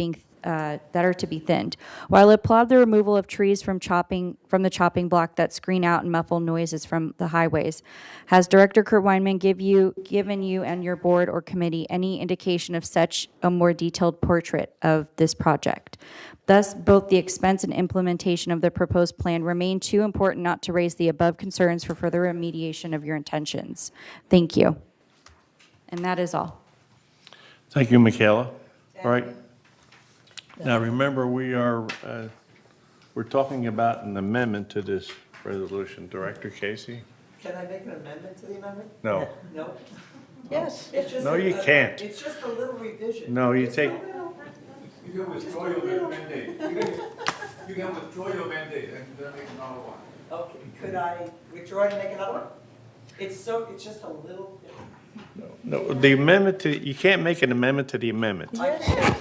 to be thinned? While I applaud the removal of trees from the chopping block that screen out and muffle noises from the highways, has Director Kurt Weinman given you and your board or committee any indication of such a more detailed portrait of this project? Thus, both the expense and implementation of the proposed plan remain too important not to raise the above concerns for further remediation of your intentions. Thank you. And that is all. Thank you, Michaela. All right. Now, remember, we're talking about an amendment to this resolution. Director Casey? Can I make an amendment to the amendment? No. No? Yes. It's just No, you can't. It's just a little revision. No, you take, You can withdraw your mandate. You can withdraw your mandate and then make another one. Okay, could I withdraw and make another one? It's just a little. no, the amendment to, you can't make an amendment to the amendment. Yes, you can.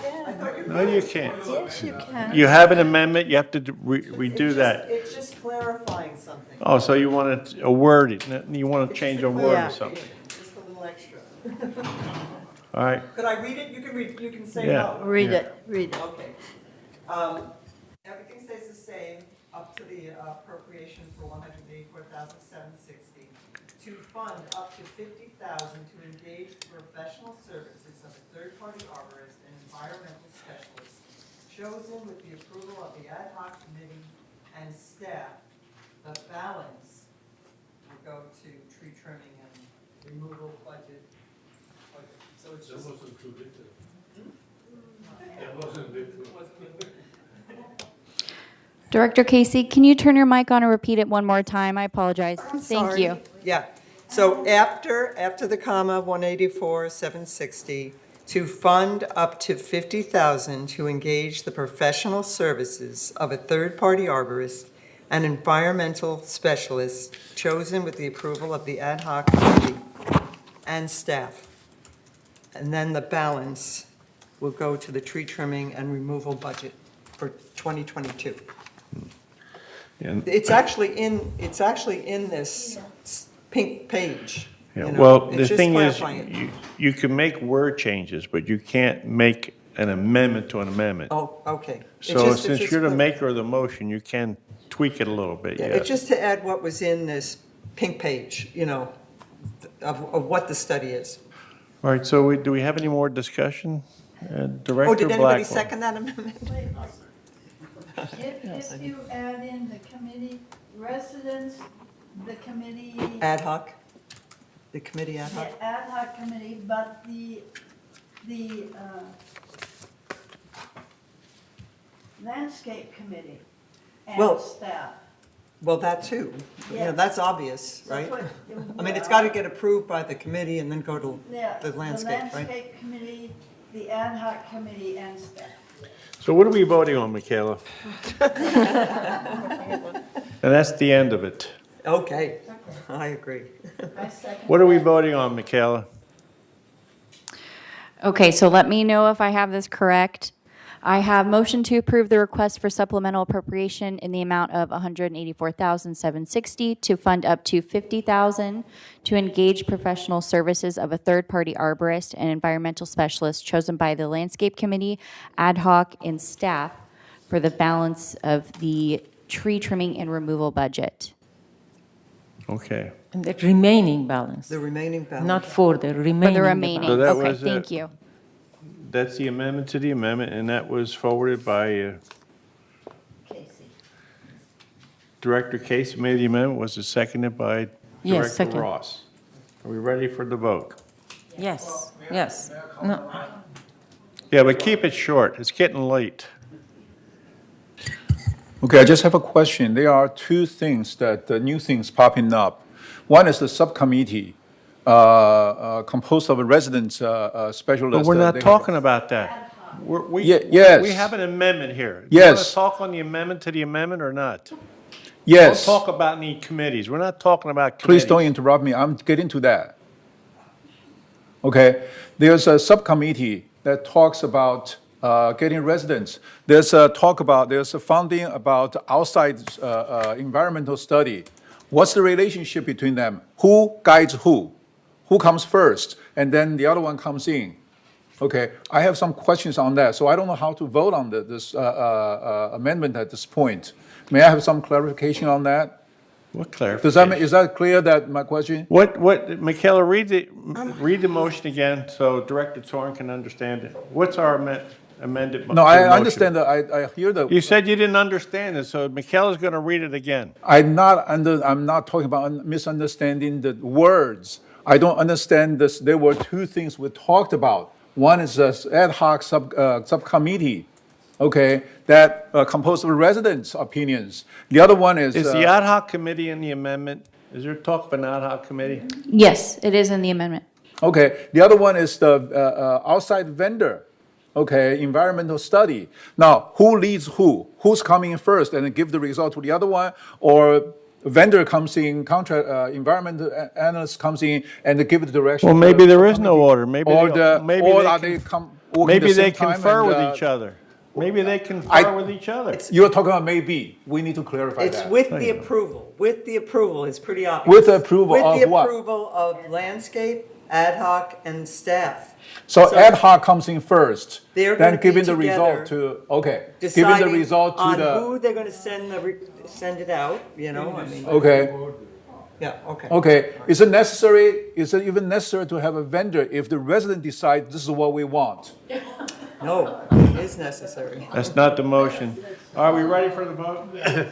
No, you can't. Yes, you can. You have an amendment, you have to redo that. It's just clarifying something. Oh, so you want to word it, you want to change a word Yeah. or something. Just a little extra. All right. Could I read it? You can say Yeah. no. Read Yeah. it, read it. Okay. Everything stays the same up to the appropriation for $184,760 to fund up to $50,000 to engage professional services of a third-party arborist and environmental specialist chosen with the approval of the ad hoc committee and staff. The balance will go to tree trimming and removal budget. So it's just. That wasn't too little. That wasn't little. Director Casey, can you turn your mic on and repeat it one more time? I apologize. Thank you. Yeah, so after the comma, 184,760, to fund up to $50,000 to engage the professional services of a third-party arborist and environmental specialist chosen with the approval of the ad hoc committee and staff. And then the balance will go to the tree trimming and removal budget for 2022. And- It's actually in this pink page. Yeah, you know, well, it's the just thing is, clarifying it. you can make word changes, but you can't make an amendment to an amendment. Oh, okay. It's So just- it's since just you're the clar- maker of the motion, you can tweak it a little bit, Yeah, yes. it's just to add what was in this pink page, of what the study is. All right, so do we have any more discussion? Director Oh, did anybody Blackwell. second that amendment? If you add in the committee residents, the committee. Ad hoc? The committee ad hoc? The ad hoc committee, but the landscape committee Well- and staff. Well, that too. Yeah. That's obvious, right? I mean, it's got to get approved by the committee and then go to Yeah, the landscape, right? The landscape committee, the ad hoc committee and staff. So what are we voting on, Michaela? And that's the end of it. Okay, I agree. I second What are we that. voting on, Michaela? Okay, so let me know if I have this correct. I have motion to approve the request for supplemental appropriation in the amount of $184,760 to fund up to $50,000 to engage professional services of a third-party arborist and environmental specialist chosen by the Landscape Committee, ad hoc, and staff for the balance of the tree trimming and removal budget. Okay. And the remaining balance, The remaining balance. not for the remaining. For the remaining, So that okay, was, thank you. That's the amendment to the amendment, and that was forwarded by Director Casey made the amendment. Was it seconded by Yes, Director second. Ross? Are we ready for the vote? Yes, yes. No, Yeah, but keep it short. It's getting late. Okay, I just have a question. There are two things that, new things popping up. One is the subcommittee, composed of a residents, specialist. But we're that not they- talking about that. yes. We have an amendment here. Yes. You want to talk on the amendment to the amendment or not? Yes. Don't talk about any committees. We're not talking about Please committees. don't interrupt me. I'm getting to that. Okay, there's a subcommittee that talks about getting residents. There's a funding about outside environmental study. What's the relationship between them? Who guides who? Who comes first? And then the other one comes in. Okay, I have some questions on that, so I don't know how to vote on this amendment at this point. May I have some clarification on that? What clarification? Is that clear, that my question? Michaela, read the motion again so Director Torn can understand it. What's our amended? No, I motion? understand that, I hear that. You said you didn't understand it, so Michaela's going to read it again. I'm not talking about misunderstanding the words. I don't understand this. There were two things we talked about. One is this ad hoc subcommittee, okay, that composed of residents' opinions. The other one is. Is the ad hoc committee in the amendment? Is there talk of an ad hoc committee? Yes, it is in the amendment. Okay, the other one is the outside vendor, okay, environmental study. Now, who leads who? Who's coming in first and give the result to the other one? Or vendor comes in, environmental analyst comes in and give the direction. Well, to maybe the there is no subcommittee. order. Maybe Or they, the, maybe or they are can- they come working maybe the they same time confer and, with each other. Maybe they confer with each other. You're talking about maybe. We need to clarify It's that. with the approval. With the approval, it's pretty obvious. With the approval of With the what? approval of landscape, ad hoc, and staff. So ad hoc comes in first, They're then gonna be giving the together result to, okay, giving the Deciding result to on the, who they're gonna send it out, you know, I mean. okay. Yeah, okay. Okay, is it even necessary to have a vendor if the resident decides this is what we want? No, it is necessary. That's not the motion. Are we ready for the vote?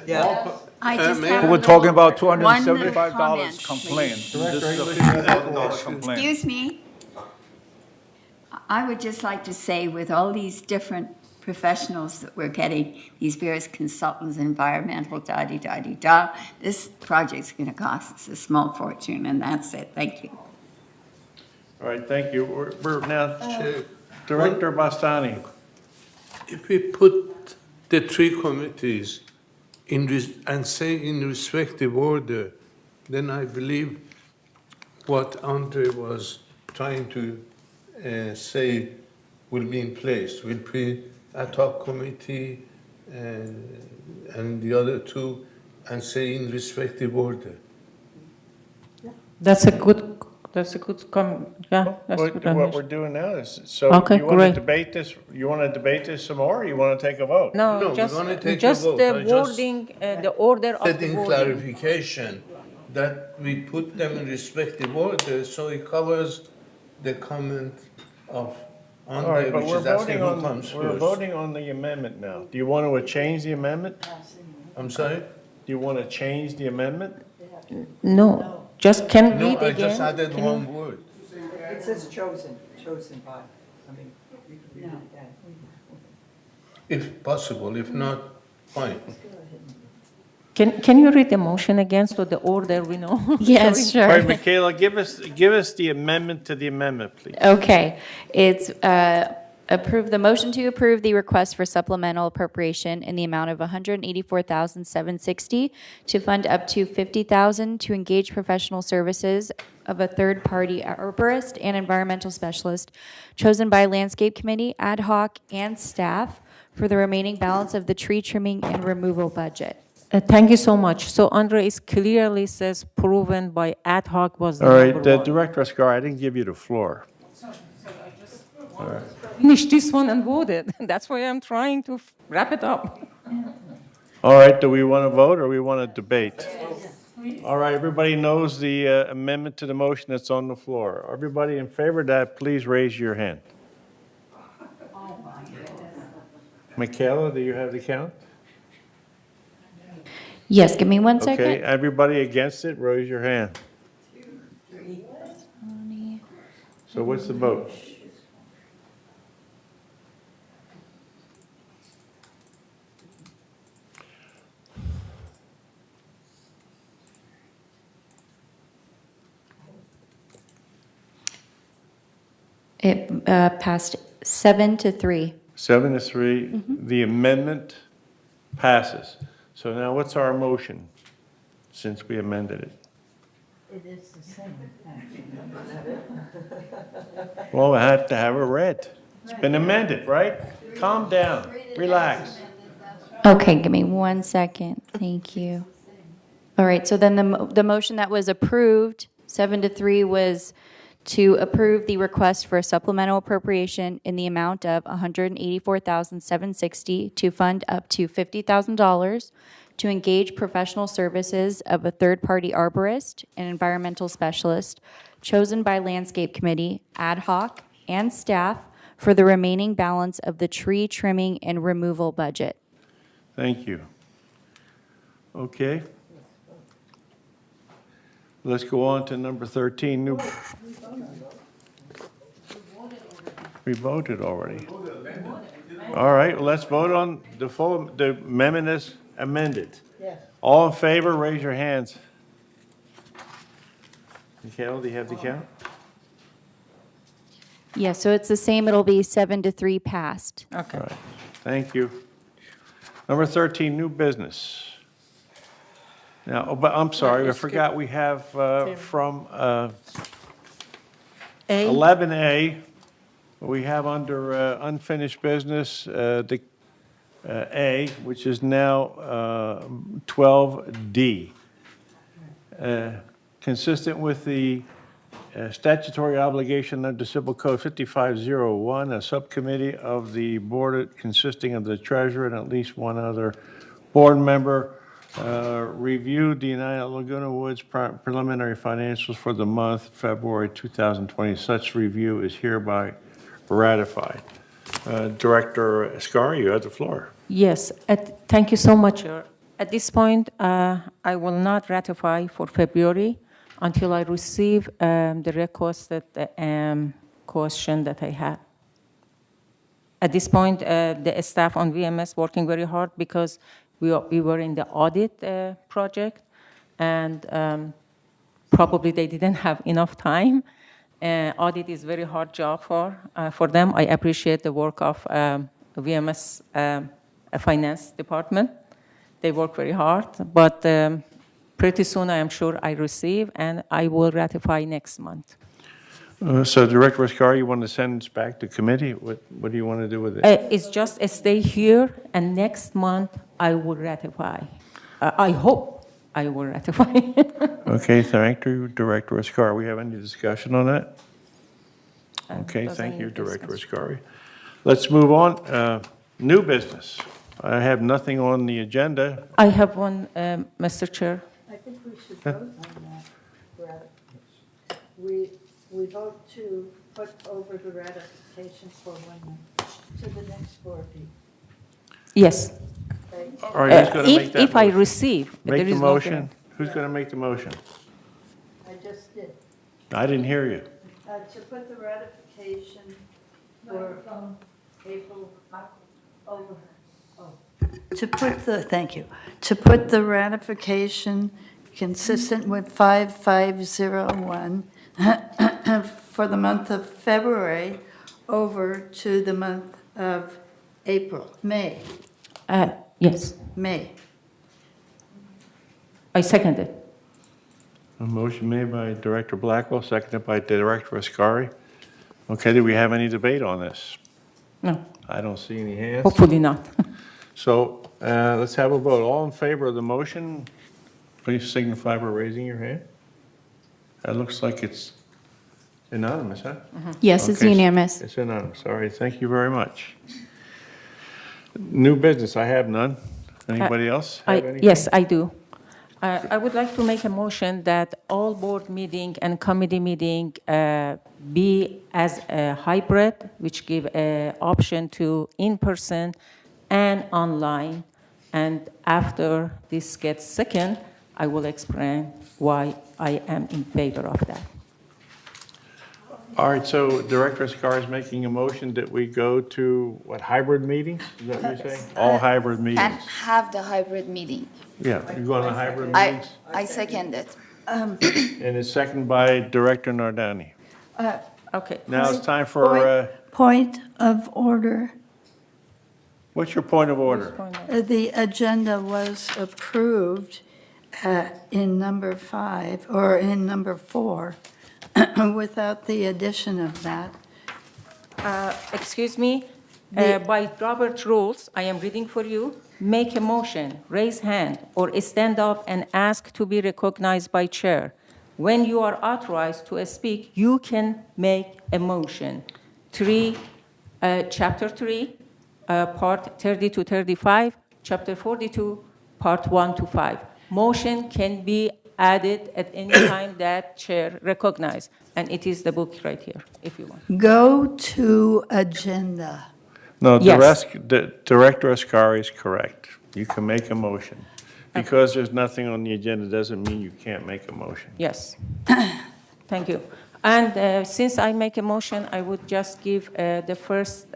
Yeah. I just have a We're talking about one $275 comment, complaint. please. This is a $50,000 complaint. Excuse me. I would just like to say, with all these different professionals that we're getting, these various consultants, environmental, da-di-da-di-da, this project's going to cost us a small fortune, and that's it. Thank you. All right, thank you. We're now, Director Bastani. If we put the three committees and say in respective order, then I believe what Andre was trying to say will be in place. Will be ad hoc committee and the other two, and say in respective order. That's a good, yeah, that's a What good we're addition. doing now is, so Okay, you want to great. debate this, some more, or you want to take a vote? No, we're just, gonna take a just vote. the I just wording, the order of Said the in wording. clarification that we put them in respective order, so it covers the comment of All Andre, right, but which we're is asking voting who comes on, we're first. voting on the amendment now. Do you want to change the amendment? I'm sorry? Do you want to change the amendment? No, just can No, read I again. just added Can one you- word. It says chosen by. I mean, you could read it again. If possible, if not, fine. Can you read the motion again so the order we know? Yes, Sorry. All right, sure. Michaela, give us the amendment to the amendment, please. Okay, it's Approve the motion to approve the request for supplemental appropriation in the amount of $184,760 to fund up to $50,000 to engage professional services of a third-party arborist and environmental specialist chosen by Landscape Committee, ad hoc, and staff for the remaining balance of the tree trimming and removal budget. Thank you so much. So Andre, it clearly says proven by ad hoc was the All right, number one. Director Ascar, I didn't give you the floor. All right. Finish this one and vote it. That's why I'm trying to wrap it up. All right, do we want to vote or we want to debate? All right, everybody knows the amendment to the motion that's on the floor. Everybody in favor of that, please raise your hand. Michaela, do you have the count? Yes, give me 1 second. Okay, everybody against it, raise your hand. So what's the vote? It passed 7-3. 7-3, the amendment passes. So now what's our motion, since we amended it? It is the same. Well, I had to have it read. It's been amended, right? Calm down, relax. Okay, give me 1 second. Thank you. All right, so then the motion that was approved, 7-3, was to approve the request for a supplemental appropriation in the amount of $184,760 to fund up to $50,000 to engage professional services of a third-party arborist and environmental specialist chosen by Landscape Committee, ad hoc, and staff for the remaining balance of the tree trimming and removal budget. Thank you. Okay. Let's go on to number 13. We voted already. All right, well, let's vote on the amendment as amended. Yes. All in favor, raise your hands. Mikhail, do you have the count? Yeah, so it's the same. It'll be 7-3 passed. Okay. All right, thank you. Number 13, new business. Now, oh, but I'm sorry, I forgot we have from 11A, we have under unfinished business, the A, which is now 12D. Consistent with the statutory obligation under Civil Code 5501, a subcommittee of the board consisting of the treasurer and at least one other board member reviewed the United Laguna Woods preliminary financials for the month February 2020. Such review is hereby ratified. Director Ascar, you have the floor. Yes, thank you so much. At this point, I will not ratify for February until I receive the requested question that I had. At this point, the staff on VMS working very hard because we were in the audit project, and probably they didn't have enough time. Audit is a very hard job for them. I appreciate the work of VMS finance department. They work very hard, but pretty soon I am sure I receive, and I will ratify next month. So Director Ascar, you want to send this back to committee? What do you want to do with it? It's just stay here, and next month I will ratify. I hope I will ratify. Okay, thank you, Director Ascar. We have any discussion on that? Okay, thank you, Director Ascari. Let's move on. New business. I have nothing on the agenda. I have one, Mr. Chair. I think we should vote on that. We vote to put over the ratification for 1 month to the next board meeting. Yes. All right, who's going to make that If I motion? receive, Make there the is no motion. Who's going to make the motion? I just did. I didn't hear you. To put the ratification for April over. To put the, thank you, to put the ratification consistent with 5501 for the month of February over to the month of April, May, Yes, May. I second it. A motion made by Director Blackwell, seconded by Director Ascari. Okay, do we have any debate on this? No, I don't see any hands. hopefully not. So let's have a vote. All in favor of the motion, please signify by raising your hand. That looks like it's unanimous, huh? Yes, it's Okay, unanimous. It's unanimous. All right, thank you very much. New business, I have none. Anybody else have anything? Yes, I do. I would like to make a motion that all board meeting and committee meeting be as a hybrid, which give an option to in-person and online. And after this gets second, I will explain why I am in favor of that. All right, so Director Ascari is making a motion that we go to, what, hybrid meetings? Is that what you're saying? All hybrid And meetings. have the hybrid meeting. Yeah, you going to hybrid meetings? I second it. And it's seconded by Director Nardani. Okay. Now it's time for, Point of order. what's your point of order? The agenda was approved in number 5, or in number 4, without the addition of that. Excuse me, by Robert rules, I am reading for you. Make a motion, raise hand, or stand up and ask to be recognized by chair. When you are authorized to speak, you can make a motion. Chapter 3, part 30 to 35, chapter 42, part 1 to 5. Motion can be added at any time that chair recognize, and it is the book right here, if you want. Go to agenda. No, Yes. Director Ascari is correct. You can make a motion. Because there's nothing on the agenda doesn't mean you can't make a motion. Yes. Thank you. And since I make a motion, I would just give the first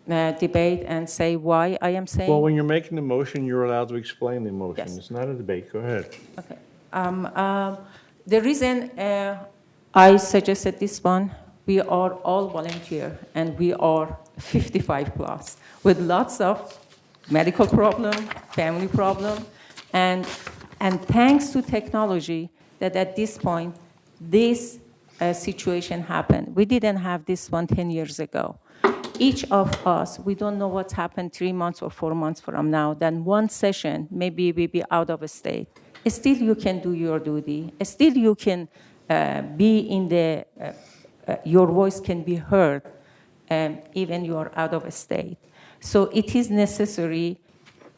debate and say why I am saying. Well, when you're making the motion, you're allowed to explain the motion. Yes. It's not a debate. Go ahead. Okay. The reason I suggested this one, we are all volunteer and we are 55 plus with lots of medical problem, family problem, and thanks to technology that at this point, this situation happened. We didn't have this one 10 years ago. Each of us, we don't know what's happened 3 months or 4 months from now. Then one session, maybe we'll be out of a state. Still, you can do your duty. Still, you can be in the, your voice can be heard, even you are out of a state. So it is necessary.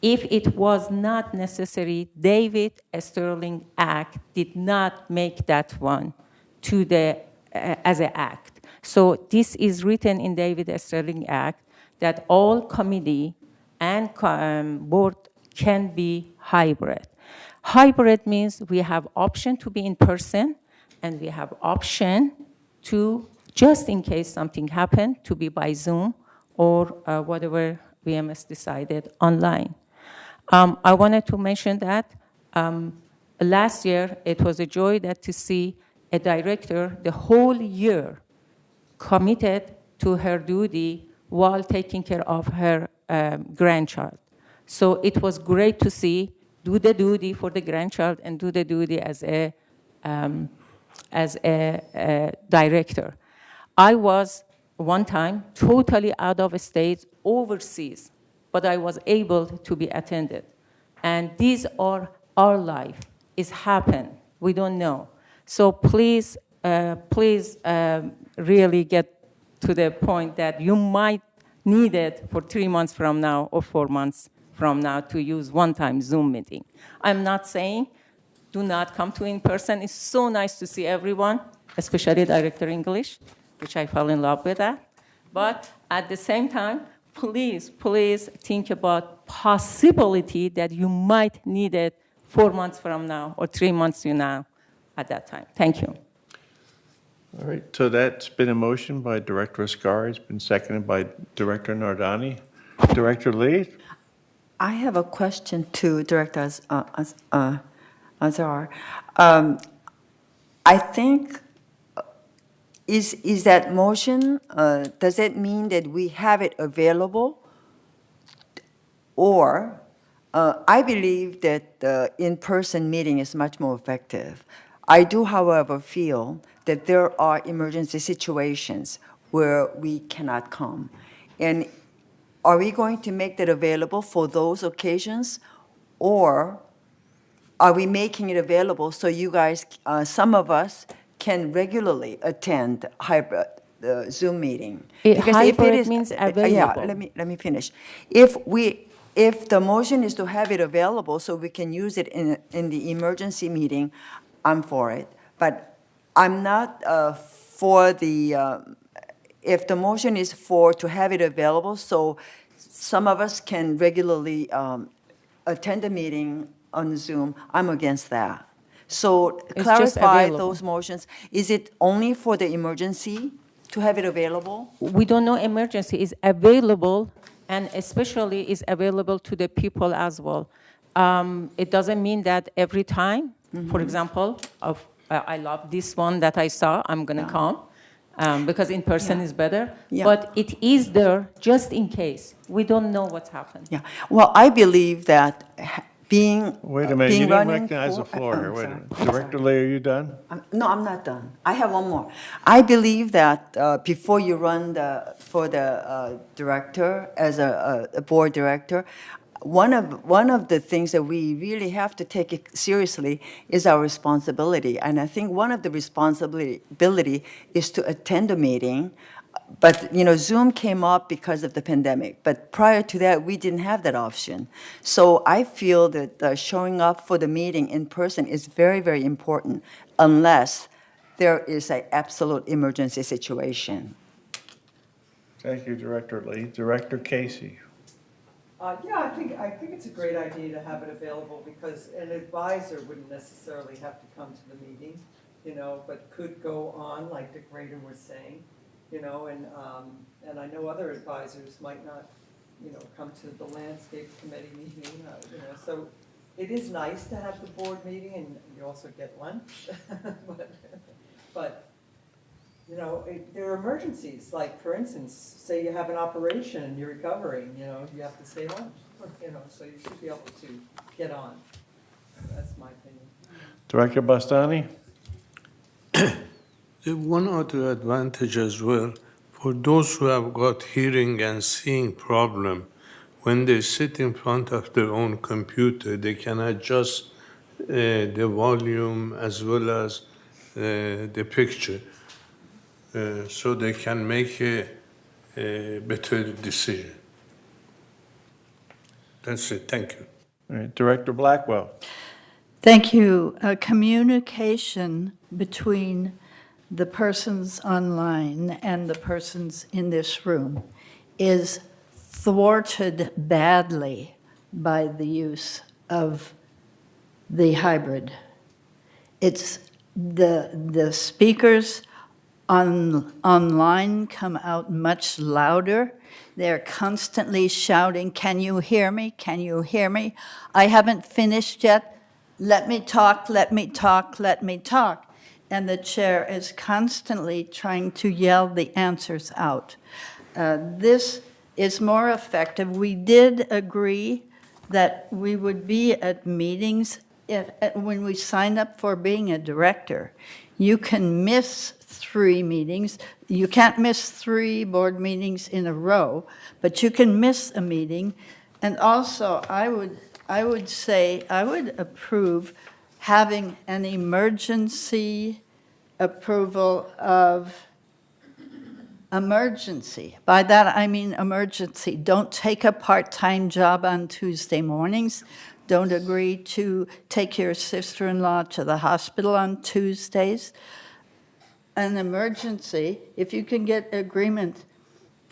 If it was not necessary, David Sterling Act did not make that one to the, as an act. So this is written in David Sterling Act that all committee and board can be hybrid. Hybrid means we have option to be in person and we have option to, just in case something happened, to be by Zoom or whatever VMS decided online. I wanted to mention that last year it was a joy that to see a director the whole year committed to her duty while taking care of her grandchild. So it was great to see do the duty for the grandchild and do the duty as a director. I was one time totally out of state overseas, but I was able to be attended. And these are our life. It's happened. We don't know. So please, please really get to the point that you might need it for 3 months from now or 4 months from now to use one-time Zoom meeting. I'm not saying do not come to in person. It's so nice to see everyone, especially Director English, which I fell in love with that. But at the same time, please, please think about possibility that you might need it 4 months from now or 3 months from now at that time. Thank you. All right, so that's been a motion by Director Ascari. It's been seconded by Director Nardani. Director Lee? I have a question to Director Azar. I think is that motion, does it mean that we have it available? Or, I believe that the in-person meeting is much more effective. I do, however, feel that there are emergency situations where we cannot come. And are we going to make that available for those occasions? Or are we making it available so you guys, some of us, can regularly attend hybrid Zoom meeting? Because if Hybrid means Yeah, available. let me finish. If the motion is to have it available so we can use it in the emergency meeting, I'm for it. But I'm not for the, if the motion is to have it available so some of us can regularly attend a meeting on Zoom, I'm against that. So It's just clarify available. those motions. Is it only for the emergency to have it available? We don't know emergency is available, and especially is available to the people as well. It doesn't mean that every time, for example, I love this one that I saw, I'm going to come, because in person is better. Yeah. But it is there just in case. We don't know what's happened. Yeah, well, I believe that being Wait a minute, you being didn't running recognize the for- floor here. I'm Wait a sorry. minute. Director Lee, are you done? No, I'm not done. I have one more. I believe that before you run for the director, as a board director, one of the things that we really have to take it seriously is our responsibility. And I think one of the responsibility is to attend a meeting. But, Zoom came up because of the pandemic. But prior to that, we didn't have that option. So I feel that showing up for the meeting in person is very, very important unless there is an absolute emergency situation. Thank you, Director Lee. Director Casey. Yeah, I think it's a great idea to have it available because an advisor wouldn't necessarily have to come to the meeting, but could go on, like Dick Rader was saying, and I know other advisors might not, come to the landscape committee meeting, so it is nice to have the board meeting and you also get lunch, but there are emergencies, like for instance, say you have an operation and you're recovering, you have to stay home, so you should be able to get on. That's my opinion. Director Bastani? The one other advantage as well, for those who have got hearing and seeing problem, when they sit in front of their own computer, they can adjust the volume as well as the picture, so they can make a better decision. That's it. Thank you. All right, Director Blackwell. Thank you. Communication between the persons online and the persons in this room is thwarted badly by the use of the hybrid. It's the speakers online come out much louder. They're constantly shouting, "Can you hear me? Can you hear me? I haven't finished yet. Let me talk, let me talk, let me talk." And the chair is constantly trying to yell the answers out. This is more effective. We did agree that we would be at meetings when we signed up for being a director. You can miss 3 meetings. You can't miss 3 board meetings in a row, but you can miss a meeting. And also, I would say, I would approve having an emergency approval of emergency. By that, I mean emergency. Don't take a part-time job on Tuesday mornings. Don't agree to take your sister-in-law to the hospital on Tuesdays. An emergency, if you can get agreement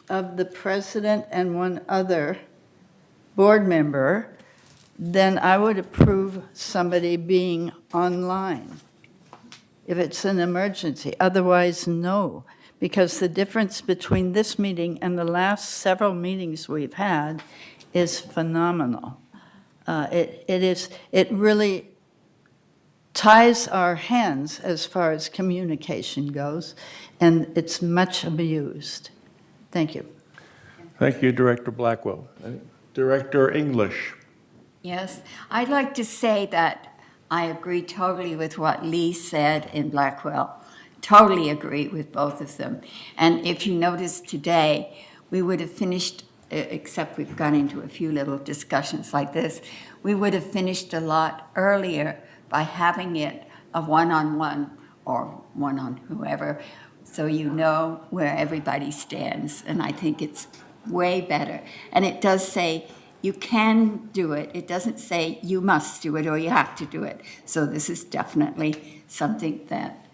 of the president and one other board member, then I would approve somebody being online if it's an emergency. Otherwise, no, because the difference between this meeting and the last several meetings we've had is phenomenal. It really ties our hands as far as communication goes, and it's much abused. Thank you. Thank you, Director Blackwell. Director English. Yes, I'd like to say that I agree totally with what Lee said in Blackwell. Totally agree with both of them. And if you notice today, we would have finished, except we've gone into a few little discussions like this, we would have finished a lot earlier by having it a one-on-one or one on whoever, so you know where everybody stands. And I think it's way better. And it does say you can do it. It doesn't say you must do it or you have to do it. So this is definitely something that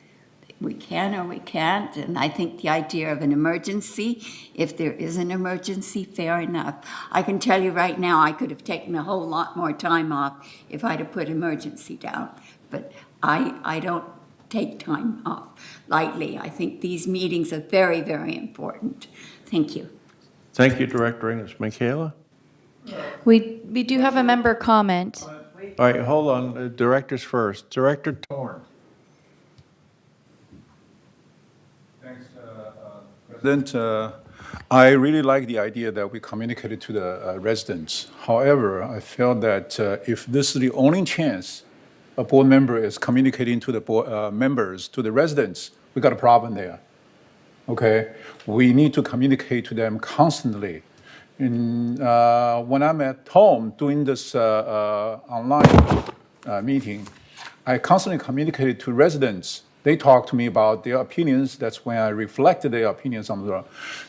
we can or we can't. And I think the idea of an emergency, if there is an emergency, fair enough. I can tell you right now, I could have taken a whole lot more time off if I'd have put emergency down. But I don't take time off lightly. I think these meetings are very, very important. Thank you. Thank you, Director English. Michaela? We do have a member comment. All right, hold on. Directors first. Director Torn. President, I really like the idea that we communicated to the residents. However, I felt that if this is the only chance a board member is communicating to the board members, to the residents, we got a problem there. Okay, we need to communicate to them constantly. When I'm at home doing this online meeting, I constantly communicated to residents. They talk to me about their opinions. That's when I reflected their opinions on the.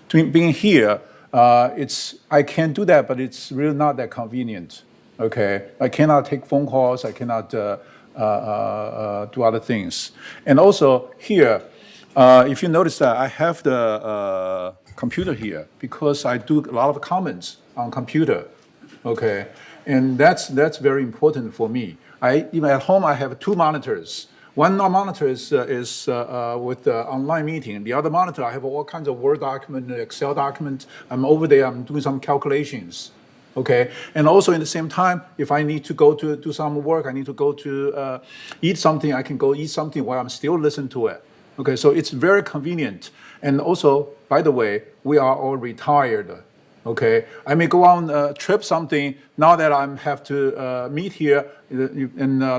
Being here, I can do that, but it's really not that convenient. Okay, I cannot take phone calls. I cannot do other things. And also here, if you notice that I have the computer here because I do a lot of comments on computer. Okay, and that's very important for me. Even at home, I have 2 monitors. One monitor is with the online meeting. The other monitor, I have all kinds of Word document, Excel document. I'm over there, I'm doing some calculations, okay? And also in the same time, if I need to go to do some work, I need to go to eat something, I can go eat something while I'm still listening to it. Okay, so it's very convenient. And also, by the way, we are all retired. Okay, I may go on a trip something now that I have to meet here, and I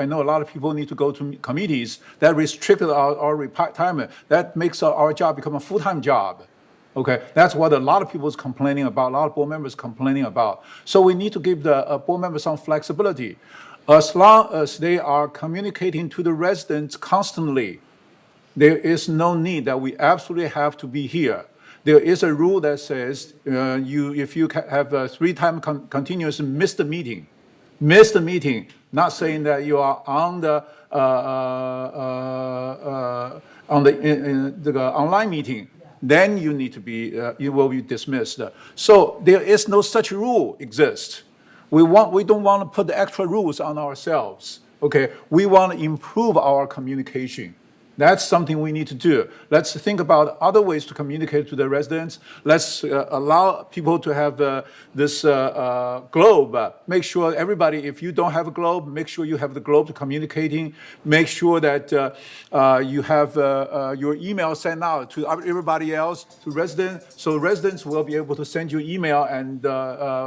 know a lot of people need to go to committees that restricted our retirement. That makes our job become a full-time job. Okay, that's what a lot of people is complaining about. A lot of board members complaining about. So we need to give the board members some flexibility, as long as they are communicating to the residents constantly. There is no need that we absolutely have to be here. There is a rule that says if you have a 3-time continuous missed meeting, not saying that you are on the online meeting, then you need to be you will be dismissed. So there is no such rule exist. We don't want to put the extra rules on ourselves. Okay, we want to improve our communication. That's something we need to do. Let's think about other ways to communicate to the residents. Let's allow people to have this globe. Make sure everybody, if you don't have a globe, make sure you have the globe to communicating. Make sure that you have your email sent out to everybody else, to residents, so residents will be able to send you email and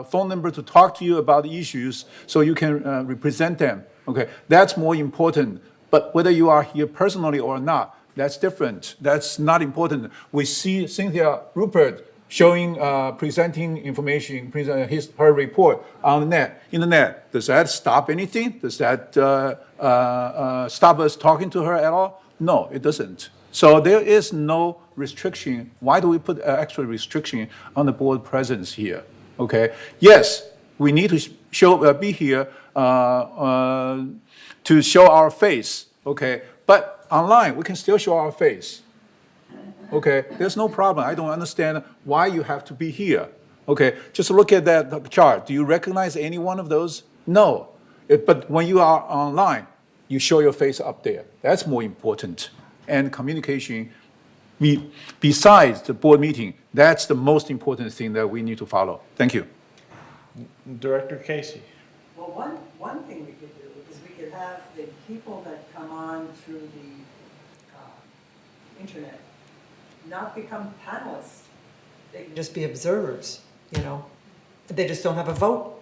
phone number to talk to you about the issues so you can represent them. Okay, that's more important. But whether you are here personally or not, that's different. That's not important. We see Cynthia Rupert showing, presenting information, her report on the net, internet. Does that stop anything? Does that stop us talking to her at all? No, it doesn't. So there is no restriction. Why do we put extra restriction on the board presence here? Okay. Yes, we need to be here to show our face, okay? But online, we can still show our face, okay? There's no problem. I don't understand why you have to be here, okay? Just look at that chart. Do you recognize any one of those? No. But when you are online, you show your face up there. That's more important. And communication, besides the board meeting, that's the most important thing that we need to follow. Thank you. Director Casey. Well, one thing we could do is we could have the people that come on through the internet not become panelists? They can just be observers, you know? They just don't have a vote.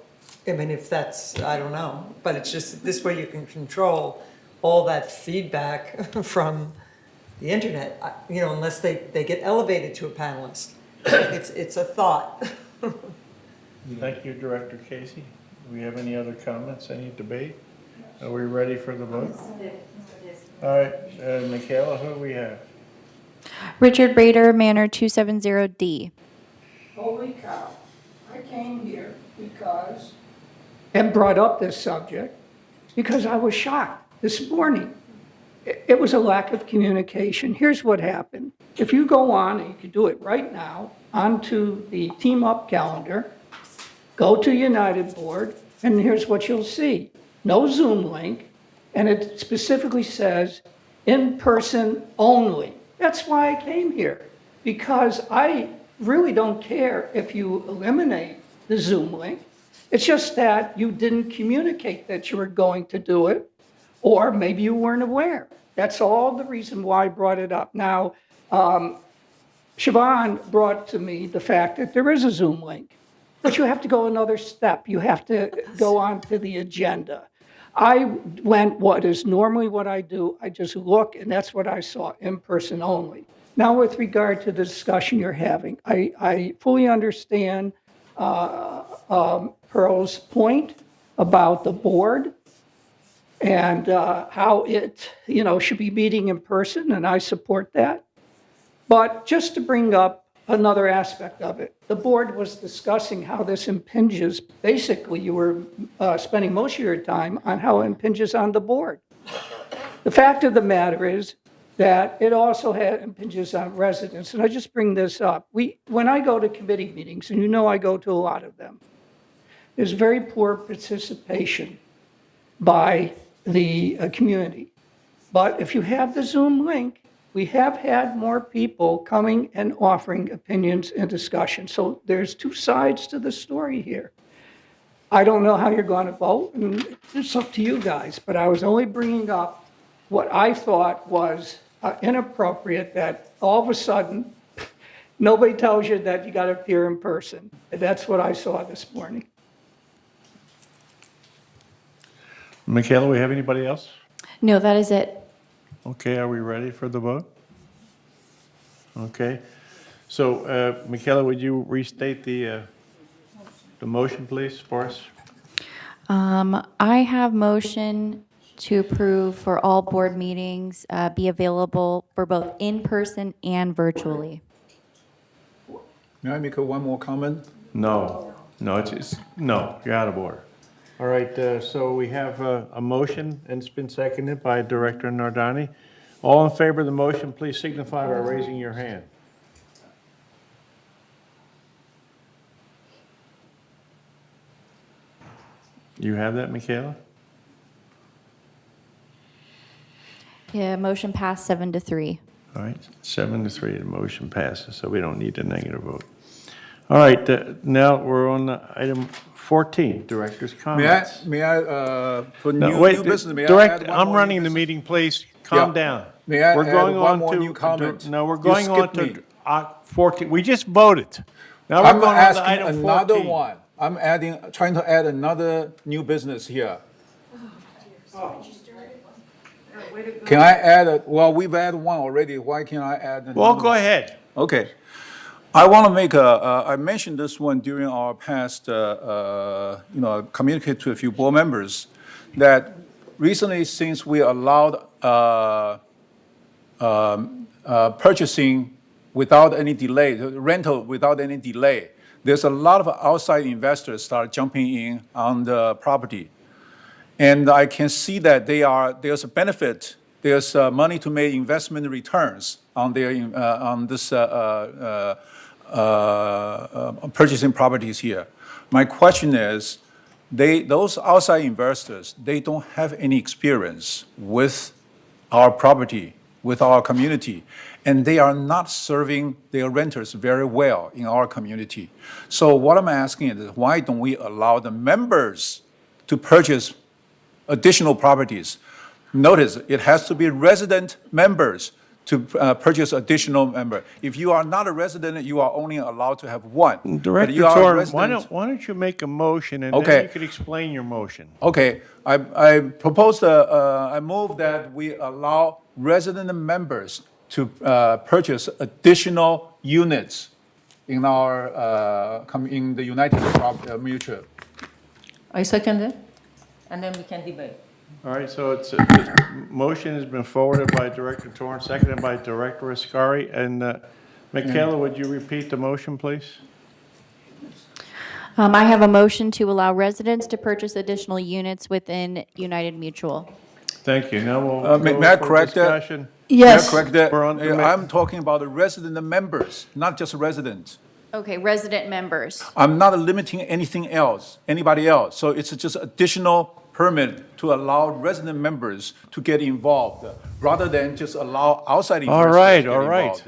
I mean, if that's, I don't know, but it's just, this way you can control all that feedback from the internet, you know, unless they get elevated to a panelist. It's a thought. Thank you, Director Casey. Do we have any other comments, any debate? Are we ready for the vote? All right, Michaela, who do we have? Richard Brader, Manor 270D. Holy cow. I came here because, and brought up this subject, because I was shocked this morning. It was a lack of communication. Here's what happened. If you go on, and you can do it right now, onto the Team Up calendar, go to United Board, and here's what you'll see. No Zoom link, and it specifically says in person only. That's why I came here, because I really don't care if you eliminate the Zoom link. It's just that you didn't communicate that you were going to do it, or maybe you weren't aware. That's all the reason why I brought it up. Now, Siobhan brought to me the fact that there is a Zoom link, but you have to go another step. You have to go on to the agenda. I went what is normally what I do. I just look, and that's what I saw, in person only. Now, with regard to the discussion you're having, I fully understand Pearl's point about the board and how it, you know, should be meeting in person, and I support that. But just to bring up another aspect of it, the board was discussing how this impinges, basically you were spending most of your time on how it impinges on the board. The fact of the matter is that it also impinges on residents, and I just bring this up. When I go to committee meetings, and you know I go to a lot of them, there's very poor participation by the community. But if you have the Zoom link, we have had more people coming and offering opinions and discussion. So there's two sides to the story here. I don't know how you're going to vote, and it's up to you guys, but I was only bringing up what I thought was inappropriate, that all of a sudden, nobody tells you that you got to appear in person. And that's what I saw this morning. Michaela, we have anybody else? No, that is it. Okay, are we ready for the vote? Okay. So, Michaela, would you restate the motion, please, for us? I have motion to approve for all board meetings be available for both in person and virtually. May I make one more comment? No, no, you're out of order. All right, so we have a motion, and it's been seconded by Director Nardani. All in favor of the motion, please signify by raising your hand. You have that, Michaela? Yeah, motion passed 7-3. All right, 7-3, the motion passes, so we don't need a negative vote. All right, now we're on item 14, Director's comments. May I for No, new, wait, new business, may I Direct, add one I'm more running new the business? meeting, please. Calm Yeah. down. May I We're add going one on more to new comment? No, we're You going on skipped to me. 14. We just voted. Now we're I'm going on to asking item another 14. one. I'm trying to add another new business here. Can I add well, we've added one already. Why can't I add another Well, go one? ahead. Okay. I want to make I mentioned this one during our past, communicate to a few board members, that recently, since we allowed purchasing without any delay, rental without any delay, there's a lot of outside investors start jumping in on the property. And I can see that there's a benefit, there's money to make investment returns on their on this purchasing properties here. My question is, those outside investors, they don't have any experience with our property, with our community, and they are not serving their renters very well in our community. So what I'm asking is, why don't we allow the members to purchase additional properties? Notice, it has to be resident members to purchase additional member. If you are not a resident, you are only allowed to have one. But Director you are a Torn, resident- why don't you make a motion and then Okay. you could explain your motion? Okay, I propose, I move that we allow resident members to purchase additional units in our, in the United Mutual. I second it, and then we can debate. All right, so it's, motion has been forwarded by Director Torrance, seconded by Director Ascari. And Michaela, would you repeat the motion, please? I have a motion to allow residents to purchase additional units within United Mutual. Thank you. Now we'll May go I for correct that? discussion. Yes. May I correct that? We're on the I'm talking about the resident members, not just residents. Okay, resident members. I'm not limiting anything else, anybody else. So it's just additional permit to allow resident members to get involved, rather than just allow outside investors All right, to get all right. involved.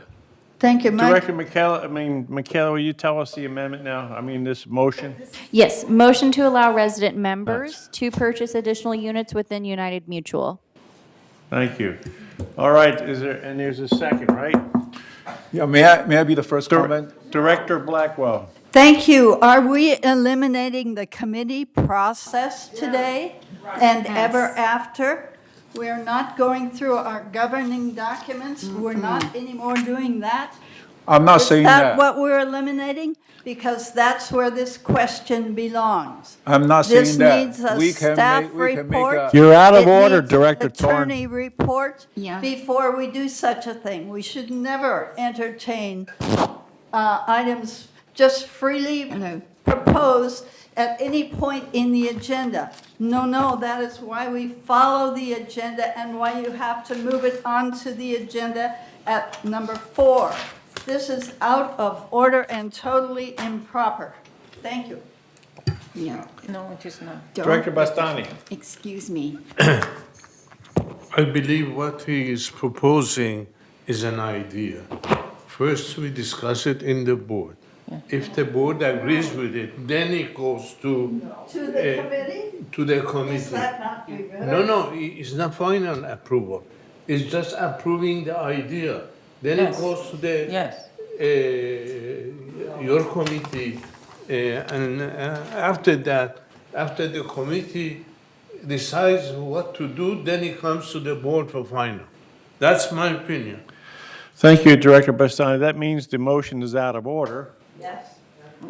Thank you, Mike. Director Michaela, will you tell us the amendment now? I mean, this motion? Yes, motion to allow resident members to purchase additional units within United Mutual. Thank you. All right, and there's a second, right? Yeah, may I be the first comment? Director Blackwell. Thank you. Are we eliminating the committee process today and ever after? We're not going through our governing documents? We're not anymore doing that? I'm not saying Is that that. what we're eliminating? Because that's where this question belongs. I'm not saying that. This needs a We can staff make- we can make report. a- You're out of It order, needs an Director Torn. Attorney report Yeah. before we do such a thing. We should never entertain items just freely proposed at any point in the agenda. No, that is why we follow the agenda and why you have to move it onto the agenda at number 4. This is out of order and totally improper. Thank you. Yeah. No, it is not. Director Bastani. Excuse me. I believe what he is proposing is an idea. First, we discuss it in the board. If the board agrees with it, then it goes to To the committee? to the Does committee. that not be better? No, it's not final approval. It's just approving the idea. Then it Yes. goes to the Yes. your committee, and after that, after the committee decides what to do, then it comes to the board for final. That's my opinion. Thank you, Director Bastani. That means the motion is out of order. Yes.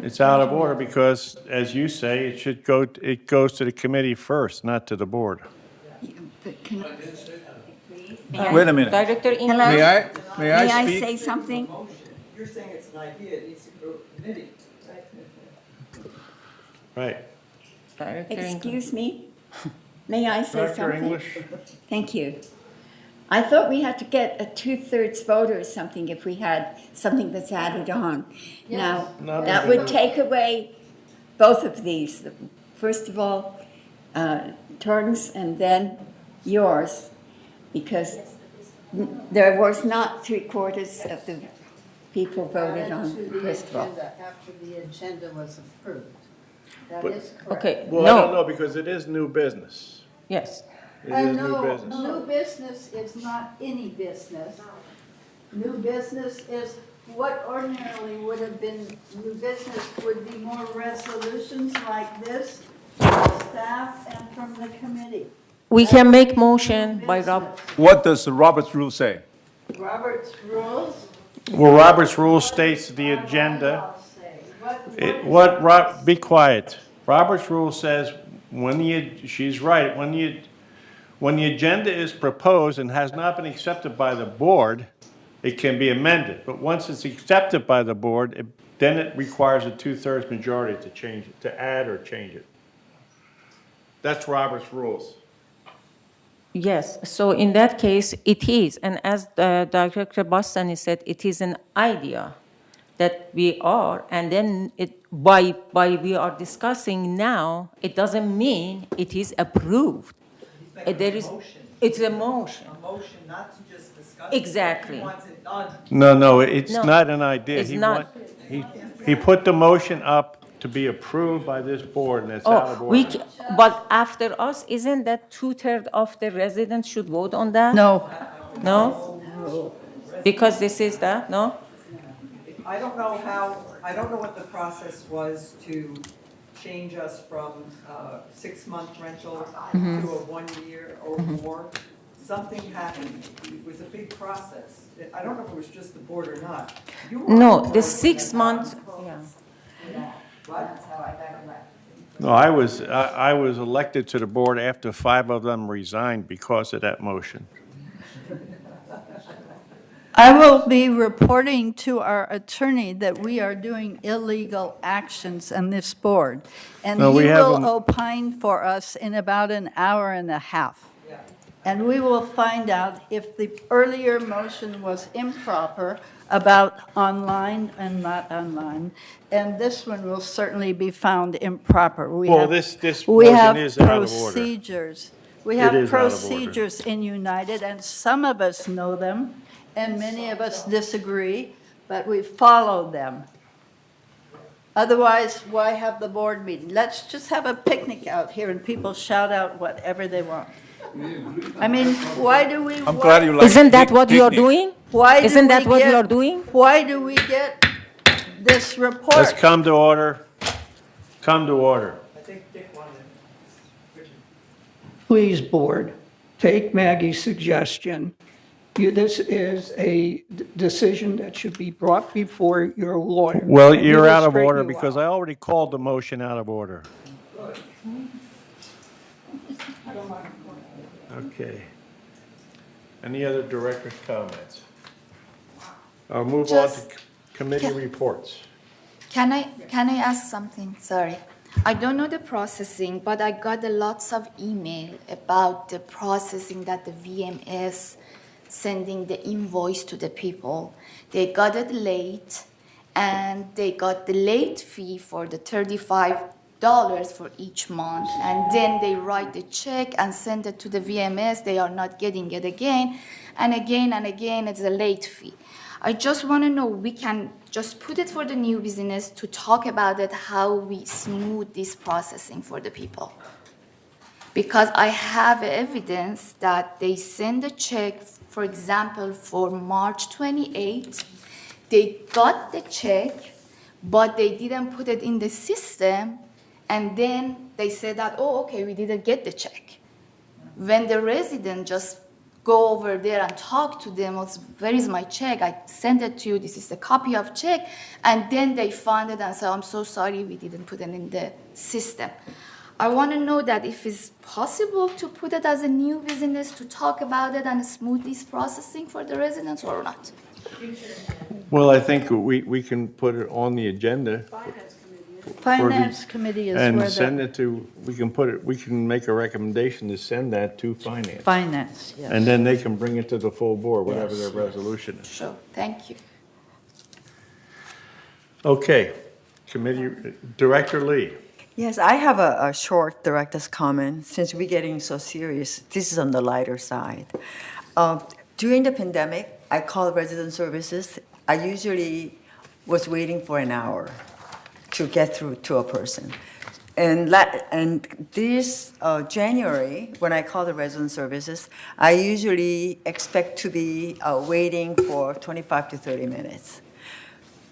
It's out of order because, as you say, it goes to the committee first, not to the board. But can Wait a minute. Director Hello? English. May I May speak? I say something? You're saying it's an idea, it needs to go to committee. Right. Director English. Excuse me? May I say Director something? English? Thank you. I thought we had to get a 2/3 vote or something if we had something that's added on. Now, Not that would take away both of these. First of all, Torrance and then yours, because there was not 3/4 of the people voted on, first of all. After the agenda was approved. That But- is correct. Okay, Well, I don't no, know, because it is new business. yes. It is new No, business. new business is not any business. New business is what ordinarily would have been new business would be more resolutions like this, from staff and from the committee. We can make motion by Rob. What does the Roberts rule say? Robert's rules. Well, Robert's rule states the agenda. Be quiet. Robert's rule says she's right, when the agenda is proposed and has not been accepted by the board, it can be amended. But once it's accepted by the board, then it requires a 2/3 majority to change it, to add or change it. That's Robert's rules. Yes, so in that case, it is, and as Director Bastani said, it is an idea that we are, and then by we are discussing now, it doesn't mean it is approved. It's a motion. A motion not to just discuss. Exactly. He wants it done. No, it's No, not an idea. it's not. He put the motion up to be approved by this board, and it's out of Oh, order. but after us, isn't that 2/3 of the residents should vote on that? No. No? Because this is that, no? I don't know what the process was to change us from 6-month rental to a 1 year or more. Something happened. It was a big process. I don't know if it was just the board or not. You were on No, board the when 6 that months, process. yeah. No, I was elected to the board after 5 of them resigned because of that motion. I will be reporting to our attorney that we are doing illegal actions on this board. And No, he we have will a- opine for us in about an hour and a half. And we will find out if the earlier motion was improper about online and not online. And this one will certainly be found improper. Well, this we motion have is out of order. procedures. We It have is out of order. procedures in United, and some of us know them, and many of us disagree, but we follow them. Otherwise, why have the board meeting? Let's just have a picnic out here and people shout out whatever they want. I mean, why do we? I'm glad you like. Isn't that what you're picnic. doing? Why do Isn't that we what get- you're doing? Why do we get this report? Let's come to order. Come to order. I think Dick wanted. Please, board, take Maggie's suggestion. This is a decision that should be brought before your lawyer. Well, He you're will out of straighten order you because out. I already called the motion out of order. Okay. Any other director's comments? I'll move on to Just- committee reports. Can I ask something? Sorry. I don't know the processing, but I got lots of email about the processing that the VMS sending the invoice to the people. They got it late, and they got the late fee for the $35 for each month, and then they write the check and send it to the VMS. They are not getting it again, and again, it's a late fee. I just want to know, we can just put it for the new business to talk about it, how we smooth this processing for the people. Because I have evidence that they send a check, for example, for March 28th. They got the check, but they didn't put it in the system, and then they said that, oh, okay, we didn't get the check. When the resident just go over there and talk to them, where is my check? I sent it to you, this is the copy of check. And then they found it and said, I'm so sorry, we didn't put it in the system. I want to know that if it's possible to put it as a new business, to talk about it and smooth this processing for the residents or not. Well, I think we can put it on the agenda. Finance committee is where And send the, it to, we can make a recommendation to send that to finance. finance, yes. And then they can bring it to the full board, whatever their resolution is. Sure, thank you. Okay, committee, Director Lee. Yes, I have a short director's comment. Since we're getting so serious, this is on the lighter side. During the pandemic, I called resident services. I usually was waiting for an hour to get through to a person. And this January, when I call the resident services, I usually expect to be waiting for 25 to 30 minutes.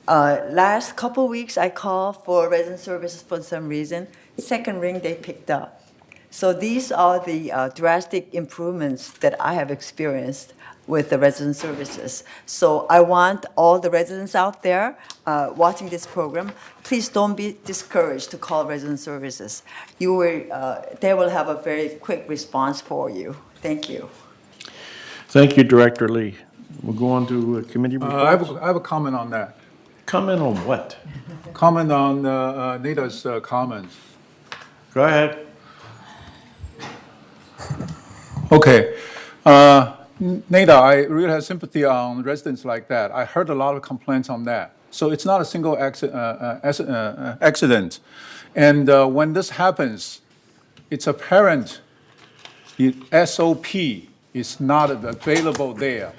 Last couple weeks, I called for resident services for some reason. Second ring, they picked up. So these are the drastic improvements that I have experienced with the resident services. So I want all the residents out there watching this program, please don't be discouraged to call resident services. They will have a very quick response for you. Thank you. Thank you, Director Lee. We'll go on to committee I reports. have a comment on that. Comment on what? Comment on Nada's comments. Go ahead. Okay. Nada, I really have sympathy on residents like that. I heard a lot of complaints on that. So it's not a single accident. And when this happens, it's apparent the SOP is not available there,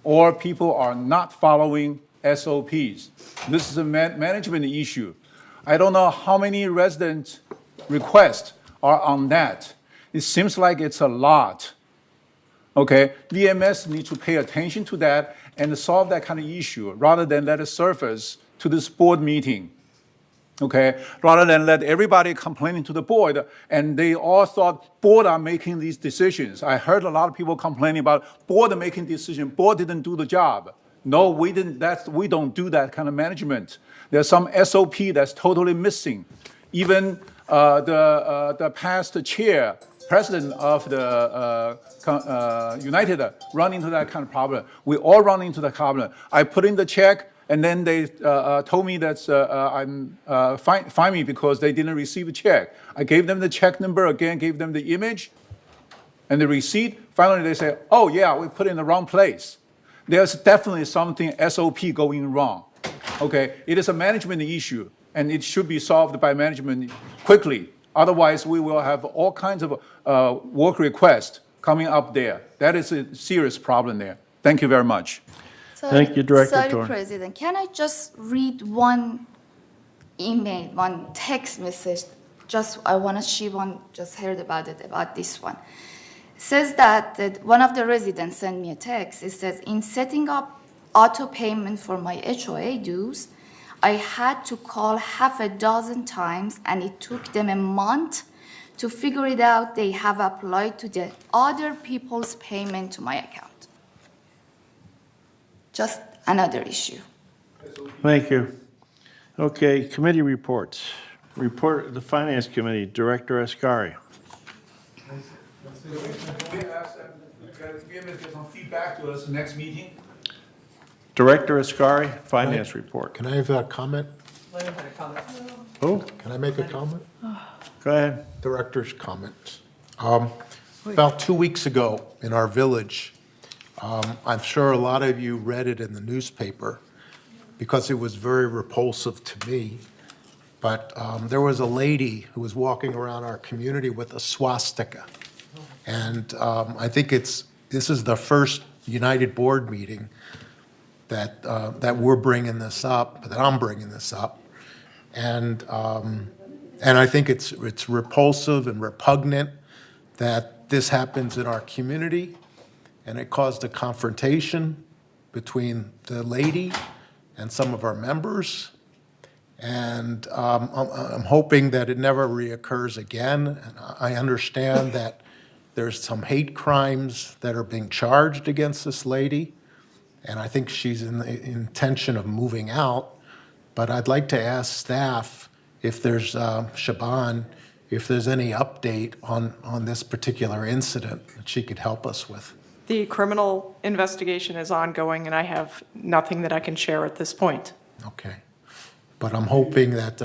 or people are not following SOPs. This is a management issue. I don't know how many resident requests are on that. It seems like it's a lot. Okay, VMS needs to pay attention to that and solve that kind of issue rather than let it surface to this board meeting. Okay, rather than let everybody complaining to the board, and they all thought board are making these decisions. I heard a lot of people complaining about board making decisions. Board didn't do the job. No, we didn't. We don't do that kind of management. There's some SOP that's totally missing. Even the past chair, president of the United, run into that kind of problem. We all run into the problem. I put in the check. And then they told me that fine me because they didn't receive a check. I gave them the check number again, gave them the image and the receipt. Finally, they say, oh, yeah, we put it in the wrong place. There's definitely something SOP going wrong. Okay, it is a management issue, and it should be solved by management quickly. Otherwise, we will have all kinds of work requests coming up there. That is a serious problem there. Thank you very much. Thank you, Director Sorry, Torn. President. Can I just read one email, one text message? She just heard about it, about this one. It says that one of the residents sent me a text. It says, in setting up auto payment for my HOA dues, I had to call half a dozen times and it took them a month to figure it out. They have applied to the other people's payment to my account. Just another issue. Thank you. Okay, committee reports. Report of the Finance Committee, Director Ascari. Can we ask them to give some feedback to us next meeting? Director Ascari, Finance Report. Can I have a comment? Who? Can I make a comment? Go ahead. Director's comment. About 2 weeks ago in our village, I'm sure a lot of you read it in the newspaper because it was very repulsive to me. But there was a lady who was walking around our community with a swastika. And I think this is the first United Board meeting that we're bringing this up, that I'm bringing this up. And I think it's repulsive and repugnant that this happens in our community. And it caused a confrontation between the lady and some of our members. And I'm hoping that it never reoccurs again. And I understand that there's some hate crimes that are being charged against this lady. And I think she's in the intention of moving out. But I'd like to ask staff if there's, Shaban, if there's any update on this particular incident that she could help us with. The criminal investigation is ongoing, and I have nothing that I can share at this point. Okay. But I'm hoping that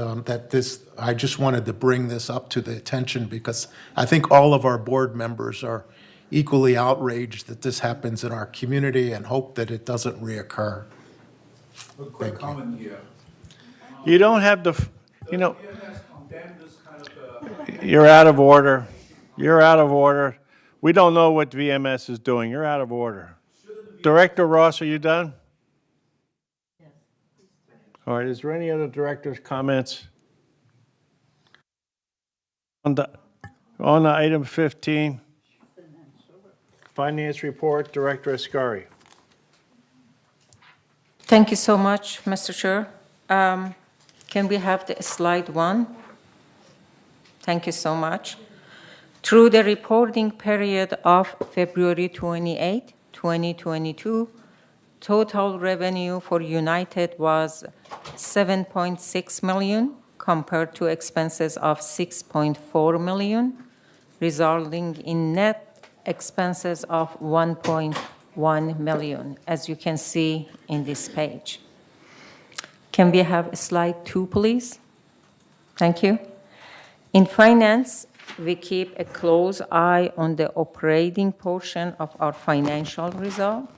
I just wanted to bring this up to the attention because I think all of our board members are equally outraged that this happens in our community and hope that it doesn't reoccur. A quick comment here. You don't have the, you're out of order. You're out of order. We don't know what VMS is doing. You're out of order. Director Ross, are you done? Yes. All right, is there any other director's comments? On item 15, Finance Report, Director Ascari. Thank you so much, Mr. Chair. Can we have the slide 1? Thank you so much. Through the reporting period of February 28, 2022, total revenue for United was $7.6 million compared to expenses of $6.4 million, resulting in net expenses of $1.1 million, as you can see in this page. Can we have slide 2, please? Thank you. In finance, we keep a close eye on the operating portion of our financial result.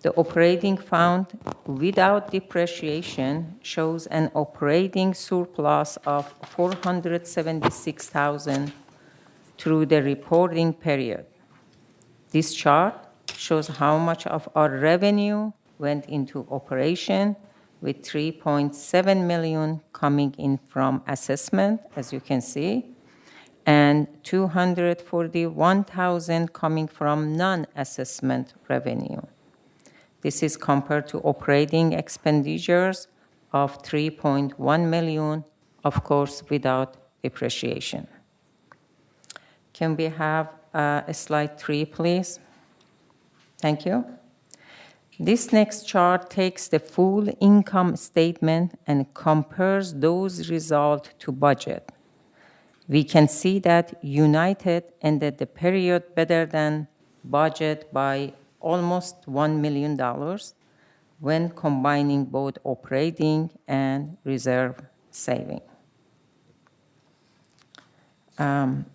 The operating fund without depreciation shows an operating surplus of $476,000 through the reporting period. This chart shows how much of our revenue went into operation with 3.7 million coming in from assessment, as you can see, and 241,000 coming from non-assessment revenue. This is compared to operating expenditures of 3.1 million, of course, without depreciation. Can we have a slide 3, please? Thank you. This next chart takes the full income statement and compares those results to budget. We can see that United ended the period better than budget by almost $1 million when combining both operating and reserve saving.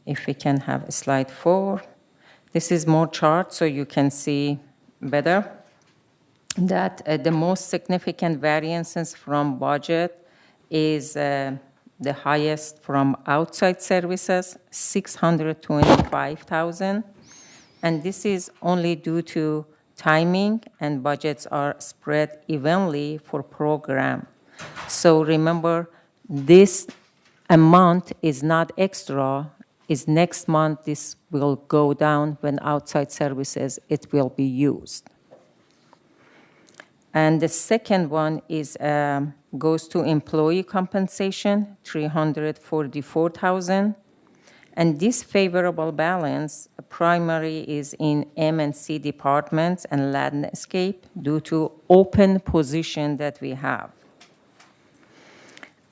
If we can have a slide 4. This is more chart so you can see better that the most significant variances from budget is the highest from outside services, 625,000. And this is only due to timing, and budgets are spread evenly for program. So remember, this amount is not extra, is next month this will go down when outside services, it will be used. And the second one is goes to employee compensation, 344,000. And this favorable balance primary is in M&C departments and landscape due to open position that we have.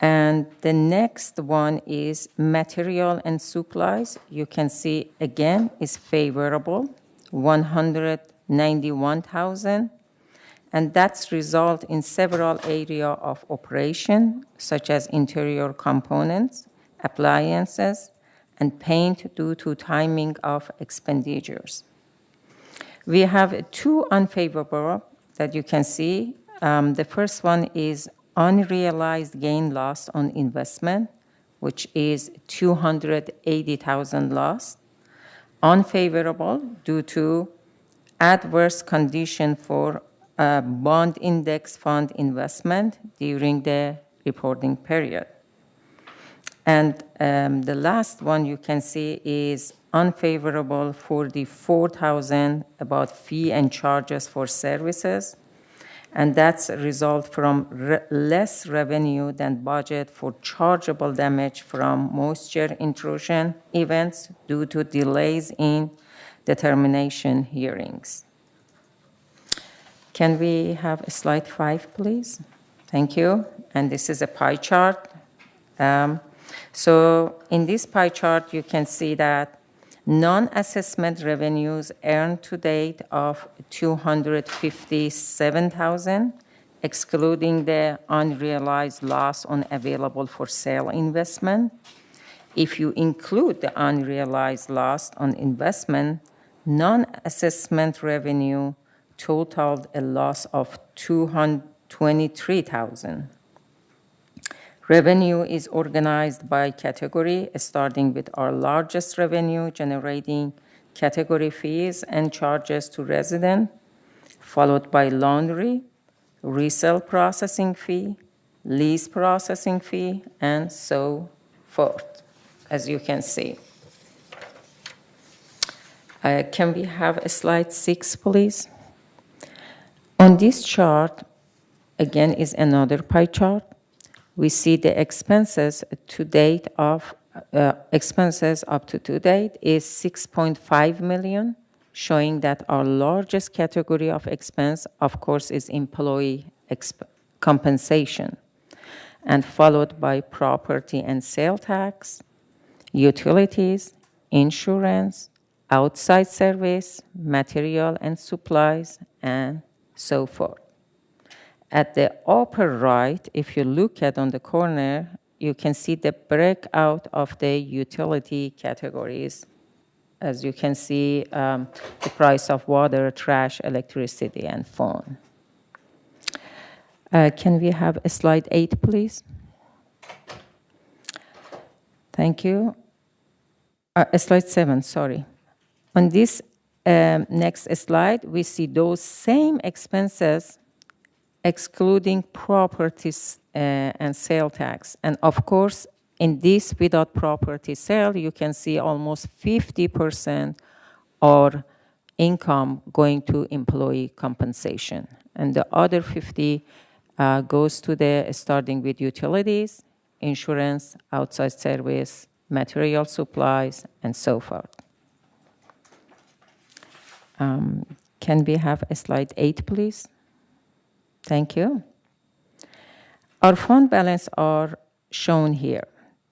And the next one is material and supplies. You can see again is favorable, 191,000. And that's result in several areas of operation, such as interior components, appliances, and paint due to timing of expenditures. We have 2 unfavorable that you can see. The first one is unrealized gain loss on investment, which is 280,000 loss. Unfavorable due to adverse condition for bond index fund investment during the reporting period. And the last one you can see is unfavorable for the 4,000 about fee and charges for services. And that's a result from less revenue than budget for chargeable damage from moisture intrusion events due to delays in determination hearings. Can we have a slide 5, please? Thank you. And this is a pie chart. So in this pie chart, you can see that non-assessment revenues earned to date of 257,000, excluding the unrealized loss on available for sale investment. If you include the unrealized loss on investment, non-assessment revenue totaled a loss of 223,000. Revenue is organized by category, starting with our largest revenue generating category fees and charges to residents, followed by laundry, resale processing fee, lease processing fee, and so forth, as you can see. Can we have a slide 6, please? On this chart, again, is another pie chart. We see the expenses to date of expenses up to date is 6.5 million, showing that our largest category of expense, of course, is employee compensation, and followed by property and sale tax, utilities, insurance, outside service, material and supplies, and so forth. At the upper right, if you look at on the corner, you can see the breakout of the utility categories. As you can see, the price of water, trash, electricity, and phone. Can we have a slide 8, please? Thank you. Slide 7, sorry. On this next slide, we see those same expenses excluding properties and sale tax. And of course, in this without property sale, you can see almost 50% or income going to employee compensation. And the other 50 goes to the starting with utilities, insurance, outside service, material supplies, and so forth. Can we have a slide 8, please? Thank you. Our fund balance are shown here.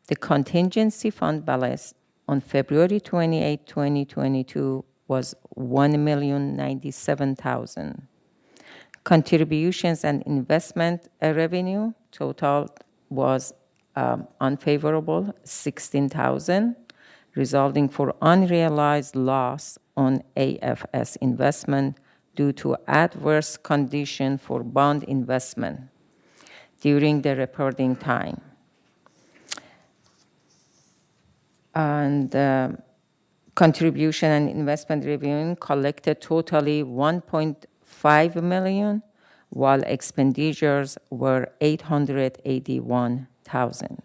The contingency fund balance on February 28, 2022 was $1,097,000. Contributions and investment revenue total was unfavorable, $16,000, resulting for unrealized loss on AFS investment due to adverse condition for bond investment during the reporting time. And contribution and investment revenue collected totally $1.5 million, while expenditures were $881,000.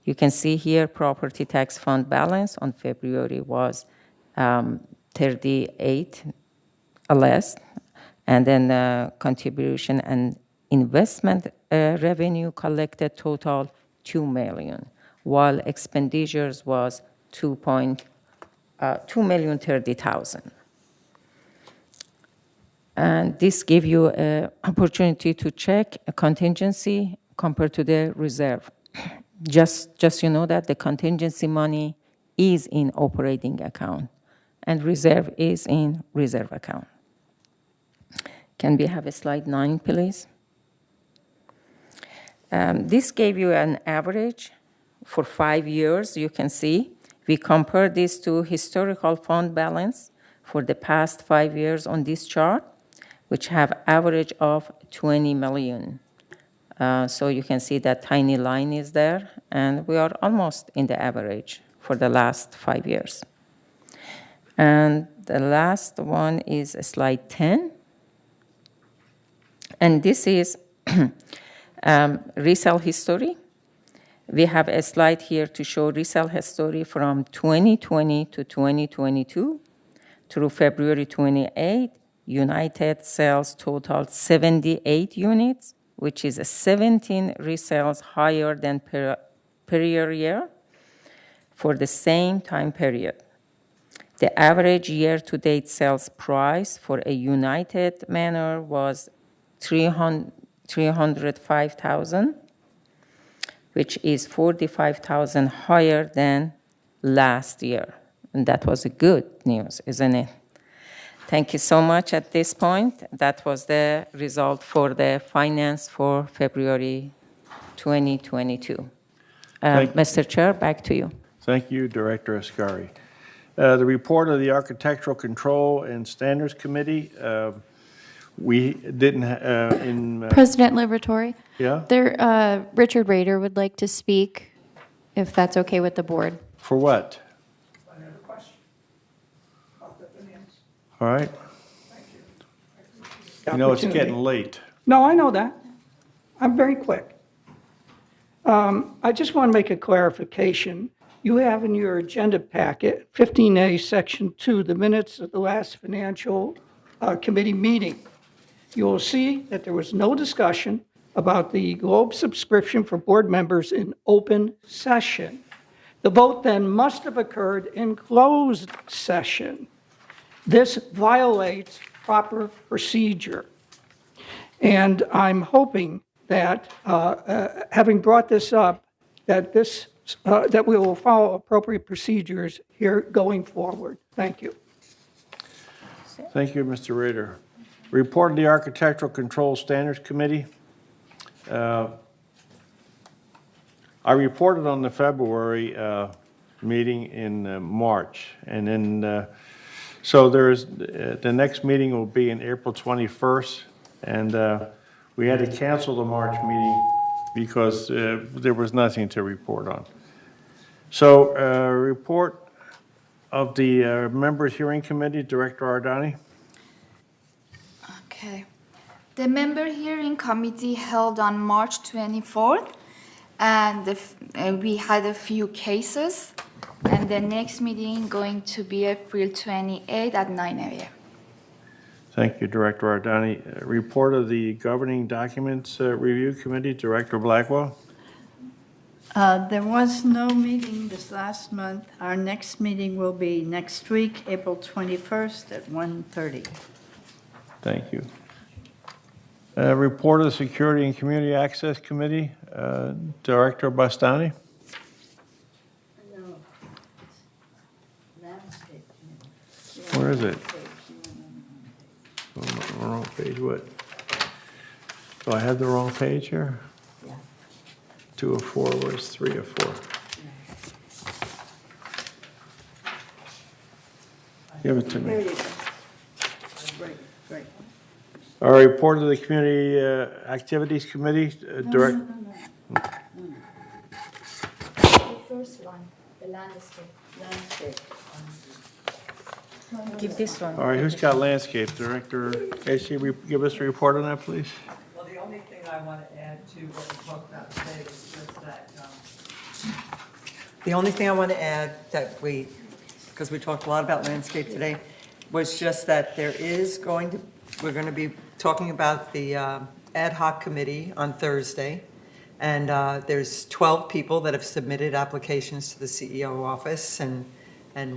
You can see here property tax fund balance on February was 38 less, and then contribution and investment revenue collected total $2 million, while expenditures was $2,030,000. And this gives you an opportunity to check a contingency compared to the reserve. Just you know that the contingency money is in operating account and reserve is in reserve account. Can we have a slide 9, please? This gave you an average for 5 years, you can see. We compare this to historical fund balance for the past 5 years on this chart, which have average of 20 million. So you can see that tiny line is there, and we are almost in the average for the last 5 years. And the last one is slide 10. And this is resale history. We have a slide here to show resale history from 2020 to 2022 through February 28. United sales totaled 78 units, which is 17 resales higher than prior year for the same time period. The average year-to-date sales price for a United Manor was $305,000, which is $45,000 higher than last year. And that was a good news, isn't it? Thank you so much at this point. That was the result for the finance for February 2022. Mr. Chair, back to you. Thank you, Director Ascari. The report of the Architectural Control and Standards Committee, we didn't President Liberatore? Yeah? Richard Rader would like to speak, if that's okay with the board. For what? All right. You know, it's getting late. No, I know that. I'm very quick. I just want to make a clarification. You have in your agenda packet, 15A, Section 2, the minutes of the last financial committee meeting. You will see that there was no discussion about the Globe subscription for board members in open session. The vote then must have occurred in closed session. This violates proper procedure. And I'm hoping that, having brought this up, that that we will follow appropriate procedures here going forward. Thank you. Thank you, Mr. Rader. Report of the Architectural Control Standards Committee. I reported on the February meeting in March, and then so there's the next meeting will be in April 21st, and we had to cancel the March meeting because there was nothing to report on. So report of the Members Hearing Committee, Director Ardani. Okay. The member hearing committee held on March 24th, and we had a few cases. And the next meeting going to be April 28 at 9 a.m. Thank you, Director Ardani. Report of the Governing Documents Review Committee, Director Blackwell. There was no meeting this last month. Our next meeting will be next week, April 21st at 1:30. Thank you. Report of the Security and Community Access Committee, Director Bastani. Where is it? Wrong page, what? Do I have the wrong page here? 2 of 4, where's 3 of 4? Give it to me. Great. Our report of the Community Activities Committee, Director. The first one, the landscape. Give this one. All right, who's got landscape? Director Casey, give us a report on that, please. Well, the only thing I want to add to what we talked about today is just that, the only thing I want to add that because we talked a lot about landscape today, was just that we're going to be talking about the ad hoc committee on Thursday. And there's 12 people that have submitted applications to the CEO office, and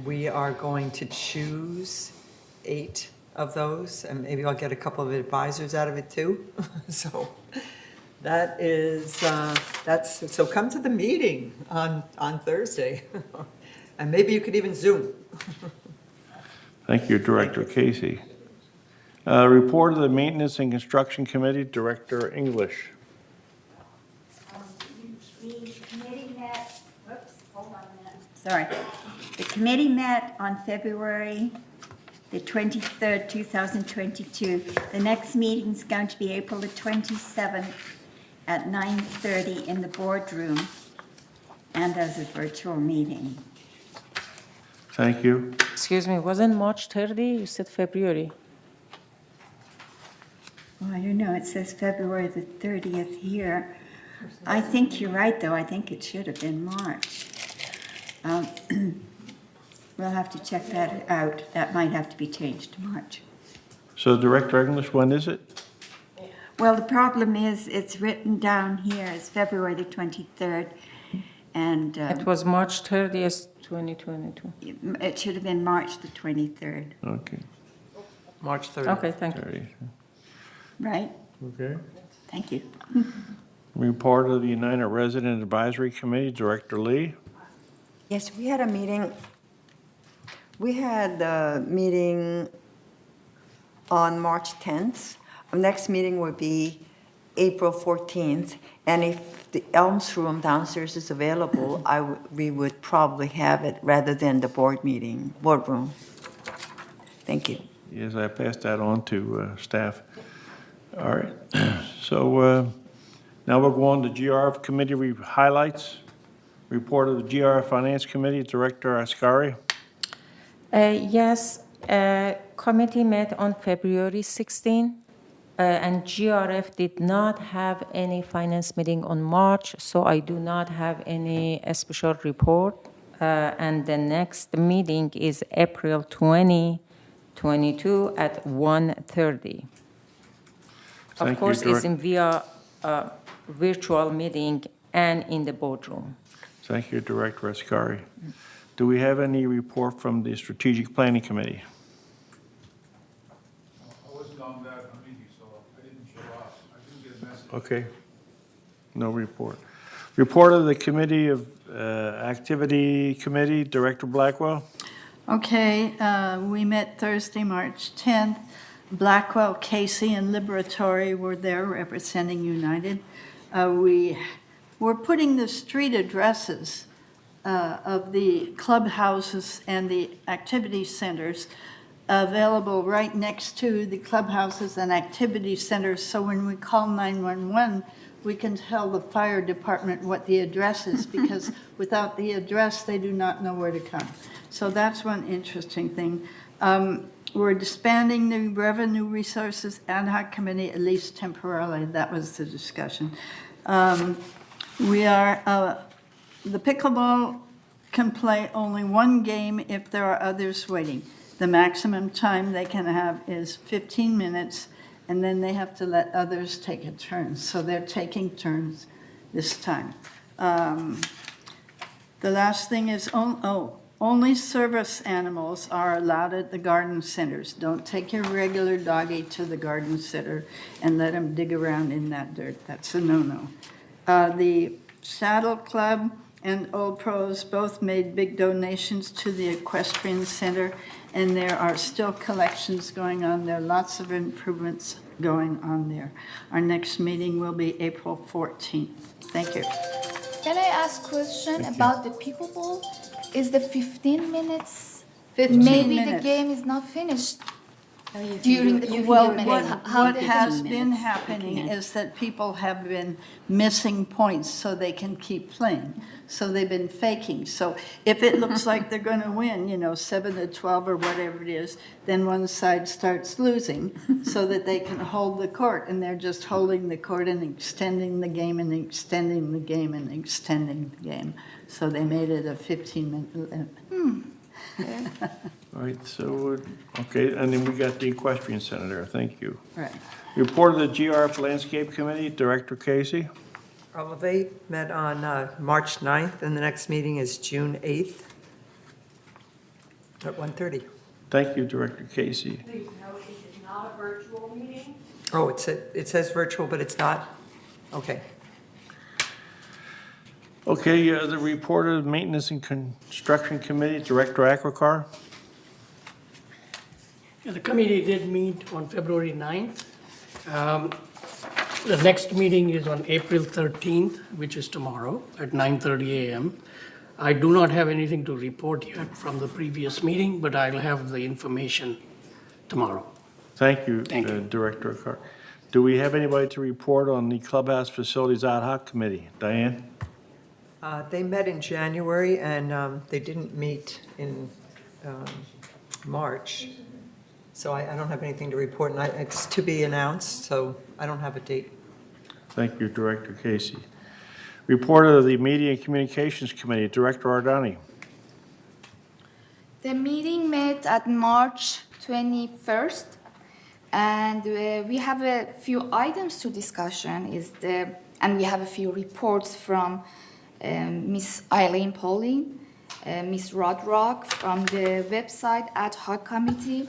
we are going to choose 8 of those, and maybe I'll get a couple of advisors out of it too. So that is, so come to the meeting on Thursday. And maybe you could even Zoom. Thank you, Director Casey. Report of the Maintenance and Construction Committee, Director English. The committee met, hold on a minute. Sorry. The committee met on February the 23rd, 2022. The next meeting is going to be April the 27th at 9:30 in the boardroom and as a virtual meeting. Thank you. Excuse me, wasn't March 30? You said February. Well, I don't know, it says February the 30th here. I think you're right, though. I think it should have been March. We'll have to check that out. That might have to be changed to March. So Director English, when is it? Well, the problem is it's written down here as February the 23rd, and It was March 30th, 2022. it should have been March the 23rd, Okay. March 30th. Okay, thank you. 30. right? Okay. Thank you. Report of the United Resident Advisory Committee, Director Lee. Yes, we had a meeting. We had a meeting on March 10th. Our next meeting will be April 14th. And if the Elms Room downstairs is available, we would probably have it rather than the boardroom. Thank you. Yes, I passed that on to staff. All right. So now we'll go on to GRF Committee highlights. Report of the GRF Finance Committee, Director Ascari. Yes, committee met on February 16, and GRF did not have any finance meeting on March, so I do not have any special report. And the next meeting is April 2022 at 1:30. Of course, it's in via virtual meeting and in the boardroom. Thank you, Director Ascari. Do we have any report from the Strategic Planning Committee? I wasn't on that meeting, so I didn't show up. I didn't get a message. Okay. No report. Report of the Committee of Activity Committee, Director Blackwell. Okay, we met Thursday, March 10th. Blackwell, Casey, and Liberatory were there representing United. We were putting the street addresses of the clubhouses and the activity centers available right next to the clubhouses and activity centers, so when we call 911, we can tell the fire department what the address is, because without the address, they do not know where to come. So that's one interesting thing. We're disbanding the Revenue Resources Ad Hoc Committee, at least temporarily. That was the discussion. We are, the pickleball can play only one game if there are others waiting. The maximum time they can have is 15 minutes, and then they have to let others take a turn. So they're taking turns this time. The last thing is, only service animals are allowed at the garden centers. Don't take your regular doggy to the garden center and let him dig around in that dirt. That's a no-no. The Saddle Club and Old Pros both made big donations to the Equestrian Center, and there are still collections going on there, lots of improvements going on there. Our next meeting will be April 14th. Thank you. Can I ask a question about the pickleball? Is the 15 minutes? 15 Maybe minutes. the game is not finished during the 15 Well, minutes. what has been happening is that people have been missing points so they can keep playing. So they've been faking. So if it looks like they're going to win, 7-12 or whatever it is, then one side starts losing so that they can hold the court. And they're just holding the court and extending the game and extending the game and extending the game. So they made it a 15-minute limit. All right, so, okay, and then we got the Equestrian Center there, thank you. Right. Report of the GRF Landscape Committee, Director Casey. Well, they met on March 9th, and the next meeting is June 8th at 1:30. Thank you, Director Casey. Please note, it is not a virtual meeting. Oh, it says virtual, but it's not? Okay. Okay, the report of the Maintenance and Construction Committee, Director Akrakar. Yeah, the committee did meet on February 9th. The next meeting is on April 13th, which is tomorrow at 9:30 a.m. I do not have anything to report yet from the previous meeting, but I'll have the information tomorrow. Thank you, Director Akrakar. Do we have anybody to report on the Clubhouse Facilities Ad Hoc Committee? Diane? They met in January, and they didn't meet in March. So I don't have anything to report, and it's to be announced, so I don't have a date. Thank you, Director Casey. Report of the Media and Communications Committee, Director Ardani. The meeting met at March 21st, and we have a few items to discussion. And we have a few reports from Ms. Eileen Pauline, Ms. Rodrock from the website Ad Hoc Committee,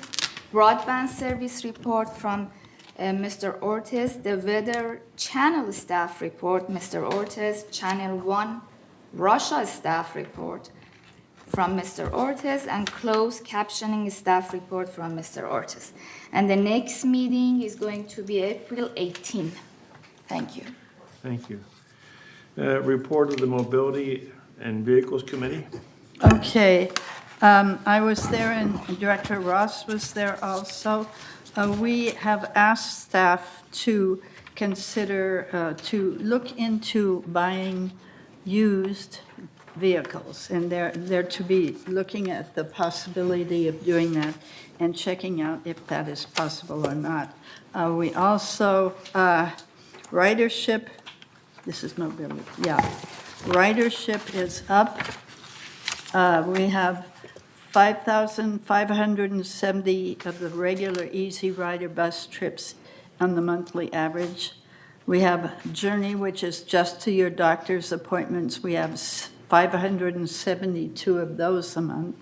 broadband service report from Mr. Ortiz, the Weather Channel staff report, Mr. Ortiz, Channel 1 Russia staff report from Mr. Ortiz, and closed captioning staff report from Mr. Ortiz. And the next meeting is going to be April 18th. Thank you. Thank you. Report of the Mobility and Vehicles Committee. Okay. I was there and Director Ross was there also. We have asked staff to consider, to look into buying used vehicles. And they're to be looking at the possibility of doing that and checking out if that is possible or not. We also, ridership, this is mobility, yeah. Ridership is up. We have 5,570 of the regular Easy Rider bus trips on the monthly average. We have Journey, which is just to your doctor's appointments. We have 572 of those a month.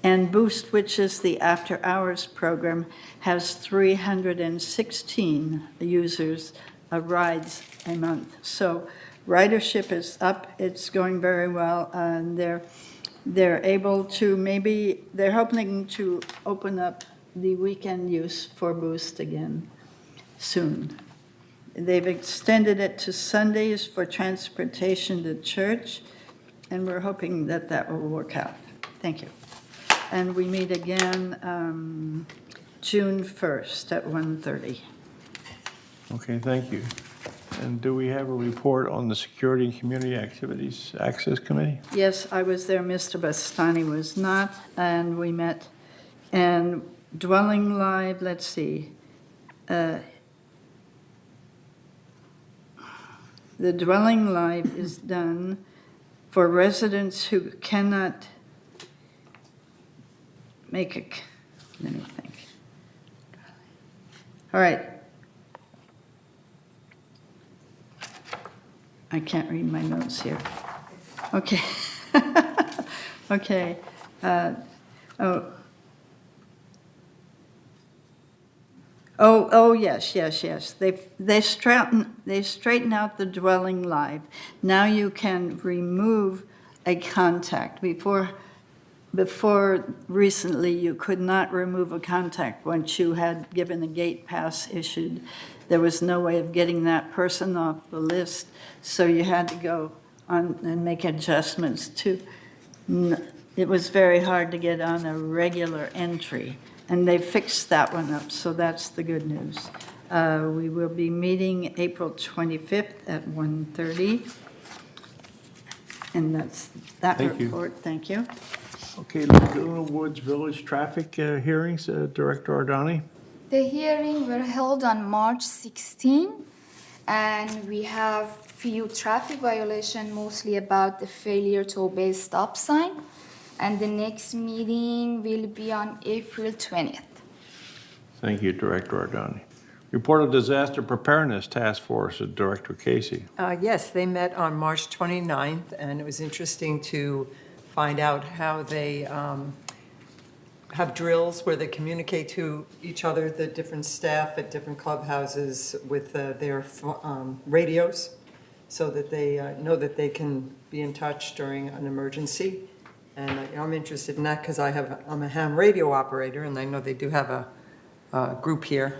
And Boost, which is the after-hours program, has 316 users of rides a month. So ridership is up. It's going very well. And they're able to they're hoping to open up the weekend use for Boost again soon. They've extended it to Sundays for transportation to church, and we're hoping that that will work out. Thank you. And we meet again June 1st at 1:30. Okay, thank you. And do we have a report on the Security and Community Activities Access Committee? Yes, I was there. Mr. Bastani was not, and we met. And Dwelling Live, let's see. The Dwelling Live is done for residents who cannot make a, let me think. All right. I can't read my notes here. Okay. Okay. Oh, yes. They straighten out the Dwelling Live. Now you can remove a contact. Before recently, you could not remove a contact once you had given a gate pass issued. There was no way of getting that person off the list, so you had to go on and make adjustments to. It was very hard to get on a regular entry. And they fixed that one up, so that's the good news. We will be meeting April 25th at 1:30. And that's that Thank you. report. Thank you. Okay, Laguna Woods Village traffic hearings, Director Ardani. The hearing were held on March 16, and we have few traffic violation, mostly about the failure to obey stop sign. And the next meeting will be on April 20th. Thank you, Director Ardani. Report of Disaster Preparedness Task Force, Director Casey. Yes, they met on March 29th, and it was interesting to find out how they have drills where they communicate to each other, the different staff at different clubhouses with their radios, so that they know that they can be in touch during an emergency. And I'm interested in that because I'm a ham radio operator, and I know they do have a group here.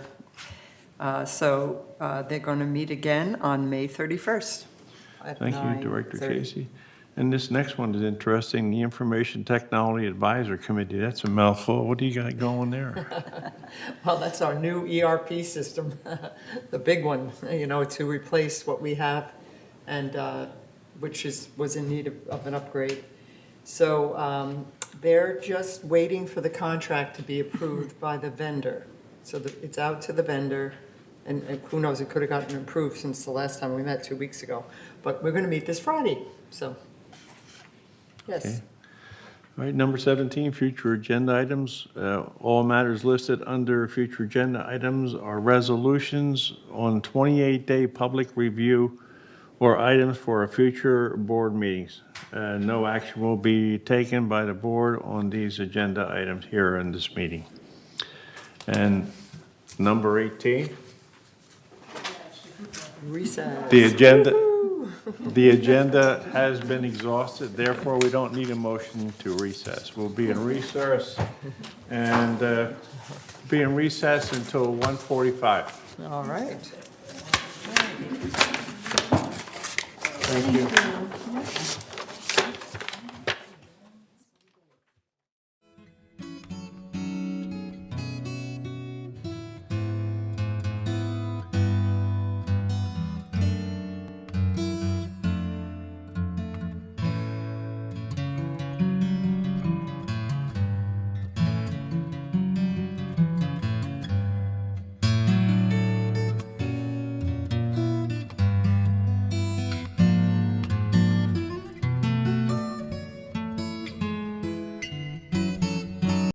So they're going to meet again on May 31st. Thank you, Director Casey. And this next one is interesting, the Information Technology Advisor Committee. That's a mouthful. What do you got going there? Well, that's our new ERP system, the big one, to replace what we have, and which was in need of an upgrade. So they're just waiting for the contract to be approved by the vendor. So it's out to the vendor, and who knows, it could have gotten approved since the last time we met 2 weeks ago. But we're going to meet this Friday, so, yes. Okay. All right, number 17, future agenda items. All matters listed under future agenda items are resolutions on 28-day public review or items for future board meetings. No action will be taken by the board on these agenda items here in this meeting. And number 18. Recess. The agenda has been exhausted, therefore we don't need a motion to recess. We'll be in recess and be in recess until 1:45. All right. Thank you.